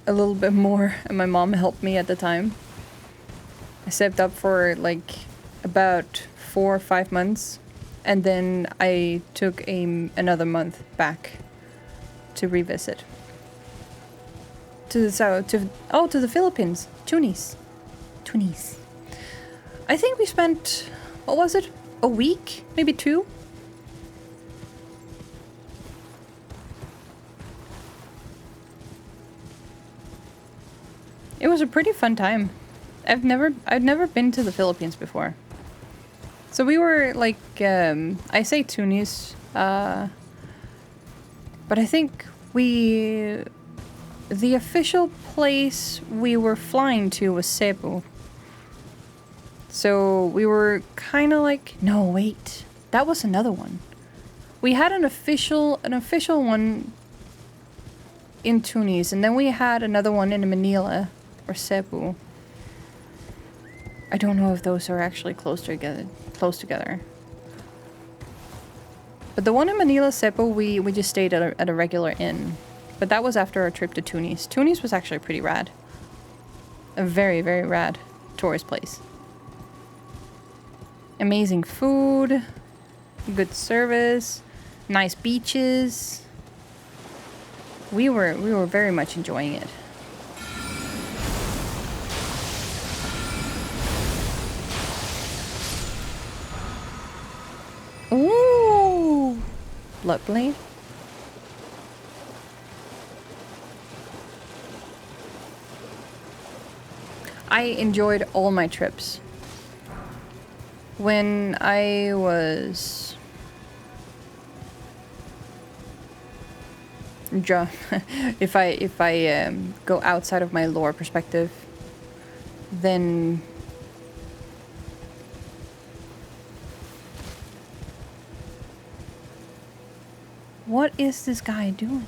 a little bit more, and my mom helped me at the time. I saved up for like about 4 or 5 months, and then I took another month back to revisit. To the Philippines. Tunis. I think we spent, what was it? A week? Maybe 2? It was a pretty fun time. I've never been to the Philippines before. So we were like, I say Tunis, but I think the official place we were flying to was Cebu. So we were kind of like, no, wait, that was another one. We had an official one in Tunis, and then we had another one in Manila or Cebu. I don't know if those are actually close together. But the one in Manila, Cebu, we just stayed at a regular inn. But that was after our trip to Tunis. Tunis was actually pretty rad. A very, very rad tourist place. Amazing food, good service, nice beaches. We were very much enjoying it. Ooh, Bloodblade. I enjoyed all my trips. When I was if I go outside of my lore perspective, then what is this guy doing?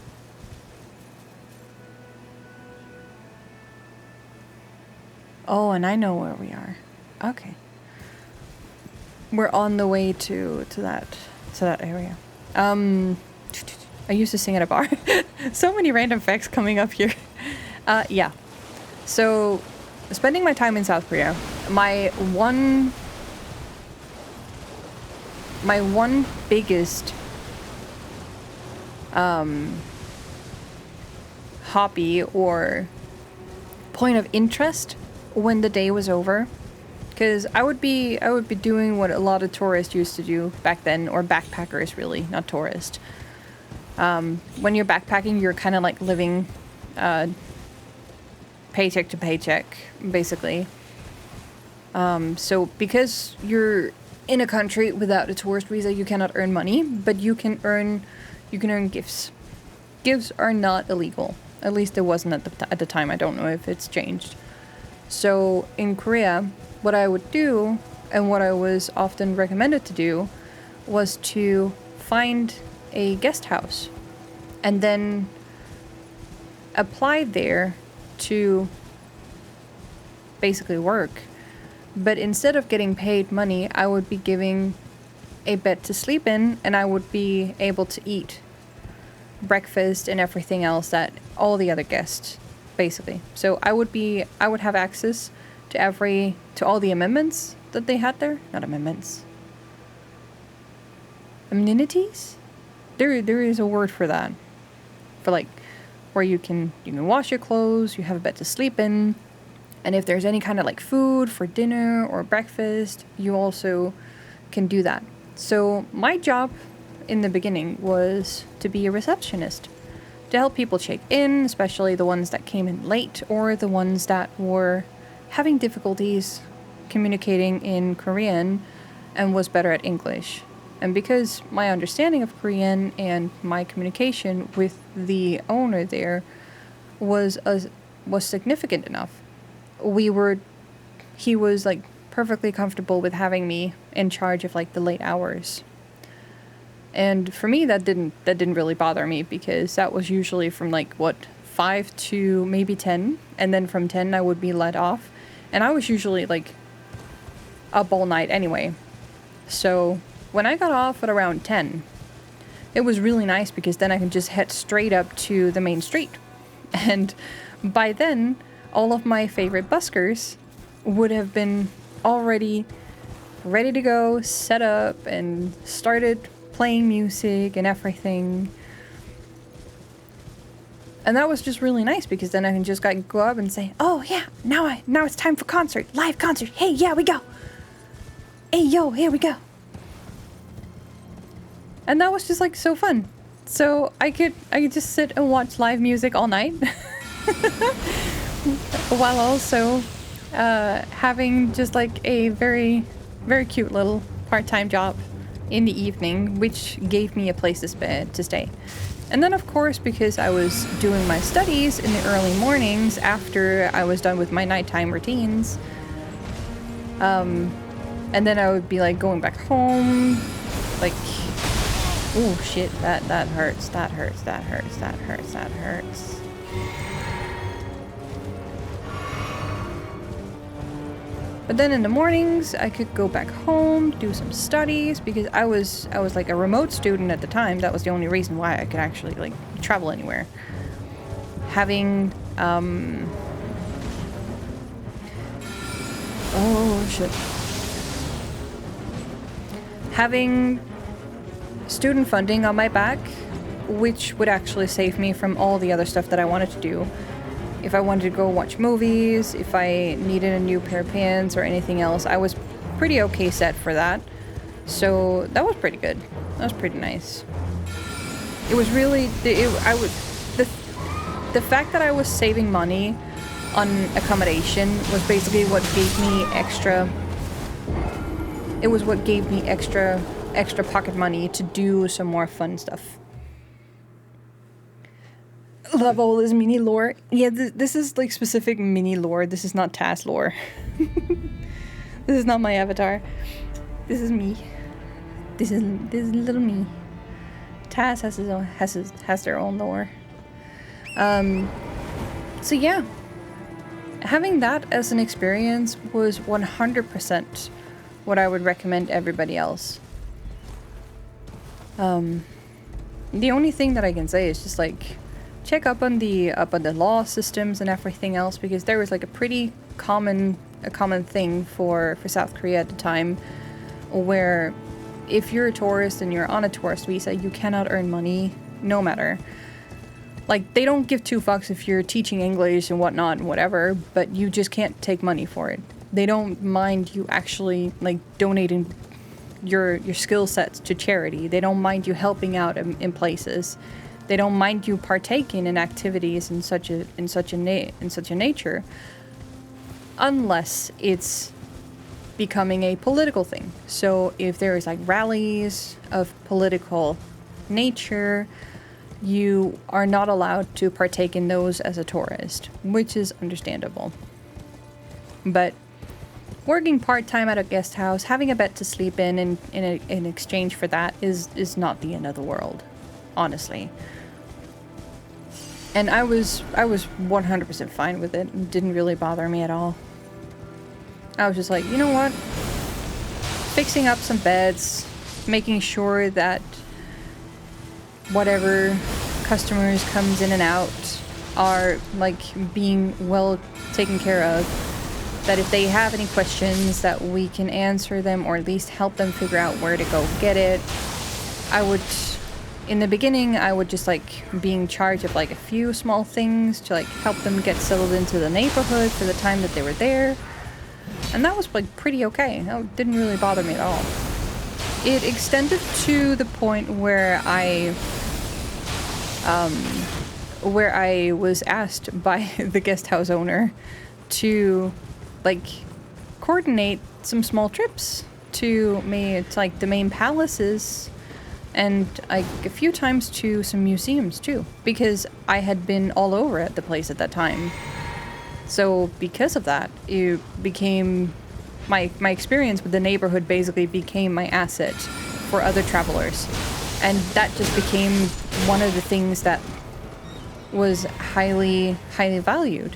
Oh, and I know where we are. Okay. We're on the way to that area. I used to sing at a bar. So many random facts coming up here. Yeah. So, spending my time in South Korea, my one biggest hobby or point of interest when the day was over, because I would be doing what a lot of tourists used to do back then, or backpackers really, not tourists. When you're backpacking, you're kind of like living paycheck to paycheck, basically. So because you're in a country without a tourist visa, you cannot earn money, but you can earn gifts. Gifts are not illegal. At least it wasn't at the time. I don't know if it's changed. So in Korea, what I would do, and what I was often recommended to do, was to find a guest house and then apply there to basically work. But instead of getting paid money, I would be giving a bed to sleep in, and I would be able to eat breakfast and everything else that all the other guests, basically. So I would have access to all the amendments that they had there. Not amendments. Amenities? There is a word for that. For like where you can wash your clothes, you have a bed to sleep in. And if there's any kind of like food for dinner or breakfast, you also can do that. So my job in the beginning was to be a receptionist, to help people check in, especially the ones that came in late or the ones that were having difficulties communicating in Korean and was better at English. And because my understanding of Korean and my communication with the owner there was significant enough, he was like perfectly comfortable with having me in charge of like the late hours. And for me, that didn't really bother me, because that was usually from like 5 to maybe 10, and then from 10 I would be let off, and I was usually like up all night anyway. So when I got off at around 10, it was really nice, because then I could just head straight up to the main street, and by then all of my favorite buskers would have been already ready to go, set up, and started playing music and everything. And that was just really nice, because then I can just go up and say, oh yeah, now it's time for live concert. Hey, yeah, we go. Hey, yo, here we go. And that was just like so fun. So I could just sit and watch live music all night. While also having just like a very, very cute little part-time job in the evening, which gave me a place to stay. And then of course, because I was doing my studies in the early mornings after I was done with my nighttime routines, and then I would be like going back home, like, oh shit, that hurts, that hurts, that hurts, that hurts, that hurts. But then in the mornings, I could go back home, do some studies, because I was like a remote student at the time. That was the only reason why I could actually like travel anywhere. Having having student funding on my back, which would actually save me from all the other stuff that I wanted to do. If I wanted to go watch movies, if I needed a new pair of pants or anything else, I was pretty okay set for that. So that was pretty good. That was pretty nice. It was really the fact that I was saving money on accommodation was basically what gave me extra. It was what gave me extra pocket money to do some more fun stuff. Love all this mini lore. Yeah, this is like specific mini lore. This is not Taz lore. This is not my avatar. This is me. This is little me. Taz has their own lore. So yeah, having that as an experience was 100% what I would recommend everybody else. The only thing that I can say is just like check up on the law systems and everything else, because there was like a pretty common thing for South Korea at the time, where if you're a tourist and you're on a tourist visa, you cannot earn money no matter Like, they don't give two fucks if you're teaching English and whatnot and whatever, but you just can't take money for it. They don't mind you actually, like, donating your skill sets to charity. They don't mind you helping out in places. They don't mind you partaking in activities in such a nature, unless it's becoming a political thing. So if there is like rallies of political nature, you are not allowed to partake in those as a tourist, which is understandable. But working part-time at a guest house, having a bed to sleep in exchange for that is not the end of the world, honestly. And I was 100% fine with it. It didn't really bother me at all. I was just like, you know what? Fixing up some beds, making sure that whatever customers comes in and out are like being well taken care of. That if they have any questions, that we can answer them or at least help them figure out where to go get it. In the beginning, I would just like be in charge of like a few small things to like help them get settled into the neighborhood for the time that they were there. And that was like pretty okay. That didn't really bother me at all. It extended to the point where I was asked by the guest house owner to like coordinate some small trips to like the main palaces and like a few times to some museums too, because I had been all over at the place at that time. So because of that, it became my experience with the neighborhood basically became my asset for other travelers. And that just became one of the things that was highly, highly valued.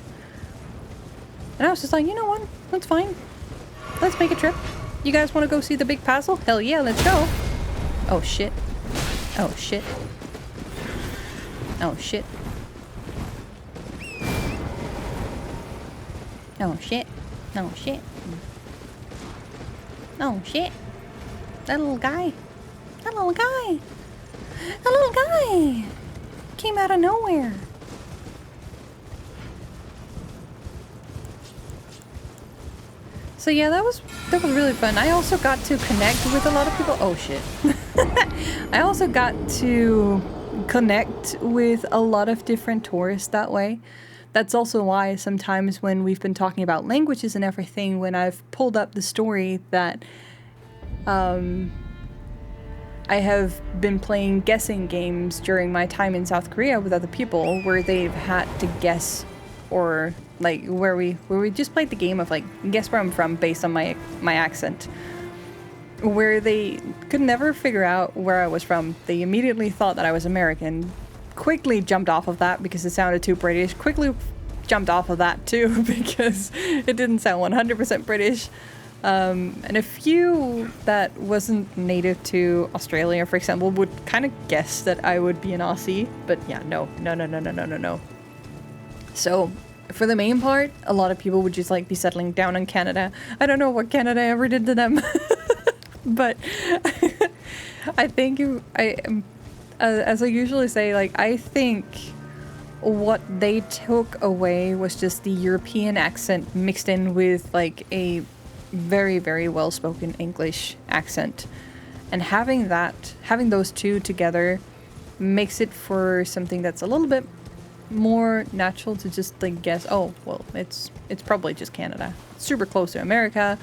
And I was just like, you know what? That's fine. Let's make a trip. You guys want to go see the big puzzle? Hell yeah, let's go. Oh shit. Oh shit. Oh shit. Oh shit. Oh shit. Oh shit. That little guy. That little guy. That little guy came out of nowhere. So yeah, that was really fun. I also got to connect with a lot of people. Oh shit. I also got to connect with a lot of different tourists that way. That's also why sometimes when we've been talking about languages and everything, when I've pulled up the story that I have been playing guessing games during my time in South Korea with other people where they've had to guess, or like where we just played the game of like guess where I'm from based on my accent, where they could never figure out where I was from. They immediately thought that I was American, quickly jumped off of that because it sounded too British, quickly jumped off of that too because it didn't sound 100% British. And a few that wasn't native to Australia, for example, would kind of guess that I would be an Aussie, but yeah, no. So for the main part, a lot of people would just like be settling down in Canada. I don't know what Canada ever did to them, but I think as I usually say, like, I think what they took away was just the European accent mixed in with like a very, very well-spoken English accent. And having those two together makes it for something that's a little bit more natural to just like guess, oh, well, it's probably just Canada. It's super close to America,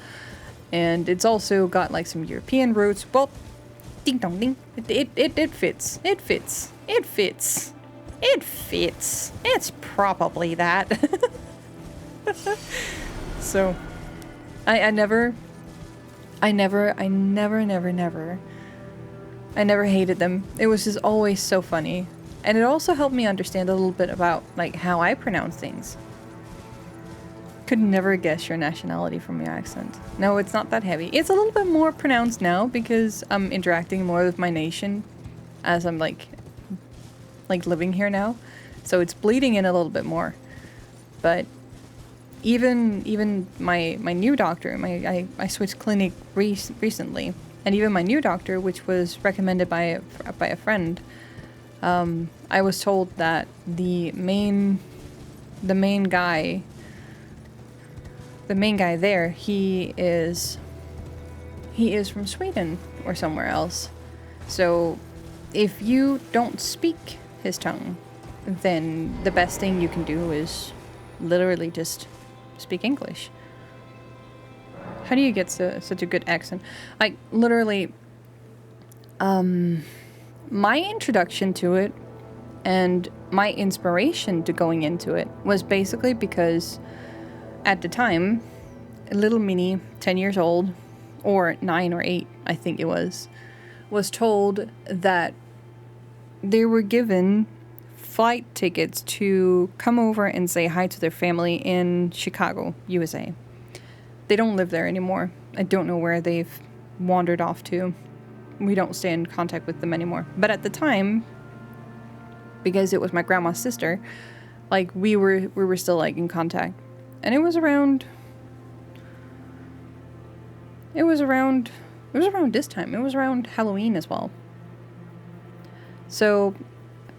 and it's also got like some European roots. Well, ding dong ding. It fits. It fits. It fits. It fits. It's probably that. So I never hated them. It was just always so funny. And it also helped me understand a little bit about like how I pronounce things. Could never guess your nationality from your accent. No, it's not that heavy. It's a little bit more pronounced now because I'm interacting more with my nation as I'm like living here now. So it's bleeding in a little bit more. But even my new doctor, I switched clinic recently, and even my new doctor, which was recommended by a friend, I was told that the main guy there, he is from Sweden or somewhere else. So if you don't speak his tongue, then the best thing you can do is literally just speak English. How do you get such a good accent? Like, literally, my introduction to it and my inspiration to going into it was basically because at the time, little Minnie, 10 years old, or 9 or 8, I think it was told that they were given flight tickets to come over and say hi to their family in Chicago, USA. They don't live there anymore. I don't know where they've wandered off to. We don't stay in contact with them anymore. But at the time, because it was my grandma's sister, like we were still like in contact. And it was around this time. It was around Halloween as well. So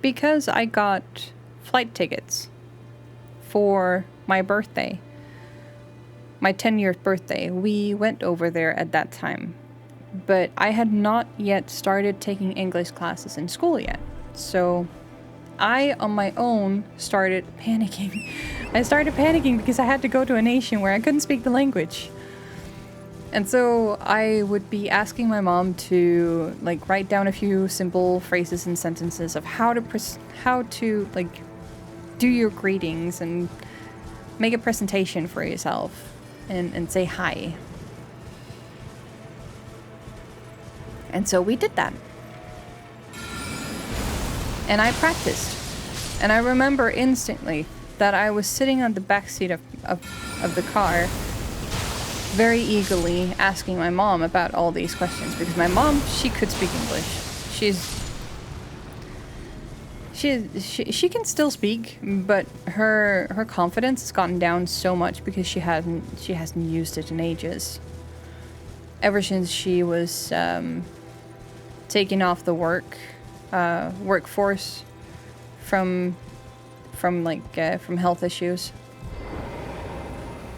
because I got flight tickets for my birthday, my 10th birthday, we went over there at that time. But I had not yet started taking English classes in school yet. So I, on my own, started panicking. I started panicking because I had to go to a nation where I couldn't speak the language. And so I would be asking my mom to like write down a few simple phrases and sentences of how to like do your greetings and make a presentation for yourself and say hi. And so we did that. And I practiced. And I remember instantly that I was sitting on the back seat of the car, very eagerly asking my mom about all these questions, because my mom, she could speak English. She can still speak, but her confidence has gotten down so much because she hasn't used it in ages. Ever since she was taking off the workforce from health issues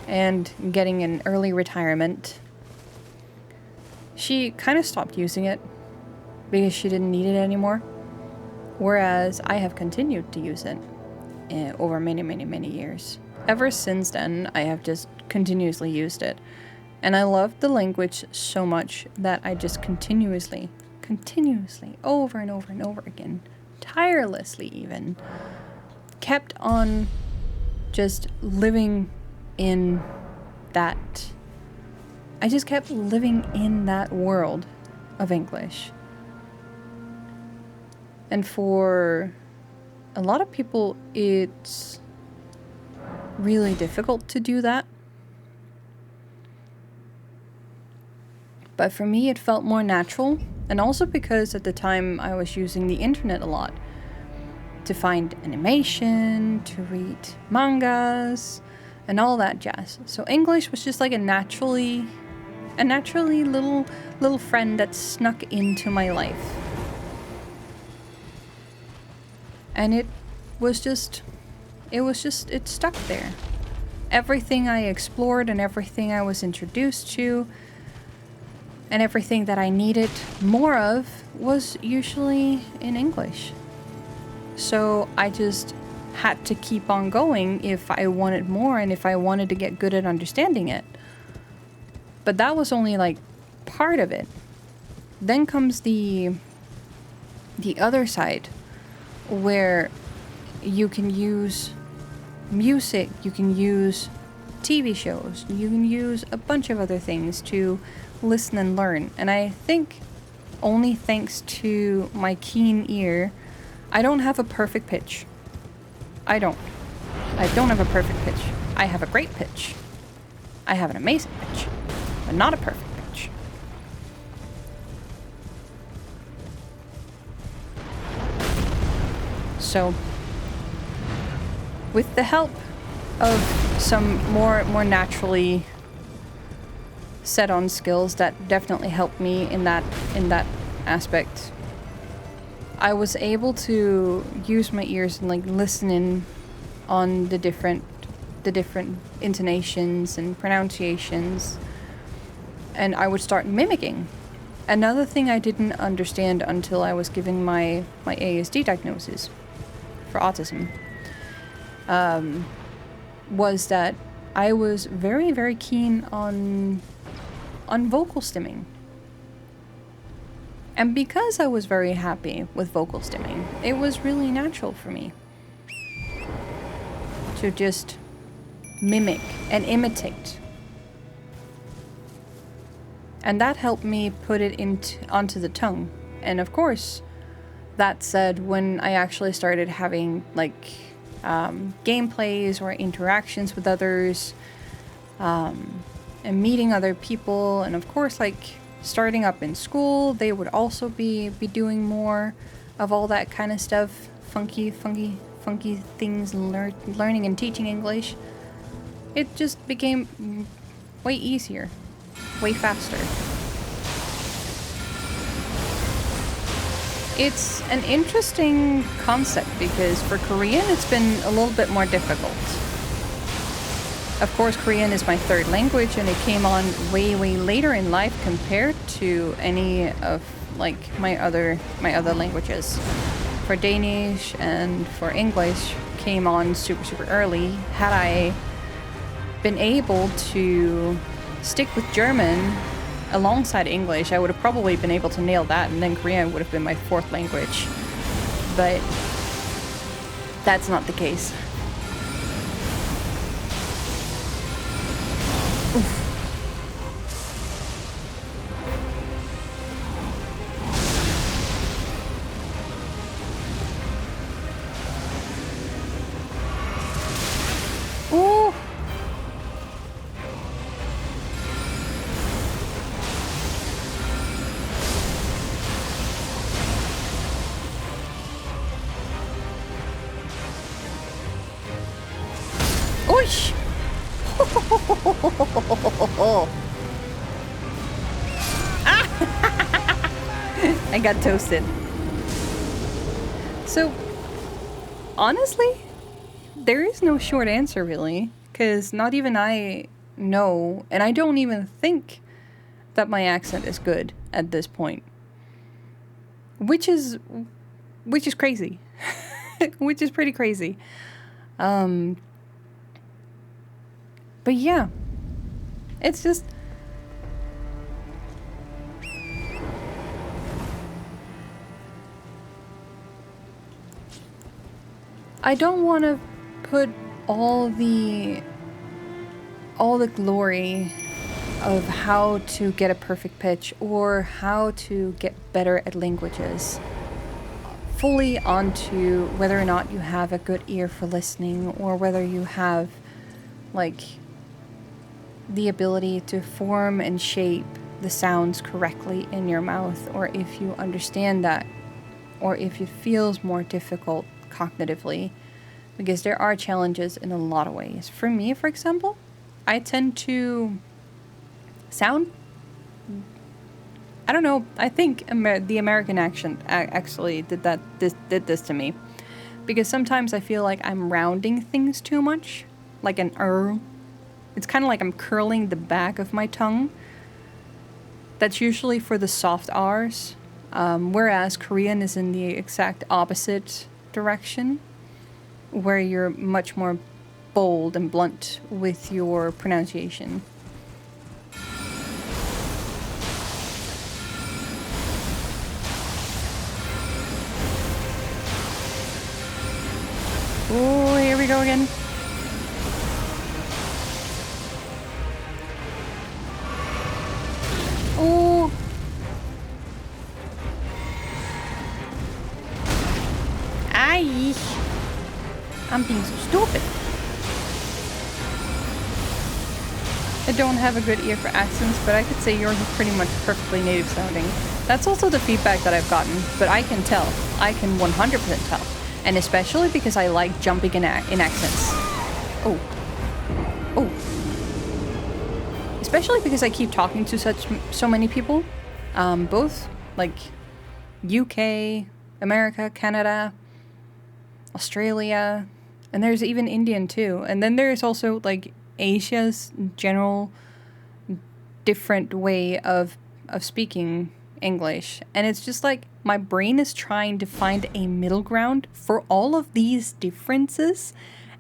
and getting an early retirement, she kind of stopped using it because she didn't need it anymore. Whereas I have continued to use it over many, many, many years. Ever since then, I have just continuously used it. And I love the language so much that I just continuously, over and over and over again, tirelessly even, kept on just living in that. I just kept living in that world of English. And for a lot of people, it's really difficult to do that. But for me, it felt more natural. And also because at the time I was using the internet a lot to find animation, to read mangas, and all that jazz. So English was just like a naturally little friend that snuck into my life. And it stuck there. Everything I explored and everything I was introduced to and everything that I needed more of was usually in English. So I just had to keep on going if I wanted more and if I wanted to get good at understanding it. But that was only like part of it. Then comes the other side, where you can use music, you can use TV shows, you can use a bunch of other things to listen and learn. And I think only thanks to my keen ear, I don't have a perfect pitch. I don't have a perfect pitch. I have a great pitch. I have an amazing pitch, but not a perfect pitch. So, with the help of some more naturally set on skills that definitely helped me in that aspect, I was able to use my ears and like listen in on the different intonations and pronunciations, and I would start mimicking. Another thing I didn't understand until I was giving my ASD diagnosis for autism was that I was very, very keen on vocal stimming. And because I was very happy with vocal stimming, it was really natural for me to just mimic and imitate. And that helped me put it onto the tongue. And of course, that said, when I actually started having like gameplays or interactions with others, and meeting other people, and of course like starting up in school, they would also be doing more of all that kind of stuff, funky things, learning and teaching English. It just became way easier, way faster. It's an interesting concept because for Korean it's been a little bit more difficult. Of course, Korean is my third language and it came on way later in life compared to any of like my other languages. For Danish and for English came on super early. Had I been able to stick with German alongside English, I would have probably been able to nail that, and then Korean would have been my fourth language. But that's not the case. Ooh. Oosh. I got toasted. So, honestly, there is no short answer really, because not even I know, and I don't even think that my accent is good at this point. Which is crazy. Which is pretty crazy. But yeah, it's just... I don't want to put all the glory of how to get a perfect pitch or how to get better at languages fully onto whether or not you have a good ear for listening, or whether you have like the ability to form and shape the sounds correctly in your mouth, or if you understand that, or if it feels more difficult cognitively, because there are challenges in a lot of ways. For me, for example, I tend to sound, I don't know, I think the American accent actually did this to me, because sometimes I feel like I'm rounding things too much, like an It's kind of like I'm curling the back of my tongue. That's usually for the soft R's, whereas Korean is in the exact opposite direction, where you're much more bold and blunt with your pronunciation. Oh, here we go again. Oh. Aye. I'm being so stupid. I don't have a good ear for accents, but I could say yours is pretty much perfectly native sounding. That's also the feedback that I've gotten, but I can tell. I can 100% tell. And especially because I like jumping in accents. Oh. Oh. Especially because I keep talking to so many people, both like UK, America, Canada, Australia, and there's even Indian too. And then there's also like Asia's general different way of speaking English. And it's just like my brain is trying to find a middle ground for all of these differences,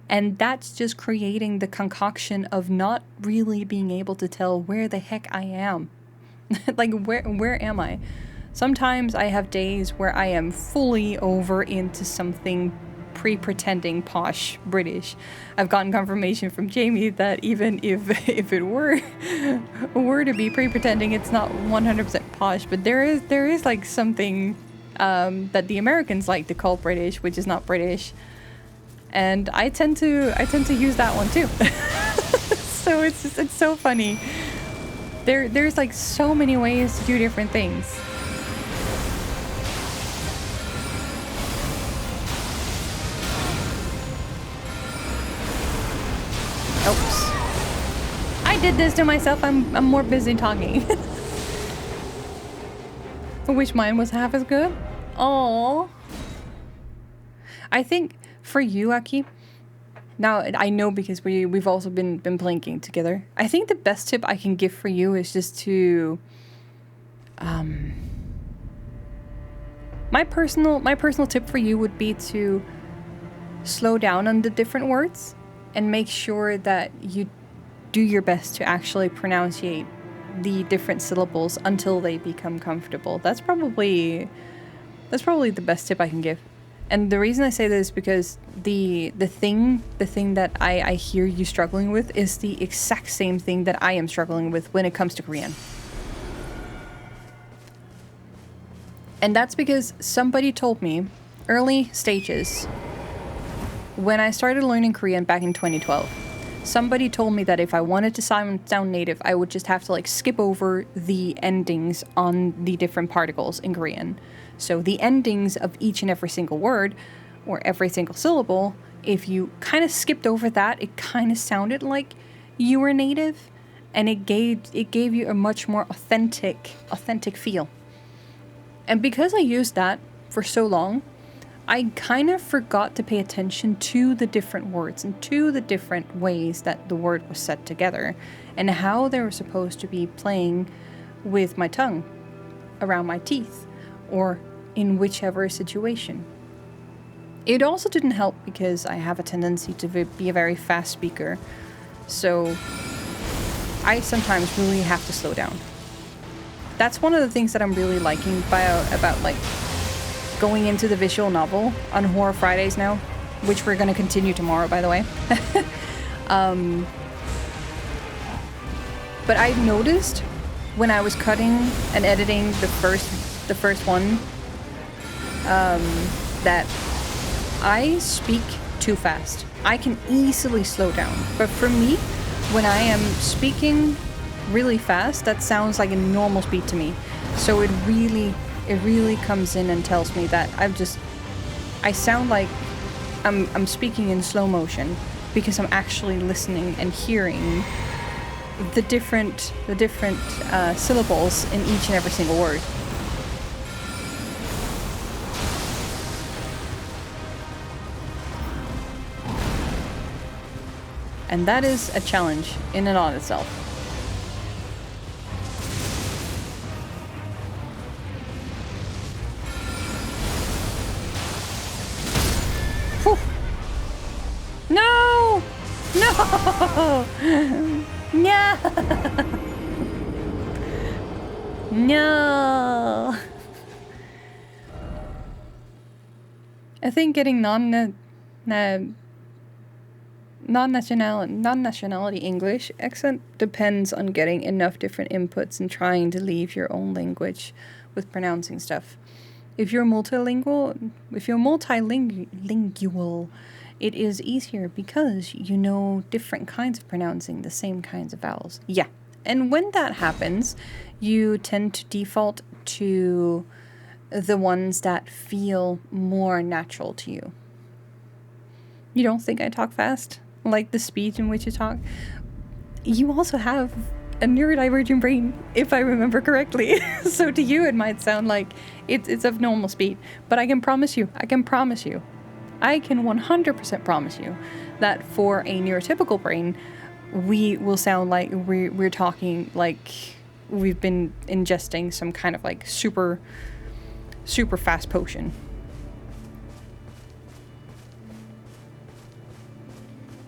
and that's just creating the concoction of not really being able to tell where the heck I am. Like where am I? Sometimes I have days where I am fully over into something pre-pretending posh British. I've gotten confirmation from Jamie that even if it were to be pre-pretending, it's not 100% posh, but there is like something that the Americans like to call British, which is not British, and I tend to use that one too. So it's so funny. There's like so many ways to do different things. Oops. I did this to myself. I'm more busy talking. I wish mine was half as good. Oh. I think for you, Aki, now I know because we've also been playing game together. I think the best tip I can give for you is just to my personal tip for you would be to slow down on the different words and make sure that you do your best to actually pronunciate the different syllables until they become comfortable. That's probably the best tip I can give. And the reason I say this is because the thing that I hear you struggling with is the exact same thing that I am struggling with when it comes to Korean. And that's because somebody told me early stages, when I started learning Korean back in 2012, somebody told me that if I wanted to sound native, I would just have to like skip over the endings on the different particles in Korean. So the endings of each and every single word or every single syllable, if you kind of skipped over that, it kind of sounded like you were native, and it gave you a much more authentic feel. And because I used that for so long, I kind of forgot to pay attention to the different words and to the different ways that the word was set together and how they were supposed to be playing with my tongue, around my teeth, or in whichever situation. It also didn't help because I have a tendency to be a very fast speaker, so I sometimes really have to slow down. That's one of the things that I'm really liking about like going into the visual novel on Horror Fridays now, which we're going to continue tomorrow, by the way. But I noticed when I was cutting and editing the first one that I speak too fast. I can easily slow down, but for me, when I am speaking really fast, that sounds like a normal speed to me. So it really comes in and tells me that I sound like I'm speaking in slow motion because I'm actually listening and hearing the different syllables in each and every single word. And that is a challenge in and on itself. Whew. No! No! No! No! I think getting non-nationality English accent depends on getting enough different inputs and trying to leave your own language with pronouncing stuff. If you're multilingual, it is easier because you know different kinds of pronouncing the same kinds of vowels. Yeah. And when that happens, you tend to default to the ones that feel more natural to you. You don't think I talk fast? Like the speed in which you talk? You also have a neurodivergent brain, if I remember correctly. So to you, it might sound like it's of normal speed. But I can promise you, I can 100% promise you that for a neurotypical brain, we will sound like we're talking like we've been ingesting some kind of like super fast potion.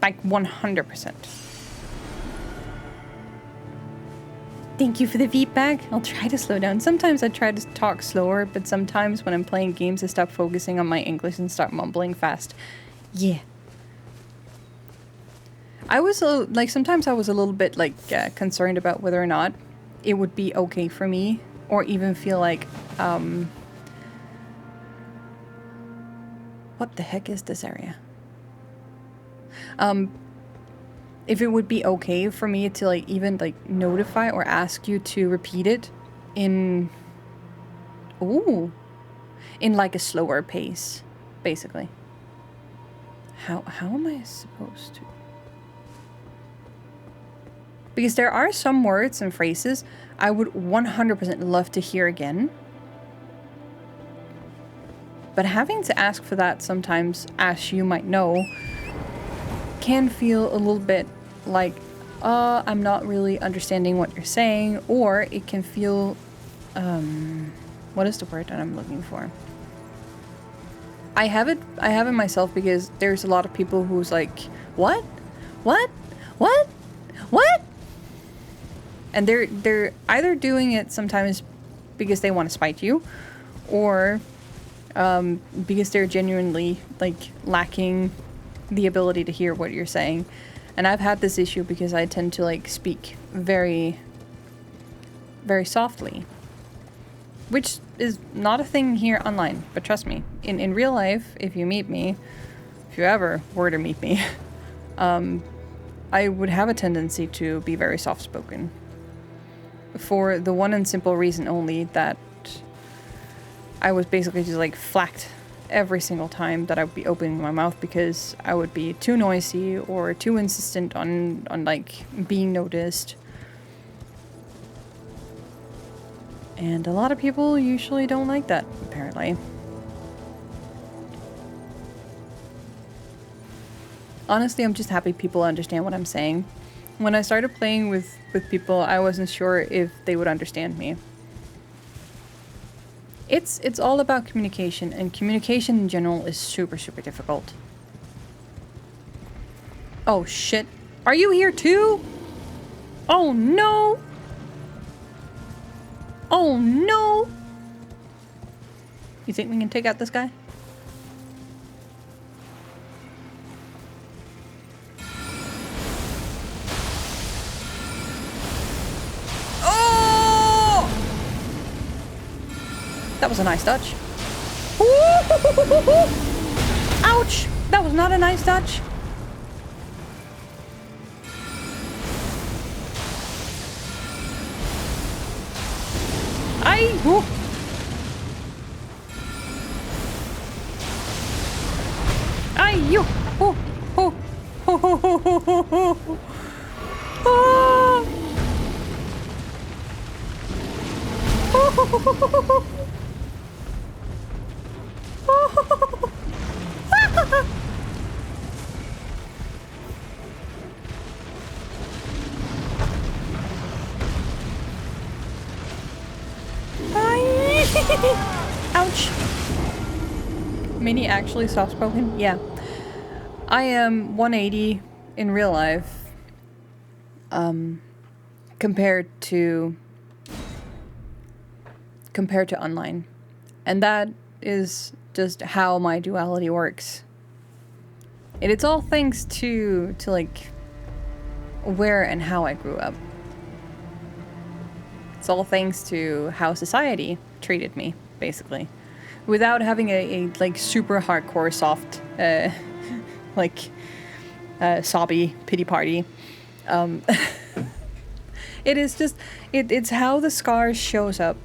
Like 100%. Thank you for the feedback. I'll try to slow down. Sometimes I try to talk slower, but sometimes when I'm playing games, I stop focusing on my English and start mumbling fast. Yeah. I was like, sometimes I was a little bit like concerned about whether or not it would be okay for me, or even feel like, what the heck is this area? If it would be okay for me to like even like notify or ask you to repeat it in like a slower pace, basically. How am I supposed to? Because there are some words and phrases I would 100% love to hear again. But having to ask for that sometimes, as you might know, can feel a little bit like, I'm not really understanding what you're saying, or it can feel, what is the word that I'm looking for? I have it myself because there's a lot of people who's like, what? And they're either doing it sometimes because they want to spite you, or because they're genuinely like lacking the ability to hear what you're saying. And I've had this issue because I tend to like speak very, very softly, which is not a thing here online, but trust me, in real life, if you meet me, if you ever were to meet me, I would have a tendency to be very soft-spoken, for the one and simple reason only that I was basically just like flacked every single time that I would be opening my mouth because I would be too noisy or too insistent on like being noticed. And a lot of people usually don't like that, apparently. Honestly, I'm just happy people understand what I'm saying. When I started playing with people, I wasn't sure if they would understand me. It's all about communication, and communication in general is super, super difficult. Oh shit. Are you here too? Oh no! Oh no! You think we can take out this guy? That was a nice touch. Ouch! That was not a nice touch. Ooh. You. Oh. Oh. Oh. Oh. Oh. Oh. Oh. Oh. Ouch. Mini actually soft-spoken? Yeah. I am 180 in real life. Compared to online. And that is just how my duality works. And it's all thanks to like where and how I grew up. It's all thanks to how society treated me, basically. Without having a like super hardcore soft like sobby pity party. It is just it's how the scars shows up.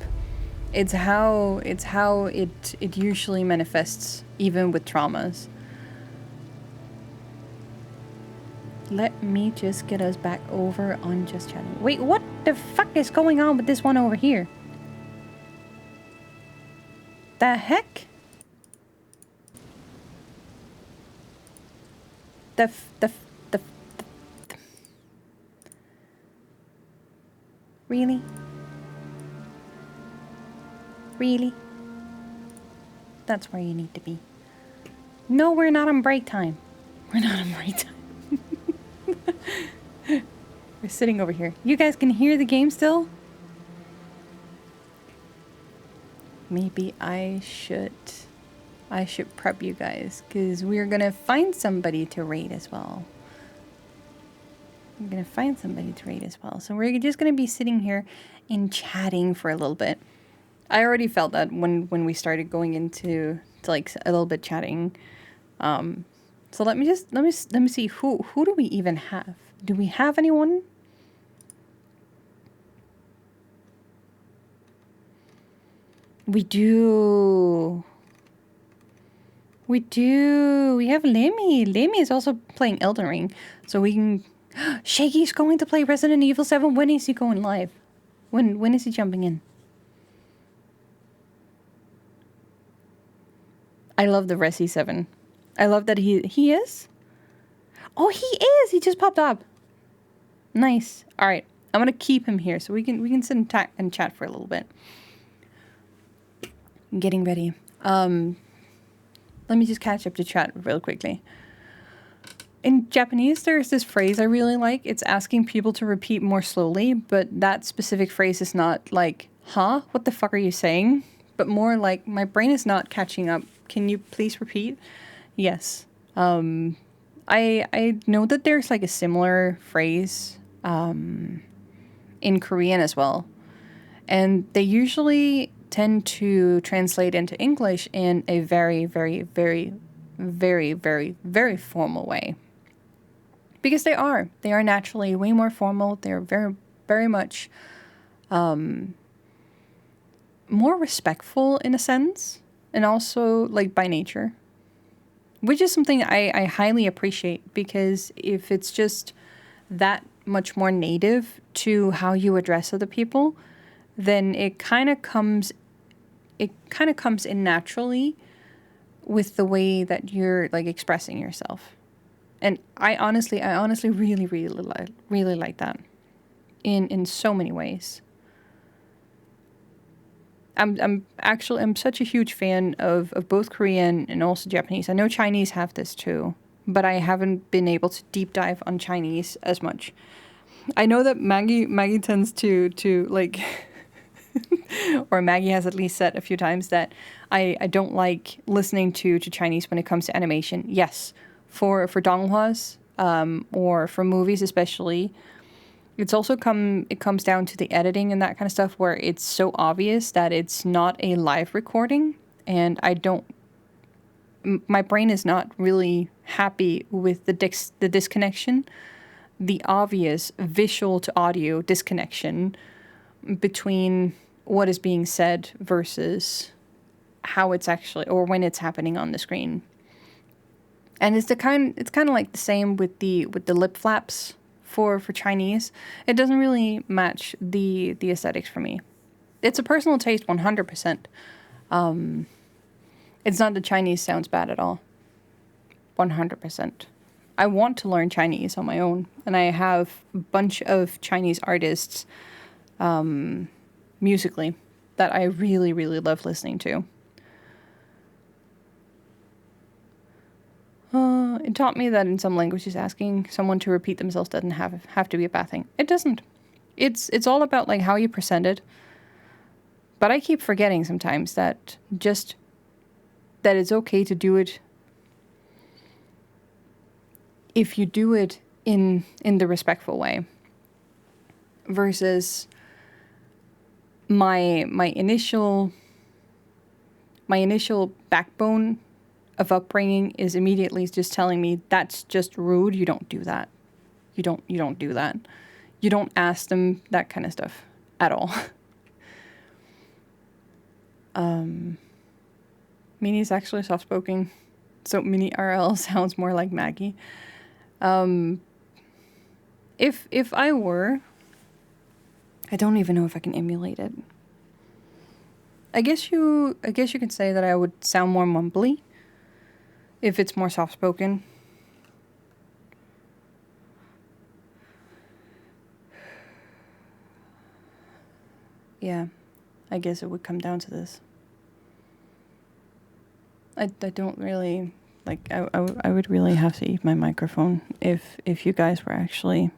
It's how it usually manifests, even with traumas. Let me just get us back over on just chatting. Wait, what the fuck is going on with this one over here? The heck? The Really? Really? That's where you need to be. No, we're not on break time. We're not on break time. We're sitting over here. You guys can hear the game still? Maybe I should prep you guys, because we're gonna find somebody to raid as well. I'm gonna find somebody to raid as well. So we're just gonna be sitting here and chatting for a little bit. I already felt that when we started going into like a little bit chatting. So let me see who do we even have? Do we have anyone? We do. We do. We have Lemmy. Lemmy is also playing Elden Ring, so we can. Shaky's going to play Resident Evil 7. When is he going live? When is he jumping in? I love the Resi 7. I love that he is. Oh, he is. He just popped up. Nice. All right. I'm gonna keep him here so we can sit and chat for a little bit. I'm getting ready. Let me just catch up to chat real quickly. In Japanese, there's this phrase I really like. It's asking people to repeat more slowly, but that specific phrase is not like, huh? What the fuck are you saying? But more like, my brain is not catching up. Can you please repeat? Yes. I know that there's like a similar phrase in Korean as well. And they usually tend to translate into English in a very, very, very, very, very, very formal way. Because they are naturally way more formal. They're very, very much more respectful in a sense, and also like by nature, which is something I highly appreciate, because if it's just that much more native to how you address other people, then it kind of comes in naturally with the way that you're like expressing yourself. And I honestly really like that in so many ways. I'm such a huge fan of both Korean and also Japanese. I know Chinese have this too, but I haven't been able to deep dive on Chinese as much. I know that Maggie tends to like or Maggie has at least said a few times that I don't like listening to Chinese when it comes to animation. Yes, for donghwas or for movies especially, it comes down to the editing and that kind of stuff, where it's so obvious that it's not a live recording, and my brain is not really happy with the disconnection, the obvious visual to audio disconnection between what is being said versus how it's actually, or when it's happening on the screen. And it's kind of like the same with the lip flaps for Chinese. It doesn't really match the aesthetics for me. It's a personal taste 100%. It's not that Chinese sounds bad at all. 100%. I want to learn Chinese on my own, and I have a bunch of Chinese artists musically that I really, really love listening to. It taught me that in some languages, asking someone to repeat themselves doesn't have to be a bad thing. It doesn't. It's all about like how you present it. But I keep forgetting sometimes that it's okay to do it if you do it in the respectful way. Versus my initial backbone of upbringing is immediately just telling me that's just rude. You don't do that. You don't do that. You don't ask them that kind of stuff at all. Minnie's actually soft-spoken, so Minnie RL sounds more like Maggie. If I were I don't even know if I can emulate it. I guess you could say that I would sound more mumbly if it's more soft spoken. Yeah, I guess it would come down to this. I don't really like. I would really have to eat my microphone if you guys were actually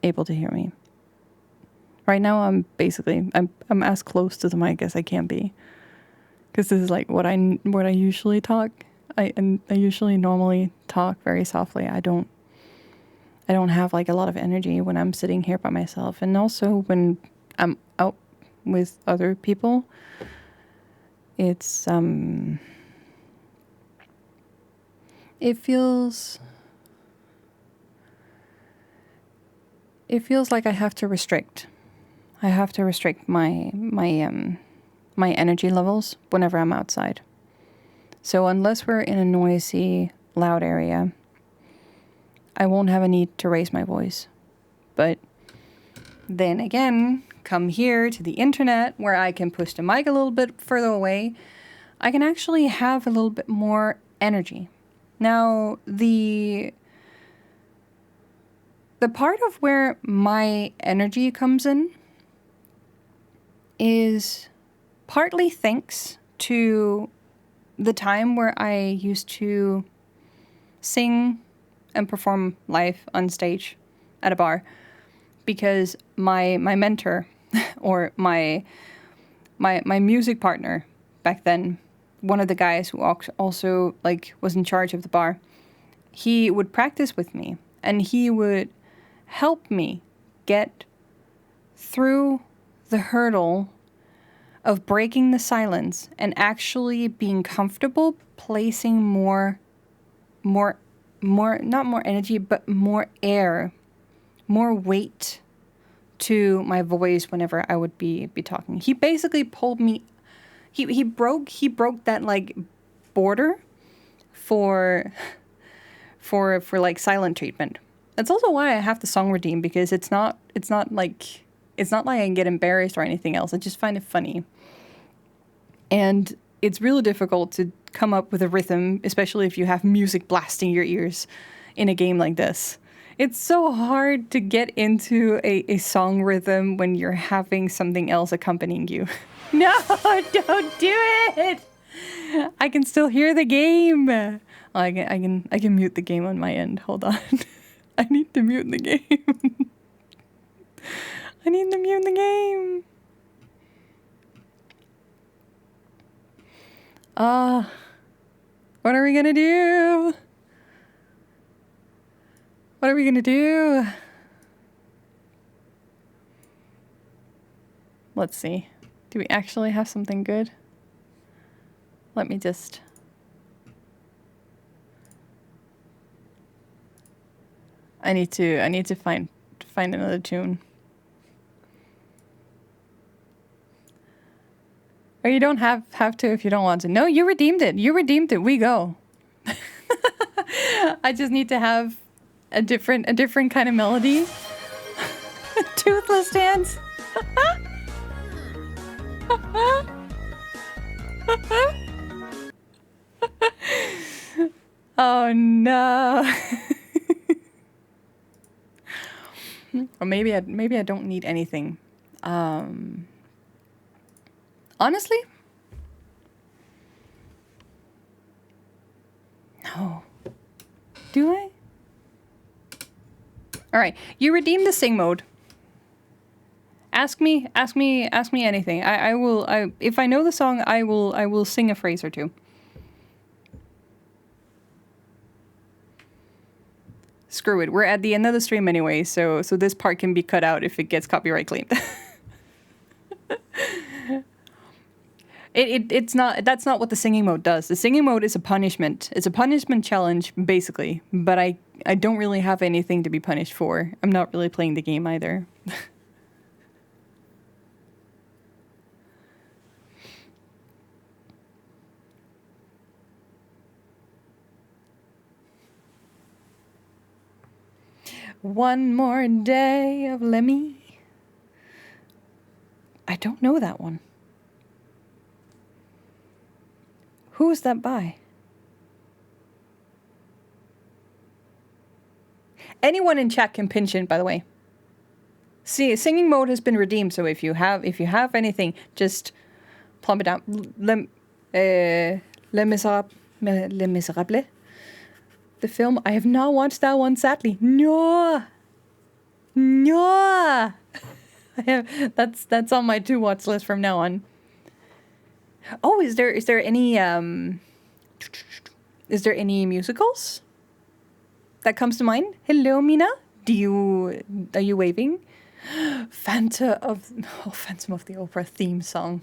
able to hear me. Right now, I'm as close to the mic as I can be, because this is like what I usually talk. I usually normally talk very softly. I don't have like a lot of energy when I'm sitting here by myself, and also when I'm out with other people. It's it feels like I have to restrict. I have to restrict my energy levels whenever I'm outside. So unless we're in a noisy, loud area, I won't have a need to raise my voice. But then again, come here to the internet where I can push the mic a little bit further away, I can actually have a little bit more energy. Now, the part of where my energy comes in is partly thanks to the time where I used to sing and perform live on stage at a bar, because my mentor or my music partner back then, one of the guys who also like was in charge of the bar, he would practice with me and he would help me get through the hurdle of breaking the silence and actually being comfortable placing more not more energy, but more air, more weight to my voice whenever I would be talking. He basically pulled me, he broke that like border for like silent treatment. That's also why I have the song redeem, because it's not like I can get embarrassed or anything else. I just find it funny. And it's really difficult to come up with a rhythm, especially if you have music blasting your ears in a game like this. It's so hard to get into a song rhythm when you're having something else accompanying you. No, don't do it! I can still hear the game. I can mute the game on my end. Hold on. I need to mute the game. I need to mute the game. What are we gonna do? What are we gonna do? Let's see. Do we actually have something good? Let me just... I need to find another tune. Or you don't have to if you don't want to. No, you redeemed it. You redeemed it. We go. I just need to have a different kind of melody. Toothless dance. Oh no. Or maybe I don't need anything. Honestly? No. Do I? All right. You redeemed the sing mode. Ask me anything. I will if I know the song, I will sing a phrase or two. Screw it. We're at the end of the stream anyway, so this part can be cut out if it gets copyright claimed. It's not. That's not what the singing mode does. The singing mode is a punishment. It's a punishment challenge, basically. But I don't really have anything to be punished for. I'm not really playing the game either. One more day of Lemmy. I don't know that one. Who is that by? Anyone in chat can pinch in, by the way. See, singing mode has been redeemed, so if you have anything, just plump it down. Les Miserables. The film. I have not watched that one, sadly. No. That's on my to watch list from now on. Oh, is there any musicals that comes to mind? Hello, Mina. Are you waving? Phantom of the Opera theme song.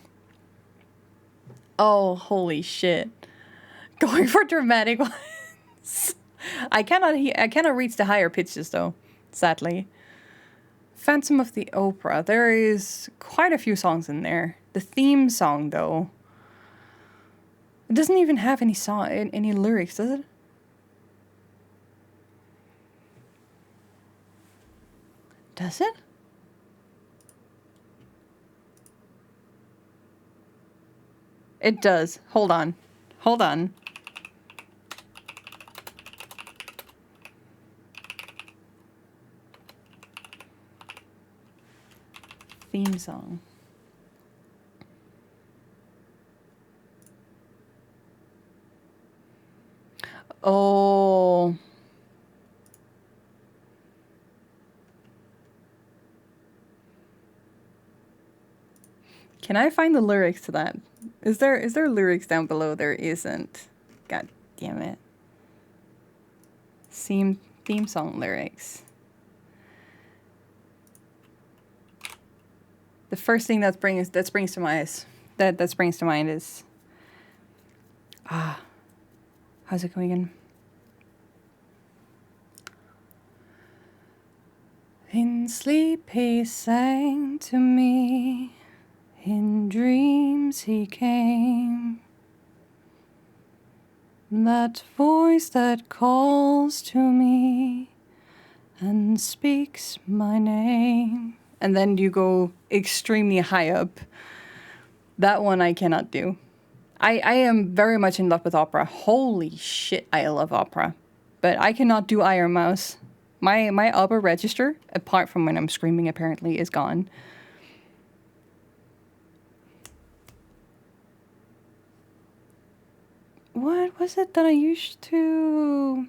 Oh, holy shit. Going for dramatic ones. I cannot reach the higher pitches though, sadly. Phantom of the Opera. There is quite a few songs in there. The theme song though. It doesn't even have any lyrics, does it? Does it? It does. Hold on. Theme song. Oh. Can I find the lyrics to that? Is there lyrics down below? There isn't. God damn it. Theme song lyrics. The first thing that springs to mind is how's it going again? In sleep he sang to me, in dreams he came. That voice that calls to me and speaks my name. And then you go extremely high up. That one I cannot do. I am very much in love with opera. Holy shit, I love opera. But I cannot do Iron Mouse. My upper register, apart from when I'm screaming apparently, is gone. What was it that I used to...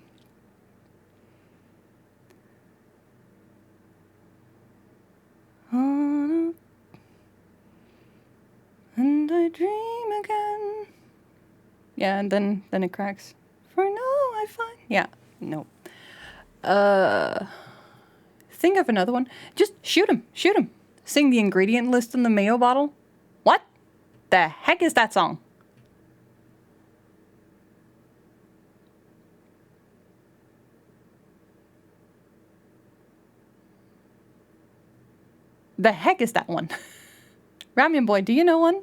And I dream again. Yeah, and then it cracks. For now I find... Yeah, no. Think of another one. Just shoot him. Sing the ingredient list in the mayo bottle. What the heck is that song? The heck is that one? Ramen Boy, do you know one?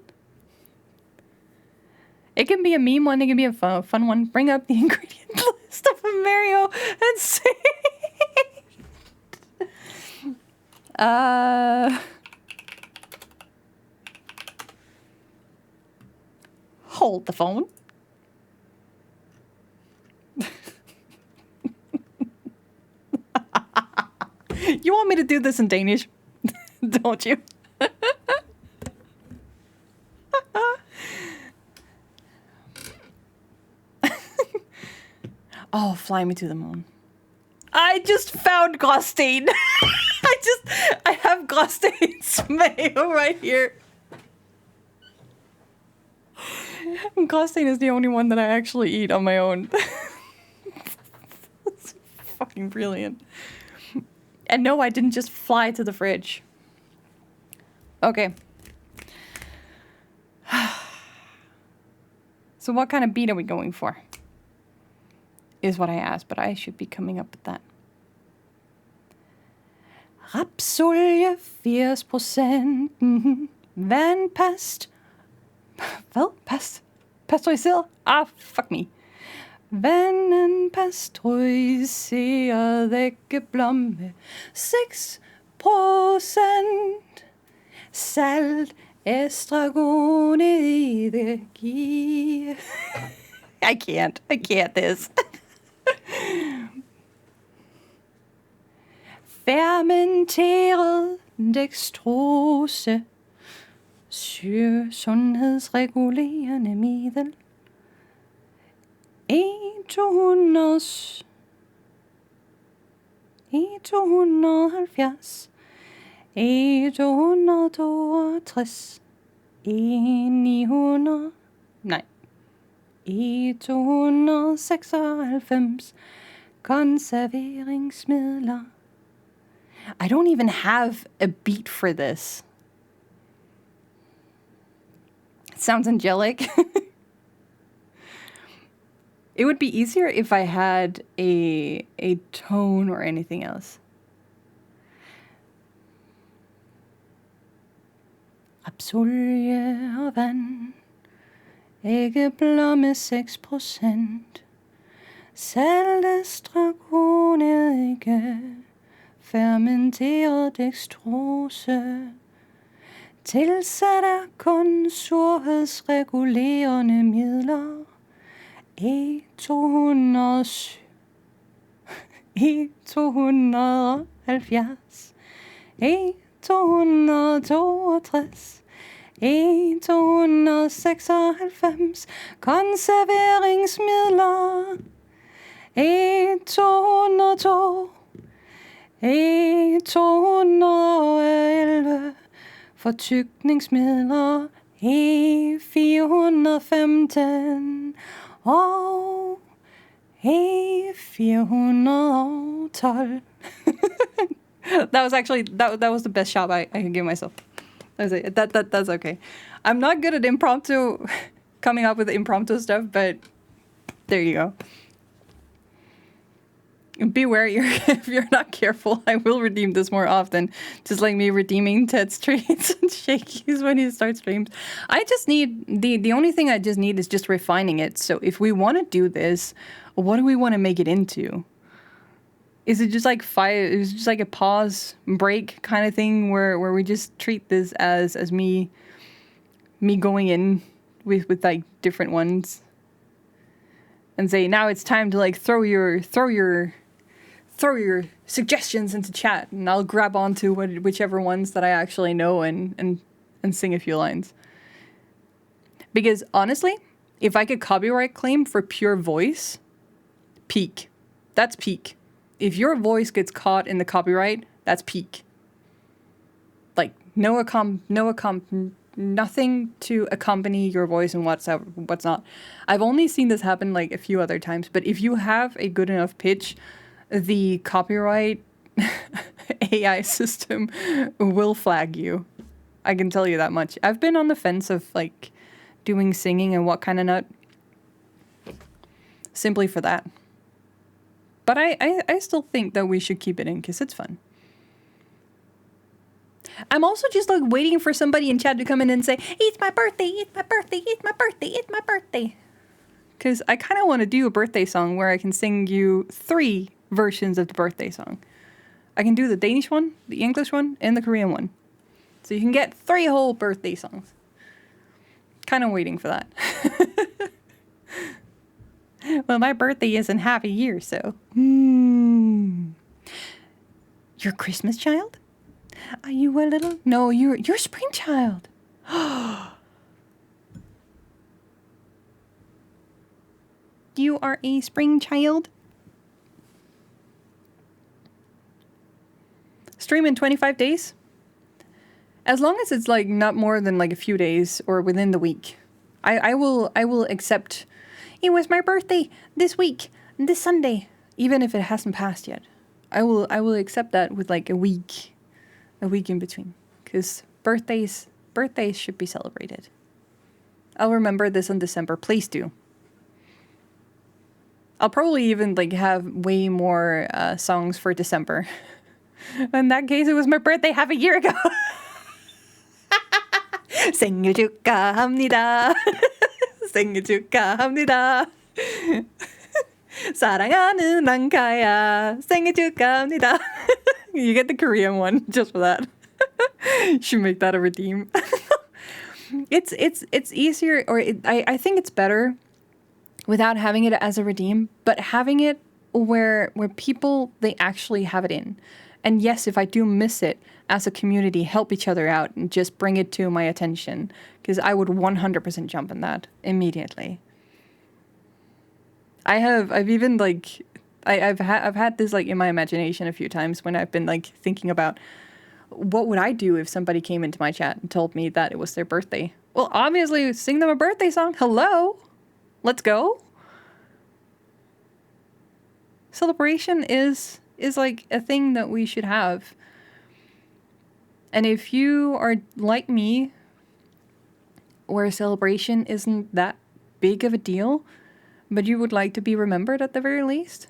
It can be a meme one, it can be a fun one. Bring up the ingredient list of a Mario and sing. Hold the phone. You want me to do this in Danish? Don't you? Oh, fly me to the moon. I just found Gostain. I have Gostain's mayo right here. Gostain is the only one that I actually eat on my own. It's fucking brilliant. And no, I didn't just fly to the fridge. Okay. So what kind of beat are we going for? Is what I asked, but I should be coming up with that. Rapsolje 80%. Vandpast. Hvad? Pasteuriseret? Fuck me. Vandet pasteuriseret æggeblomme 6%. Salt Estragone i det gi. I can't this. Fermenteret dextrose. Sundhedsregulerende middel. E270. E270. E262. E900. Nej. E296. Konserveringsmidler. I don't even have a beat for this. It sounds angelic. It would be easier if I had a tone or anything else. Rapsolje og vand. Æggeblomme 6%. Saltestragoneddike. Fermenteret dextrose. Tilsat af kun surhedsregulerende midler. E270. E270. E262. E296. Konserveringsmidler. E202. E211. Fortykningsmidler. E415. Og E412. That was the best shot I could give myself. That's okay. I'm not good at coming up with impromptu stuff, but there you go. Beware, if you're not careful, I will redeem this more often. Just like me redeeming Ted's treats and shakies when he starts streams. I just need, the only thing I just need is just refining it. So if we want to do this, what do we want to make it into? Is it just like is it just like a pause, break kind of thing where we just treat this as me going in with like different ones and say, now it's time to like throw your suggestions into chat, and I'll grab onto whichever ones that I actually know and sing a few lines. Because honestly, if I could copyright claim for pure voice, peak. That's peak. If your voice gets caught in the copyright, that's peak. Like nothing to accompany your voice and what's not. I've only seen this happen like a few other times, but if you have a good enough pitch, the copyright AI system will flag you. I can tell you that much. I've been on the fence of like doing singing and what kind of nut simply for that. But I still think that we should keep it in because it's fun. I'm also just like waiting for somebody in chat to come in and say, it's my birthday, it's my birthday, it's my birthday, it's my birthday. Because I kind of want to do a birthday song where I can sing you 3 versions of the birthday song. I can do the Danish one, the English one, and the Korean one. So you can get 3 whole birthday songs. Kind of waiting for that. Well, my birthday isn't half a year, so. You're a Christmas child? Are you a little? No, you're a spring child. You are a spring child? Stream in 25 days? As long as it's like not more than like a few days or within the week. I will accept. It was my birthday this week, this Sunday, even if it hasn't passed yet. I will accept that with like a week in between, because birthdays should be celebrated. I'll remember this in December. Please do. I'll probably even like have way more songs for December. In that case, it was my birthday half a year ago. 생일 축하합니다. 생일 축하합니다. 사랑하는 랑카야. 생일 축하합니다. You get the Korean one just for that. Should make that a redeem. it's easier, or I think it's better without having it as a redeem, but having it where people, they actually have it in. And yes, if I do miss it, as a community, help each other out and just bring it to my attention, because I would 100% jump on that immediately. I've even like I've had this like in my imagination a few times when I've been like thinking about what would I do if somebody came into my chat and told me that it was their birthday. Well, obviously sing them a birthday song. Hello. Let's go. Celebration is like a thing that we should have. And if you are like me, where celebration isn't that big of a deal, but you would like to be remembered at the very least,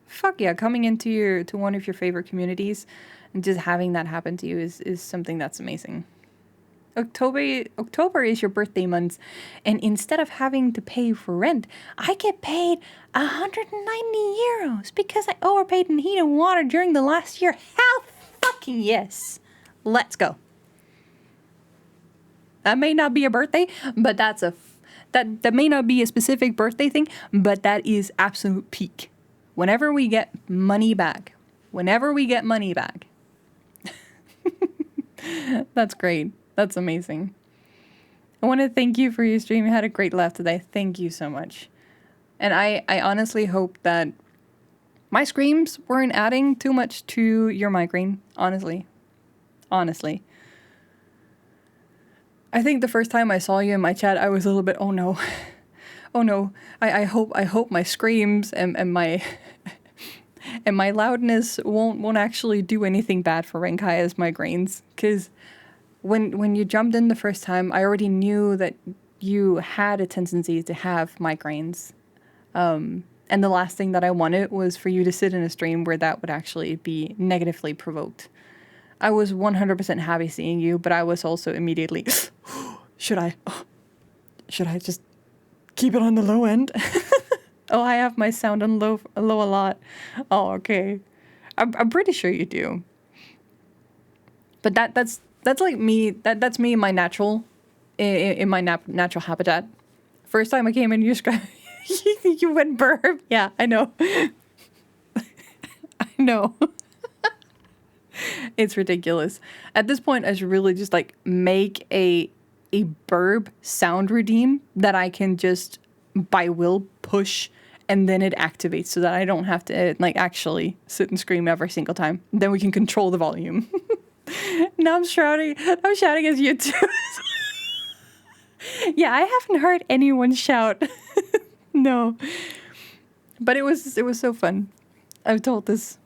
fuck yeah, coming to one of your favorite communities and just having that happen to you is something that's amazing. October is your birthday month, and instead of having to pay for rent, I get paid 190 euros because I overpaid in heat and water during the last year. Hell fucking yes. Let's go. That may not be a birthday, but that may not be a specific birthday thing, but that is absolute peak. Whenever we get money back. That's great. That's amazing. I want to thank you for your stream. You had a great laugh today. Thank you so much. And I honestly hope that my screams weren't adding too much to your migraine, honestly. I think the first time I saw you in my chat, I was a little bit, oh no. I hope my screams and my and my loudness won't actually do anything bad for Renkai's migraines, because when you jumped in the first time, I already knew that you had a tendency to have migraines. And the last thing that I wanted was for you to sit in a stream where that would actually be negatively provoked. I was 100% happy seeing you, but I was also immediately, should I just keep it on the low end? Oh, I have my sound on low a lot. Oh, okay. I'm pretty sure you do. But that's like me. That's me in my natural natural habitat. First time I came in, you you went burp. Yeah, I know. I know. It's ridiculous. At this point, I should really just like make a burp sound redeem that I can just by will push, and then it activates so that I don't have to like actually sit and scream every single time. Then we can control the volume. Now I'm shouting as you too. Yeah, I haven't heard anyone shout. No. But it was so fun. I've told this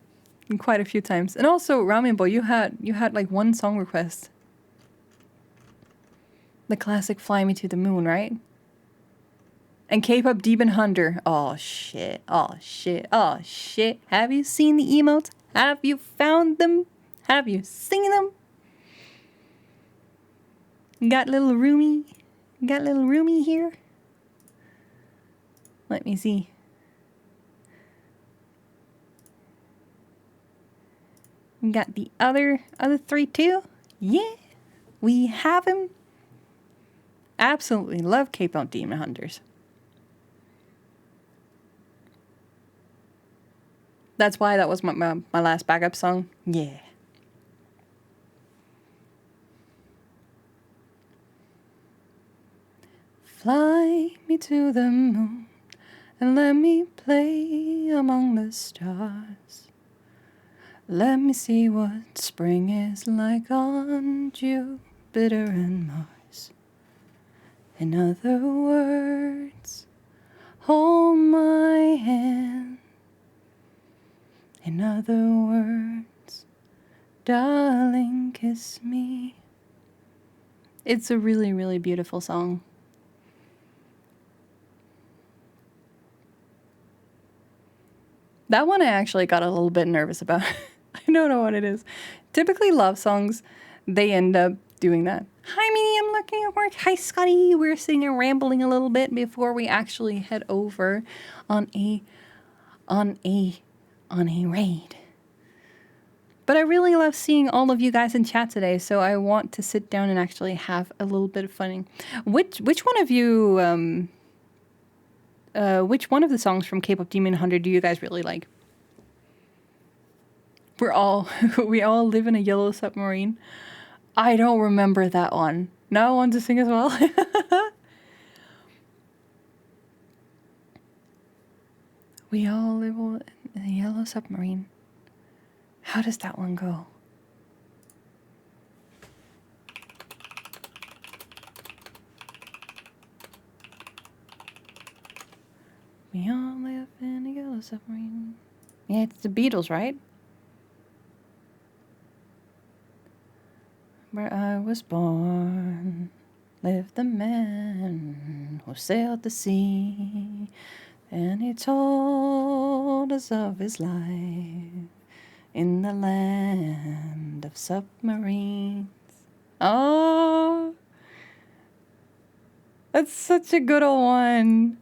quite a few times. And also, Ramen Boy, you had like one song request. The classic Fly Me to the Moon, right? And K-pop Demon Hunter. Oh shit. Have you seen the emotes? Have you found them? Have you seen them? Got little Roomy here? Let me see. Got the other three too? Yeah, we have him. Absolutely love K-pop Demon Hunters. That's why that was my last backup song. Yeah. Fly me to the moon and let me play among the stars. Let me see what spring is like on Jupiter and Mars. In other words, hold my hand. In other words, darling, kiss me. It's a really, really beautiful song. That one I actually got a little bit nervous about. I don't know what it is. Typically love songs, they end up doing that. Hi, Minnie, I'm looking at work. Hi, Scotty. We're sitting and rambling a little bit before we actually head over on a raid. But I really love seeing all of you guys in chat today, so I want to sit down and actually have a little bit of fun. Which one of you, which one of the songs from K-pop Demon Hunter do you guys really like? We all live in a yellow submarine. I don't remember that one. Now I want to sing as well. We all live in a yellow submarine. How does that one go? We all live in a yellow submarine. Yeah, it's the Beatles, right? Where I was born, lived the man who sailed the sea, and he told us of his life in the land of submarines. Oh, that's such a good old one.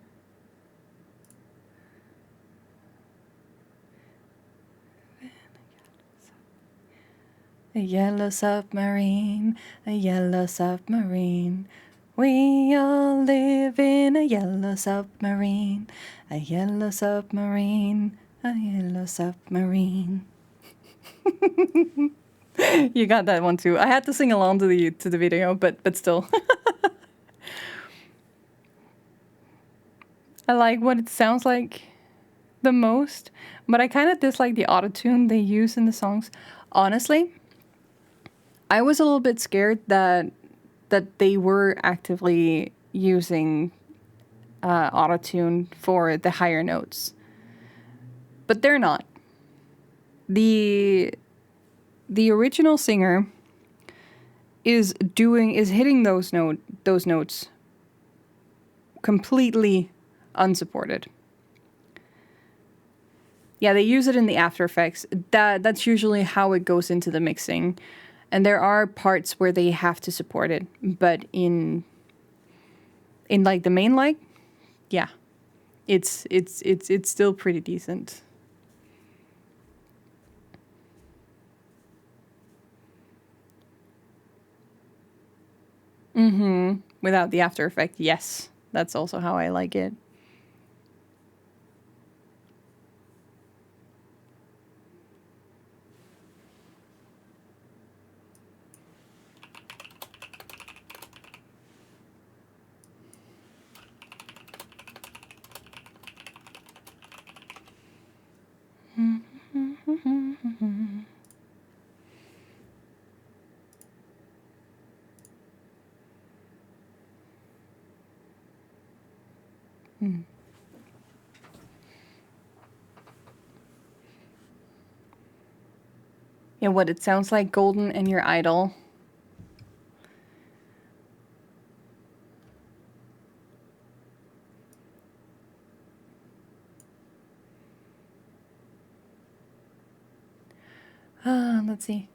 A yellow submarine, a yellow submarine. We all live in a yellow submarine, a yellow submarine, a yellow submarine. You got that one too. I had to sing along to the video, but still. I like what it sounds like the most, but I kind of dislike the autotune they use in the songs. Honestly, I was a little bit scared that they were actively using autotune for the higher notes, but they're not. The original singer is hitting those notes completely unsupported. Yeah, they use it in the After Effects. That's usually how it goes into the mixing. And there are parts where they have to support it, but in like the main light, yeah, it's still pretty decent. Without the After Effect, yes, that's also how I like it. Yeah, what it sounds like, Golden and your idol. Let's see.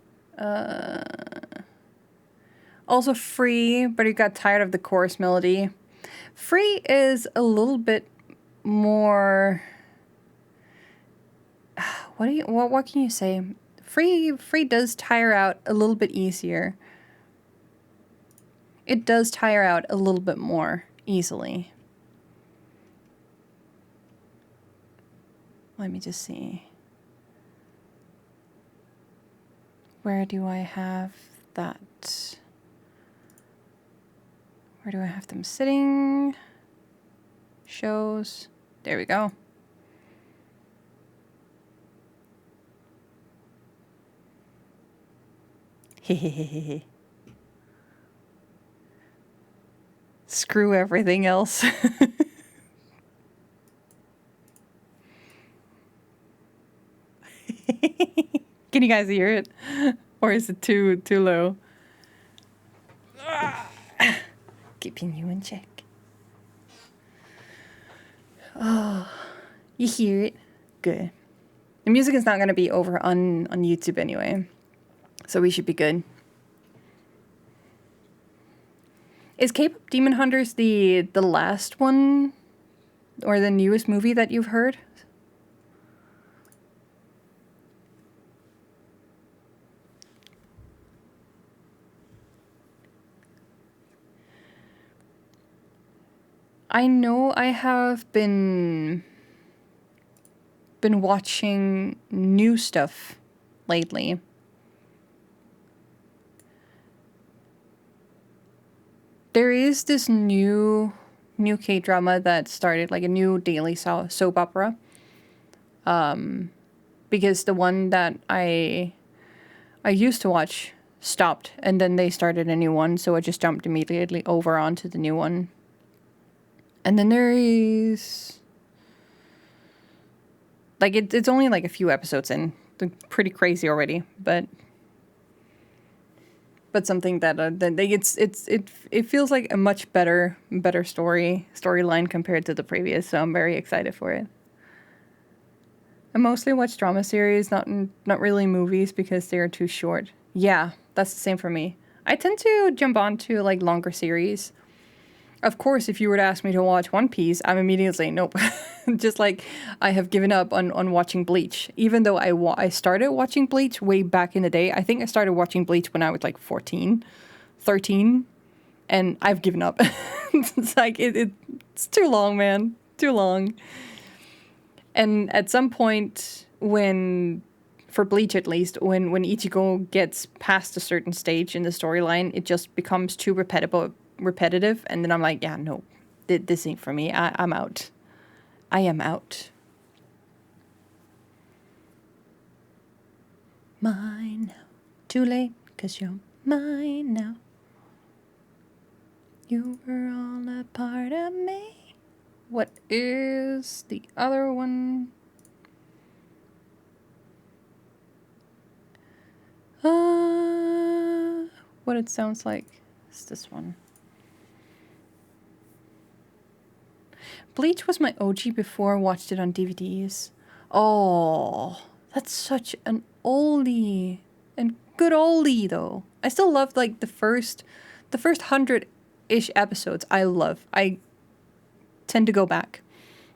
Also Free, but you got tired of the chorus melody. Free is a little bit more. What can you say? Free does tire out a little bit easier. It does tire out a little bit more easily. Let me just see. Where do I have that? Where do I have them sitting? Shows. There we go. Hehehehe. Screw everything else. Can you guys hear it? Or is it too low? Keeping you in check. Oh, you hear it? Good. The music is not going to be over on YouTube anyway, so we should be good. Is K-pop Demon Hunters the last one or the newest movie that you've heard? I know I have been watching new stuff lately. There is this new K-drama that started, like a new daily soap opera. Because the one that I used to watch stopped, and then they started a new one, so I just jumped immediately over onto the new one. And then there is, like, it's only like a few episodes in. They're pretty crazy already, but something that it feels like a much better storyline compared to the previous. So I'm very excited for it. I mostly watch drama series, not really movies because they are too short. Yeah, that's the same for me. I tend to jump onto like longer series. Of course, if you were to ask me to watch One Piece, I'm immediately nope. Just like I have given up on watching Bleach. Even though I started watching Bleach way back in the day. I think I started watching Bleach when I was like 14, 13. And I've given up. It's like, it's too long, man. Too long. And at some point, for Bleach at least, when Ichigo gets past a certain stage in the storyline, it just becomes too repetitive, and then I'm like, yeah, no, this ain't for me. I'm out. I am out. Mine now. Too late, 'cause you're mine now. You were all a part of me. What is the other one? What it sounds like is this one. Bleach was my OG before I watched it on DVDs. Oh, that's such an oldie. And good oldie, though. I still love, like, the first 100-ish episodes. I love. I tend to go back.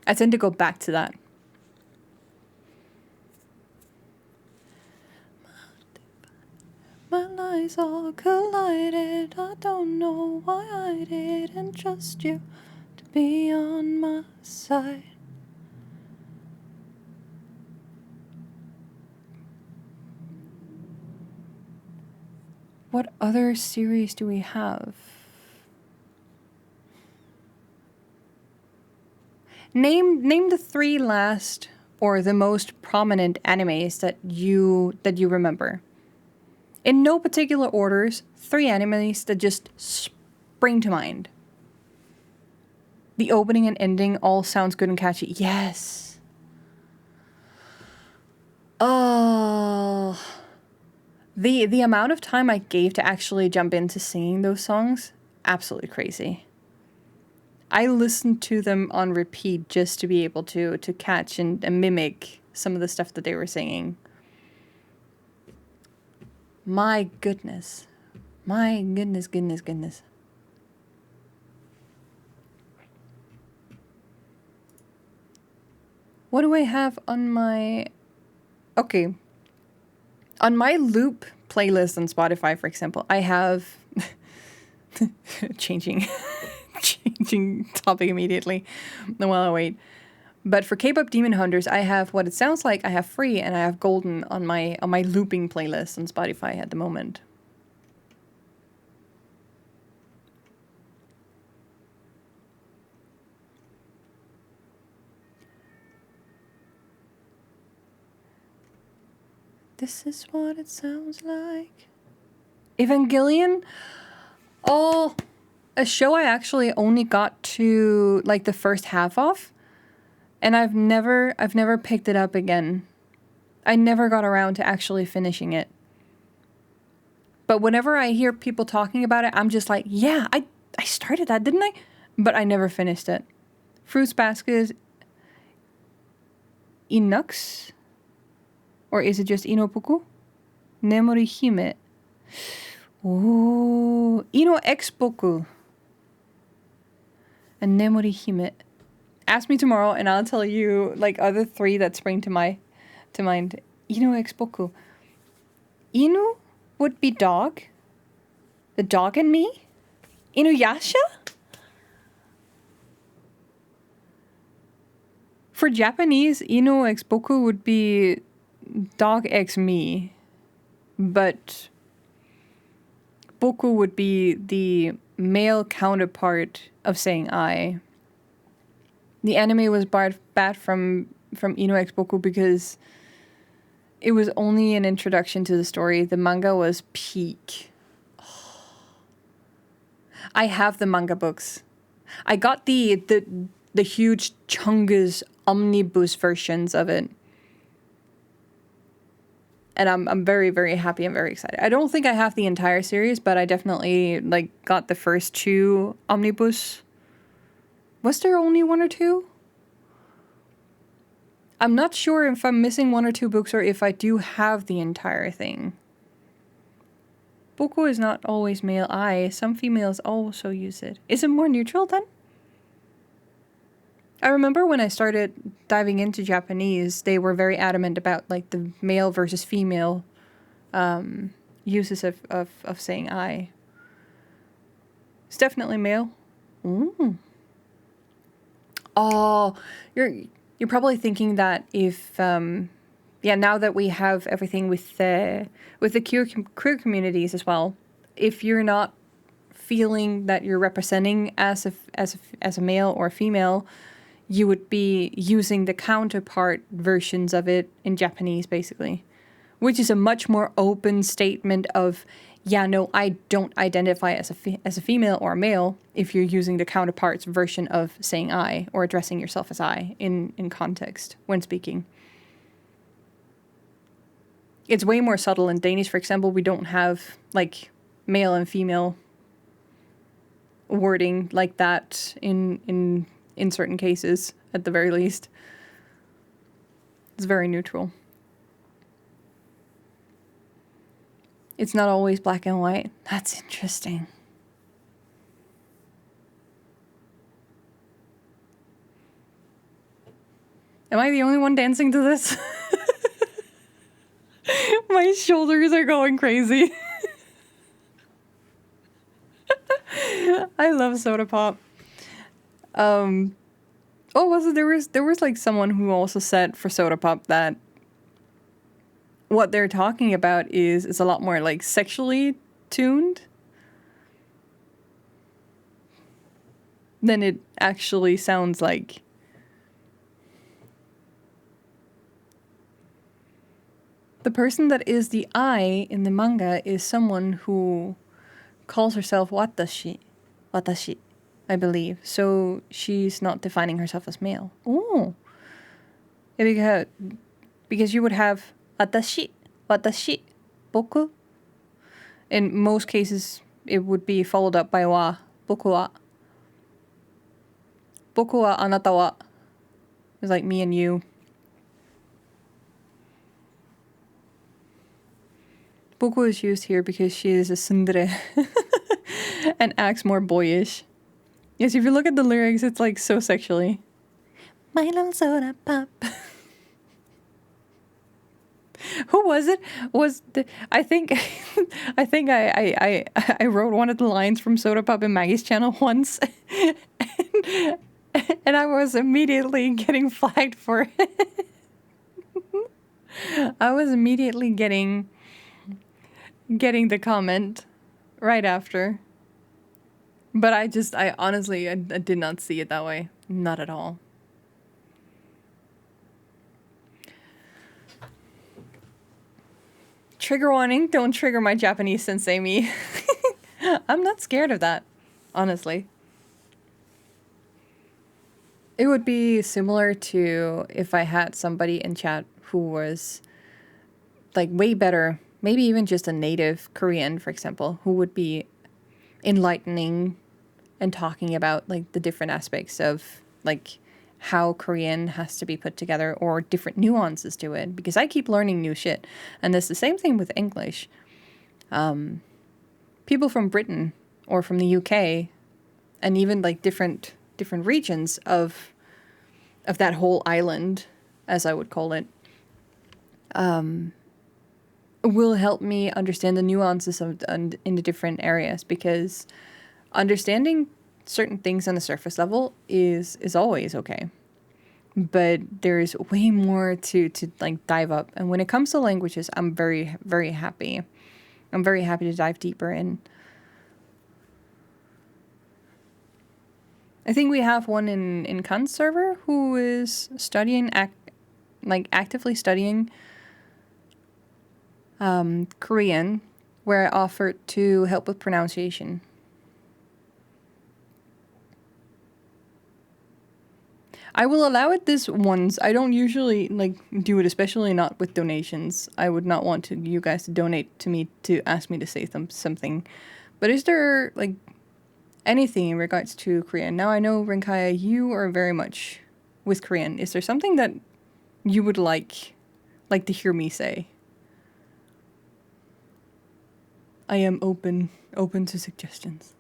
I tend to go back to that. My lies all collided. I don't know why I didn't trust you to be on my side. What other series do we have? Name the 3 last or the most prominent animes that you remember. In no particular orders, 3 animes that just spring to mind. The opening and ending all sounds good and catchy. Yes. Oh. The amount of time I gave to actually jump into singing those songs, absolutely crazy. I listened to them on repeat just to be able to catch and mimic some of the stuff that they were singing. My goodness. My goodness. What do I have on my... Okay. On my loop playlist on Spotify, for example, I have... changing topic immediately while I wait. But for K-pop Demon Hunters, I have What It Sounds Like, I have Free, and I have Golden on my looping playlist on Spotify at the moment. This is what it sounds like. Evangelion? Oh, a show I actually only got to like the first half of. And I've never picked it up again. I never got around to actually finishing it. But whenever I hear people talking about it, I'm just like, yeah, I started that, didn't I? But I never finished it. Fruits Basket, Inux? Or is it just Inopuku? Nemori Hime. Ooh, Ino Exboku. And Nemori Hime. Ask me tomorrow and I'll tell you like other 3 that spring to mind. Inu Exboku. Inu would be dog. The dog and me? Inuyasha? For Japanese, Ino x Boku would be dog x me, but Boku would be the male counterpart of saying I. The anime was bad from Ino x Boku because it was only an introduction to the story. The manga was peak. I have the manga books. I got the huge chungus omnibus versions of it. And I'm very, very happy and very excited. I don't think I have the entire series, but I definitely like got the first 2 omnibus. Was there only 1 or 2? I'm not sure if I'm missing 1 or 2 books or if I do have the entire thing. Boku is not always male I. Some females also use it. Is it more neutral then? I remember when I started diving into Japanese, they were very adamant about like the male versus female uses of saying I. It's definitely male. Ooh. Oh, you're probably thinking that if now that we have everything with the queer communities as well, if you're not feeling that you're representing as a male or a female, you would be using the counterpart versions of it in Japanese, basically, which is a much more open statement of, yeah, no, I don't identify as a female or a male if you're using the counterpart's version of saying I or addressing yourself as I in context when speaking. It's way more subtle in Danish, for example. We don't have like male and female wording like that in certain cases, at the very least. It's very neutral. It's not always black and white. That's interesting. Am I the only one dancing to this? My shoulders are going crazy. I love soda pop. Was it there was like someone who also said for soda pop that what they're talking about is a lot more like sexually tuned than it actually sounds like. The person that is the I in the manga is someone who calls herself watashi, I believe. So she's not defining herself as male. Oh, because you would have watashi, boku. In most cases, it would be followed up by wa, boku wa. Boku wa anata wa. It's like me and you. Boku is used here because she is a tsundere and acts more boyish. Yes, if you look at the lyrics, it's like so sexually. My little soda pop. Who was it? I think I wrote one of the lines from Soda Pop in Maggie's channel once, and I was immediately getting flagged for it. I was immediately getting the comment right after. But I honestly did not see it that way. Not at all. Trigger warning, don't trigger my Japanese sensei me. I'm not scared of that, honestly. It would be similar to if I had somebody in chat who was like way better, maybe even just a native Korean, for example, who would be enlightening and talking about like the different aspects of like how Korean has to be put together or different nuances to it, because I keep learning new shit. And it's the same thing with English. People from Britain or from the UK and even like different regions of that whole island, as I would call it, will help me understand the nuances in the different areas, because understanding certain things on the surface level is always okay. but there's way more to like dive up. And when it comes to languages, I'm very, very happy. I'm very happy to dive deeper in. I think we have one in Khan's server who is studying, actively studying Korean, where I offered to help with pronunciation. I will allow it this once. I don't usually like do it, especially not with donations. I would not want you guys to donate to me to ask me to say something. But is there like anything in regards to Korean? Now I know, Rinkaya, you are very much with Korean. Is there something that you would like to hear me say? I am open to suggestions.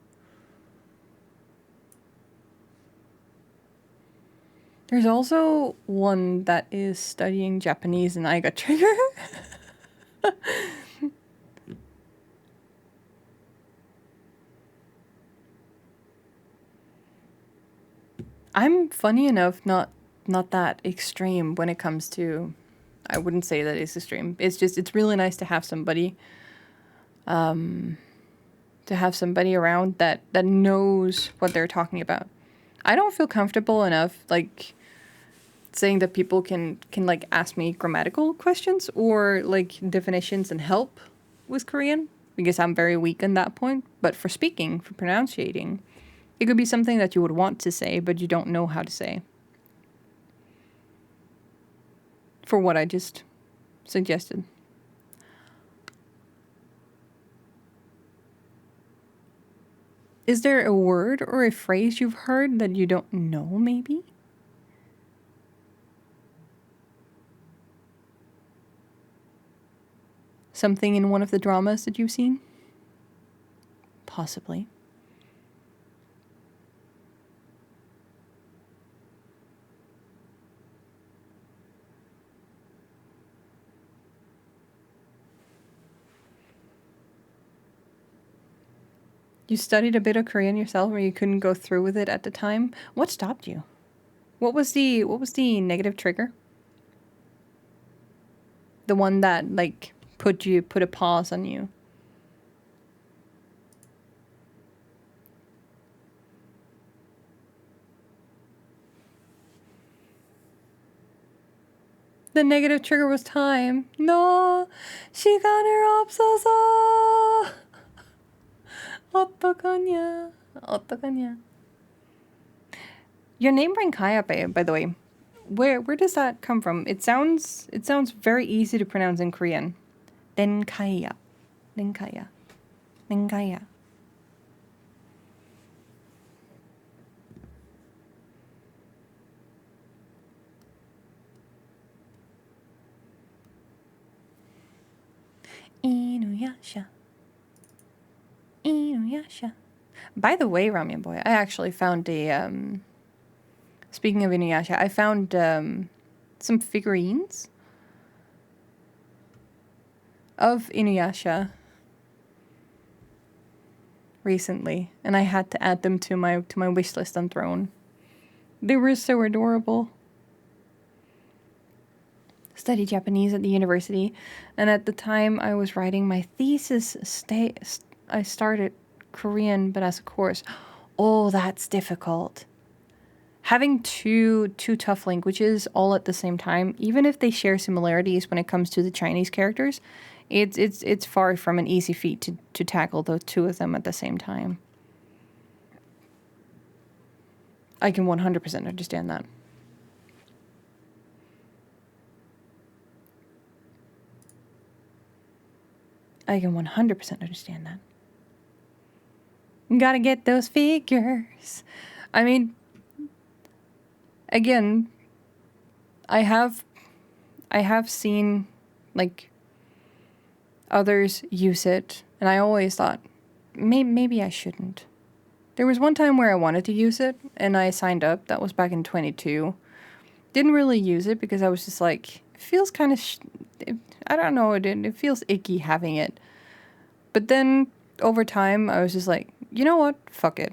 There's also one that is studying Japanese, and I got triggered. I'm funny enough not that extreme when it comes to. I wouldn't say that it's extreme. It's really nice to have somebody around that knows what they're talking about. I don't feel comfortable enough like saying that people can like ask me grammatical questions or like definitions and help with Korean, because I'm very weak in that point. But for speaking, for pronunciating, it could be something that you would want to say but you don't know how to say. For what I just suggested. Is there a word or a phrase you've heard that you don't know, maybe? Something in one of the dramas that you've seen? Possibly. You studied a bit of Korean yourself, or you couldn't go through with it at the time? What stopped you? What was the negative trigger? The one that like put a pause on you. The negative trigger was time. No, 시간을 없어서. 어떡하냐? 어떡하냐? Your name Rinkaya, by the way. Where does that come from? It sounds very easy to pronounce in Korean. Rinkaya. Rinkaya. Rinkaya. Inuyasha. Inuyasha. By the way, Ramen Boy, I actually found a speaking of Inuyasha, I found some figurines of Inuyasha recently, and I had to add them to my wish list on Throne. They were so adorable. Studied Japanese at the university, and at the time I was writing my thesis, I started Korean, but as a course. Oh, that's difficult. Having two tough languages all at the same time, even if they share similarities when it comes to the Chinese characters, it's far from an easy feat to tackle the two of them at the same time. I can 100% understand that. I can 100% understand that. Gotta get those figures. I mean, again, I have seen like others use it, and I always thought maybe I shouldn't. There was one time where I wanted to use it, and I signed up. That was back in 22. Didn't really use it because I was just like, it feels kind of, I don't know, it feels icky having it. But then over time, I was just like, you know what? Fuck it.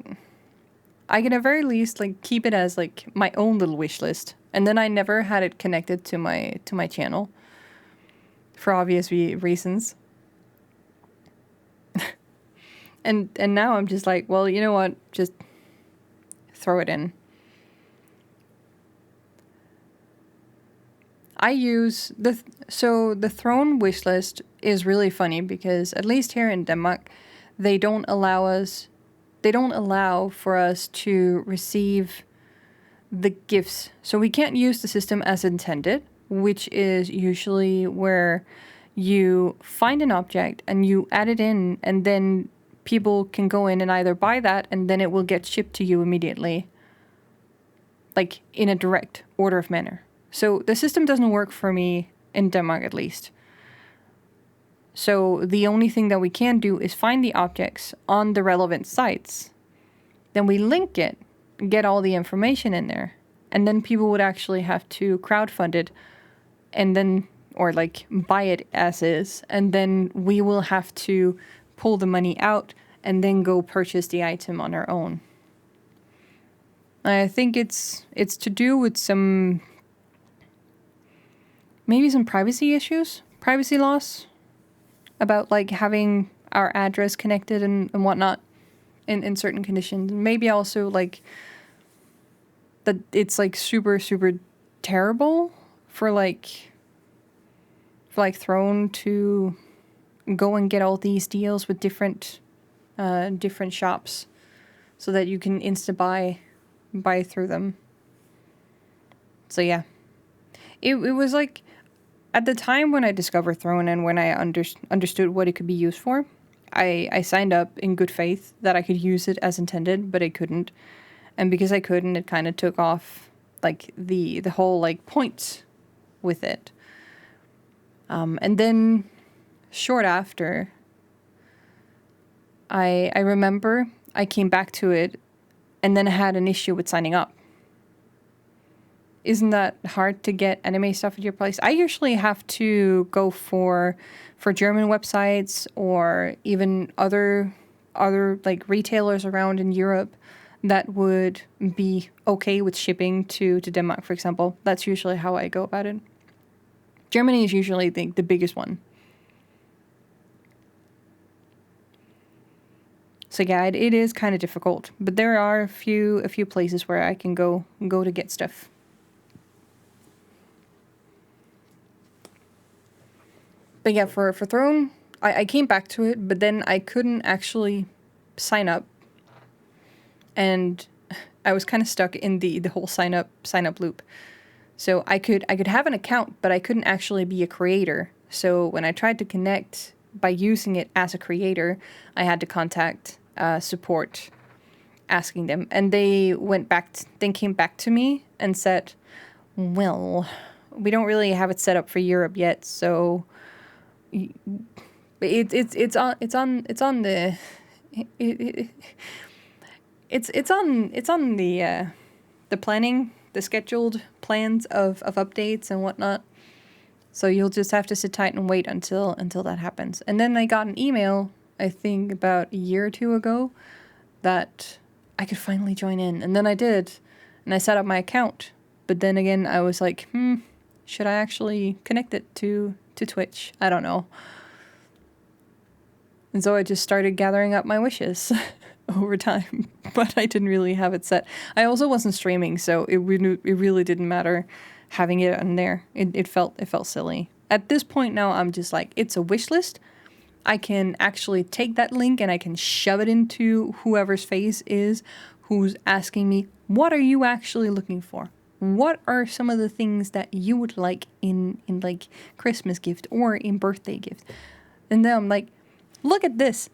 I can at very least like keep it as like my own little wish list, and then I never had it connected to my channel for obvious reasons. and now I'm just like, well, you know what? Just throw it in. I use the throne wish list is really funny because at least here in Denmark, they don't allow for us to receive the gifts. So we can't use the system as intended, which is usually where you find an object and you add it in, and then people can go in and either buy that and then it will get shipped to you immediately, like in a direct order of manner. So the system doesn't work for me in Denmark, at least. So the only thing that we can do is find the objects on the relevant sites. Then we link it, get all the information in there. And then people would actually have to crowdfund it and then, or like buy it as is. And then we will have to pull the money out and then go purchase the item on our own. I think it's to do with maybe some privacy issues, privacy laws, about like having our address connected and whatnot in certain conditions. Maybe also like that it's like super, super terrible for Throne to go and get all these deals with different shops so that you can buy through them. So yeah. It was like, at the time when I discovered Throne and when I understood what it could be used for, I signed up in good faith that I could use it as intended, but I couldn't. And because I couldn't, it kind of took off like the whole like point with it. And then short after, I remember I came back to it and then I had an issue with signing up. Isn't that hard to get anime stuff at your place? I usually have to go for German websites or even other like retailers around in Europe that would be okay with shipping to Denmark, for example. That's usually how I go about it. Germany is usually the biggest one. So yeah, it is kind of difficult, but there are a few places where I can go to get stuff. But yeah, for Throne, I came back to it, but then I couldn't actually sign up. And I was kind of stuck in the whole sign up loop. So I could have an account, but I couldn't actually be a creator. So when I tried to connect by using it as a creator, I had to contact support, asking them. And they came back to me and said, well, we don't really have it set up for Europe yet, so it's on the planning, the scheduled plans of updates and whatnot. So you'll just have to sit tight and wait until that happens. And then I got an email, I think about a year or two ago, that I could finally join in. And then I did, and I set up my account. But then again, I was like, should I actually connect it to Twitch? I don't know. And so I just started gathering up my wishes over time, but I didn't really have it set. I also wasn't streaming, so it really didn't matter having it on there. It felt silly. At this point now, I'm just like, it's a wish list. I can actually take that link and I can shove it into whoever's face is who's asking me, what are you actually looking for? What are some of the things that you would like in like Christmas gift or in birthday gift? And then I'm like, look at this.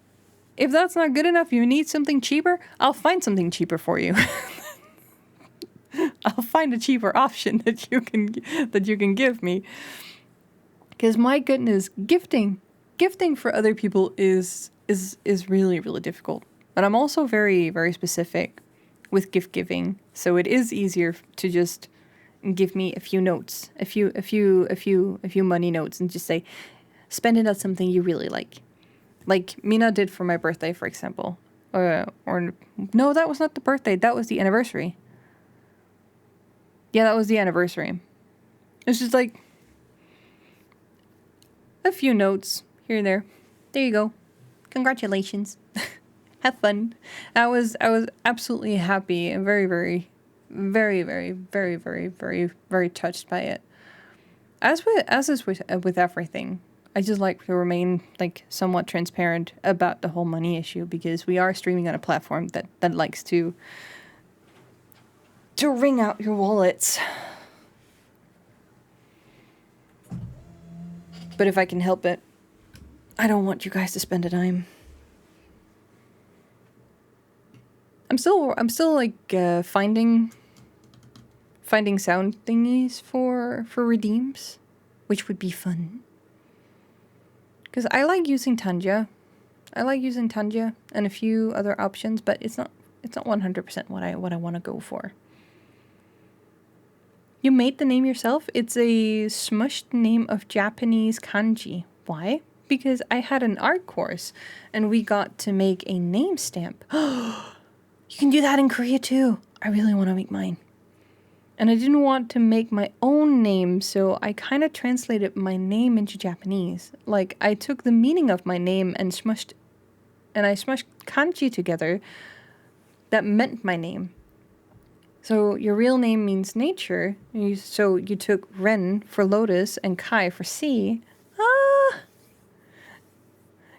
If that's not good enough, you need something cheaper, I'll find something cheaper for you. I'll find a cheaper option that you can give me. Because my goodness, gifting for other people is really, really difficult. But I'm also very, very specific with gift giving, so it is easier to just give me a few notes, a few money notes, and just say, spend it on something you really like Mina did for my birthday, for example. or no, that was not the birthday. That was the anniversary. Yeah, that was the anniversary. It's just like a few notes here and there. There you go. Congratulations. Have fun. I was absolutely happy and very, very, very, very, very, very, very, very touched by it. As is with everything, I just like to remain like somewhat transparent about the whole money issue, because we are streaming on a platform that likes to wring out your wallets. But if I can help it, I don't want you guys to spend a dime. I'm still like finding sound thingies for redeems, which would be fun. Because I like using Tanja. And a few other options, but it's not 100% what I want to go for. You made the name yourself? It's a smushed name of Japanese kanji. Why? Because I had an art course and we got to make a name stamp. You can do that in Korea too. I really want to make mine. And I didn't want to make my own name, so I kind of translated my name into Japanese. Like, I took the meaning of my name and I smushed kanji together that meant my name. So your real name means nature. So you took Ren for lotus and Kai for sea.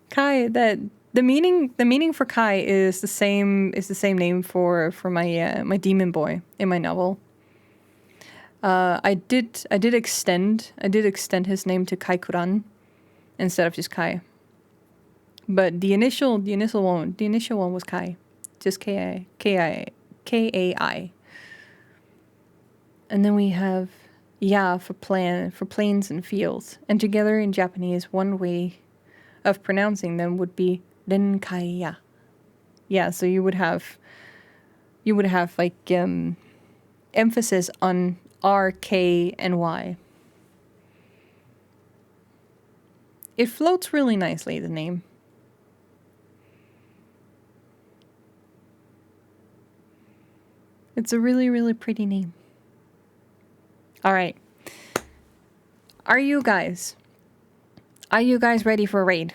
Kai, that the meaning for Kai is the same name for my demon boy in my novel. I did extend his name to Kaikuran instead of just Kai. But the initial one was Kai, just Kai. And then we have Ya for plains and fields, and together in Japanese, one way of pronouncing them would be Renkaiya. Yeah, so you would have like emphasis on R, K, and Y. It floats really nicely, the name. It's a really, really pretty name. All right. Are you guys ready for a raid?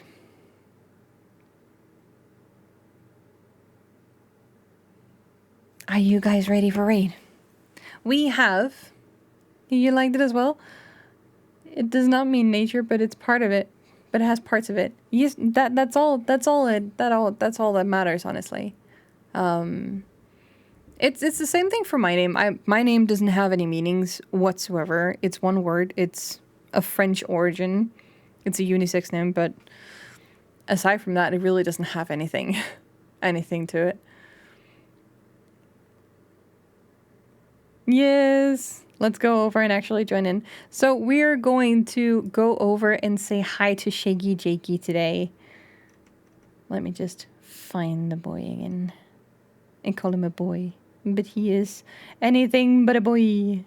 Are you guys ready for raid? We have... You liked it as well? It does not mean nature, but it's part of it. But it has parts of it. Yes, that's all that matters, honestly. It's the same thing for my name. My name doesn't have any meanings whatsoever. It's one word. It's of French origin. It's a unisex name, but aside from that, it really doesn't have anything to it. Yes, let's go over and actually join in. So we're going to go over and say hi to Shaggy Jakey today. Let me just find the boy again and call him a boy. But he is anything but a boy.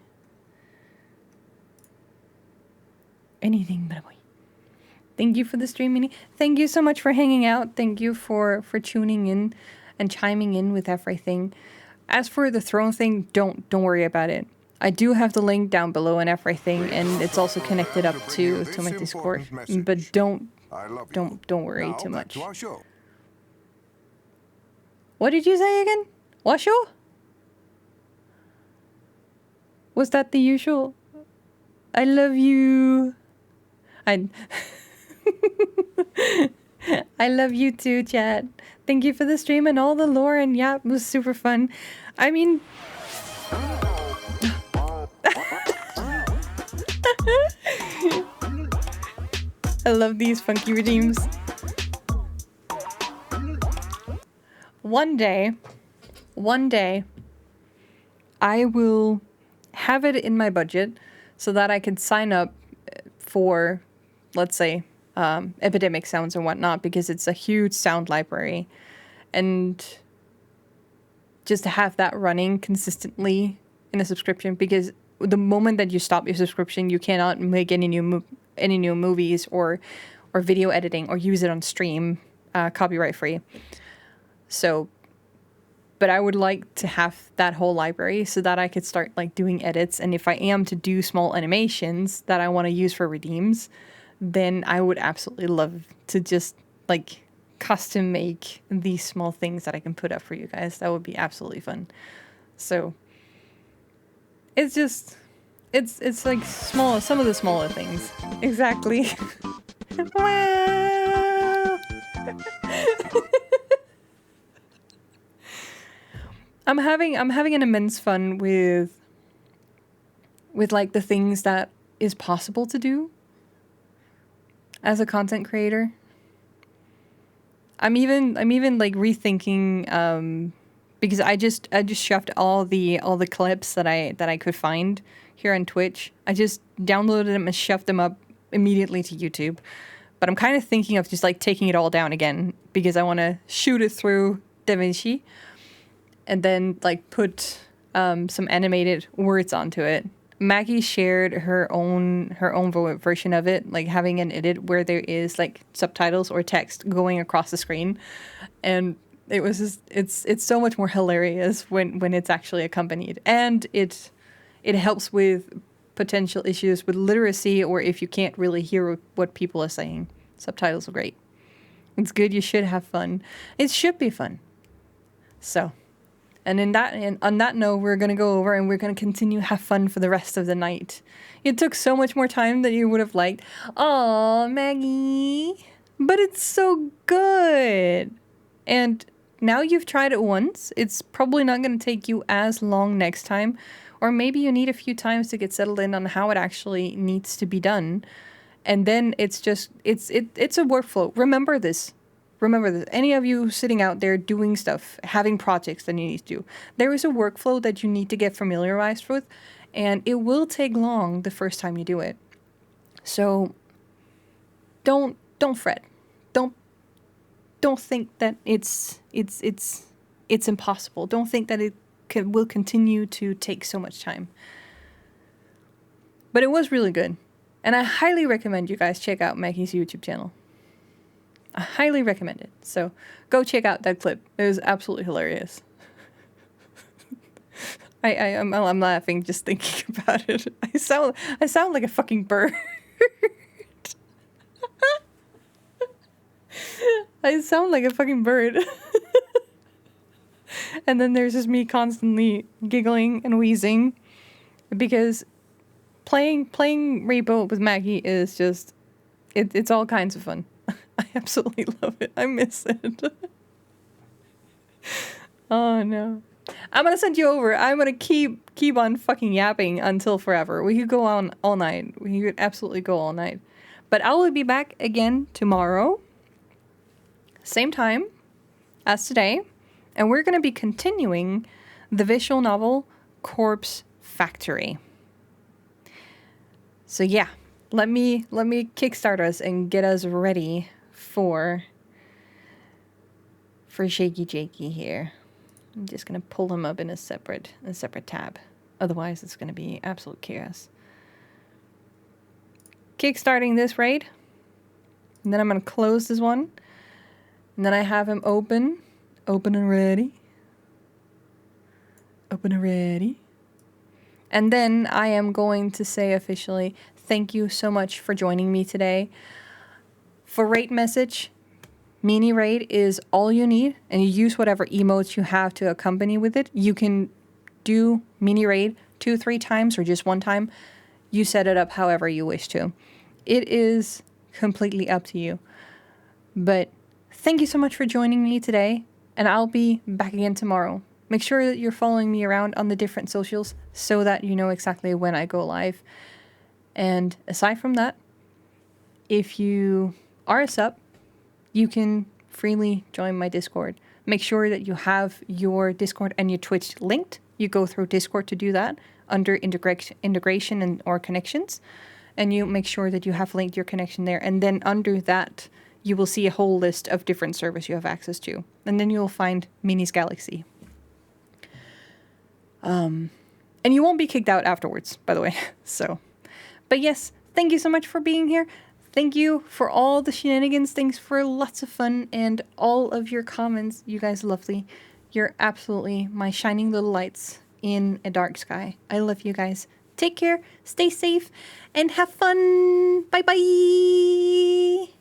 Anything but a boy. Thank you for the stream, Minnie. Thank you so much for hanging out. Thank you for tuning in and chiming in with everything. As for the throne thing, don't worry about it. I do have the link down below and everything, and it's also connected up to my Discord. But don't worry too much. What did you say again? Washo? Was that the usual? I love you. I love you too, chat. Thank you for the stream and all the lore, and yeah, it was super fun. I mean... I love these funky redeems. One day, I will have it in my budget so that I can sign up for, let's say, epidemic sounds and whatnot, because it's a huge sound library, and just to have that running consistently in a subscription, because the moment that you stop your subscription, you cannot make any new movies or video editing or use it on stream copyright free. So, but I would like to have that whole library so that I could start like doing edits. And if I am to do small animations that I want to use for redeems, then I would absolutely love to just like custom make these small things that I can put up for you guys. That would be absolutely fun. So it's just, it's like small, some of the smaller things. Exactly. Wow. I'm having an immense fun with like the things that is possible to do as a content creator. I'm even like rethinking because I just shoved all the clips that I could find here on Twitch. I just downloaded them and shoved them up immediately to YouTube. But I'm kind of thinking of just like taking it all down again because I want to shoot it through DaVinci and then like put some animated words onto it. Maggie shared her own version of it, like having an edit where there is like subtitles or text going across the screen, and it was just, it's so much more hilarious when it's actually accompanied, and it helps with potential issues with literacy or if you can't really hear what people are saying. Subtitles are great. It's good. You should have fun. It should be fun. So. And on that note, we're going to go over and we're going to continue have fun for the rest of the night. It took so much more time than you would have liked. Aw, Maggie. But it's so good. And now you've tried it once. It's probably not going to take you as long next time. Or maybe you need a few times to get settled in on how it actually needs to be done. And then it's just, it's a workflow. Remember this. Any of you sitting out there doing stuff, having projects that you need to do, there is a workflow that you need to get familiarized with, and it will take long the first time you do it. So don't fret. Don't think that it's impossible. Don't think that it will continue to take so much time. But it was really good, and I highly recommend you guys check out Maggie's YouTube channel. I highly recommend it. So go check out that clip. It was absolutely hilarious. I'm laughing just thinking about it. I sound like a fucking bird. I sound like a fucking bird. And then there's just me constantly giggling and wheezing because playing Rainbow with Maggie is just it's all kinds of fun. I absolutely love it. I miss it. Oh no. I'm gonna send you over. I'm gonna keep on fucking yapping until forever. We could go on all night. We could absolutely go all night. But I will be back again tomorrow. Same time as today. And we're gonna be continuing the visual novel Corpse Factory. So yeah, let me kickstart us and get us ready for Shaky Jakey here. I'm just gonna pull him up in a separate tab. Otherwise, it's gonna be absolute chaos. Kickstarting this raid, and then I'm gonna close this one, and then I have him open and ready, and then I am going to say officially, thank you so much for joining me today. For raid message, mini raid is all you need, and you use whatever emotes you have to accompany with it. You can do mini raid 2-3 times or just one time. You set it up however you wish to. It is completely up to you. But thank you so much for joining me today, and I'll be back again tomorrow. Make sure that you're following me around on the different socials so that you know exactly when I go live. And aside from that, if you are a sub, you can freely join my Discord. Make sure that you have your Discord and your Twitch linked. You go through Discord to do that under integration and or connections. And you make sure that you have linked your connection there. And then under that, you will see a whole list of different servers you have access to. And then you'll find Mini's Galaxy. And you won't be kicked out afterwards, by the way. So, but yes, thank you so much for being here. Thank you for all the shenanigans. Thanks for lots of fun and all of your comments. You guys are lovely. You're absolutely my shining little lights in a dark sky. I love you guys. Take care, stay safe, and have fun. Bye bye.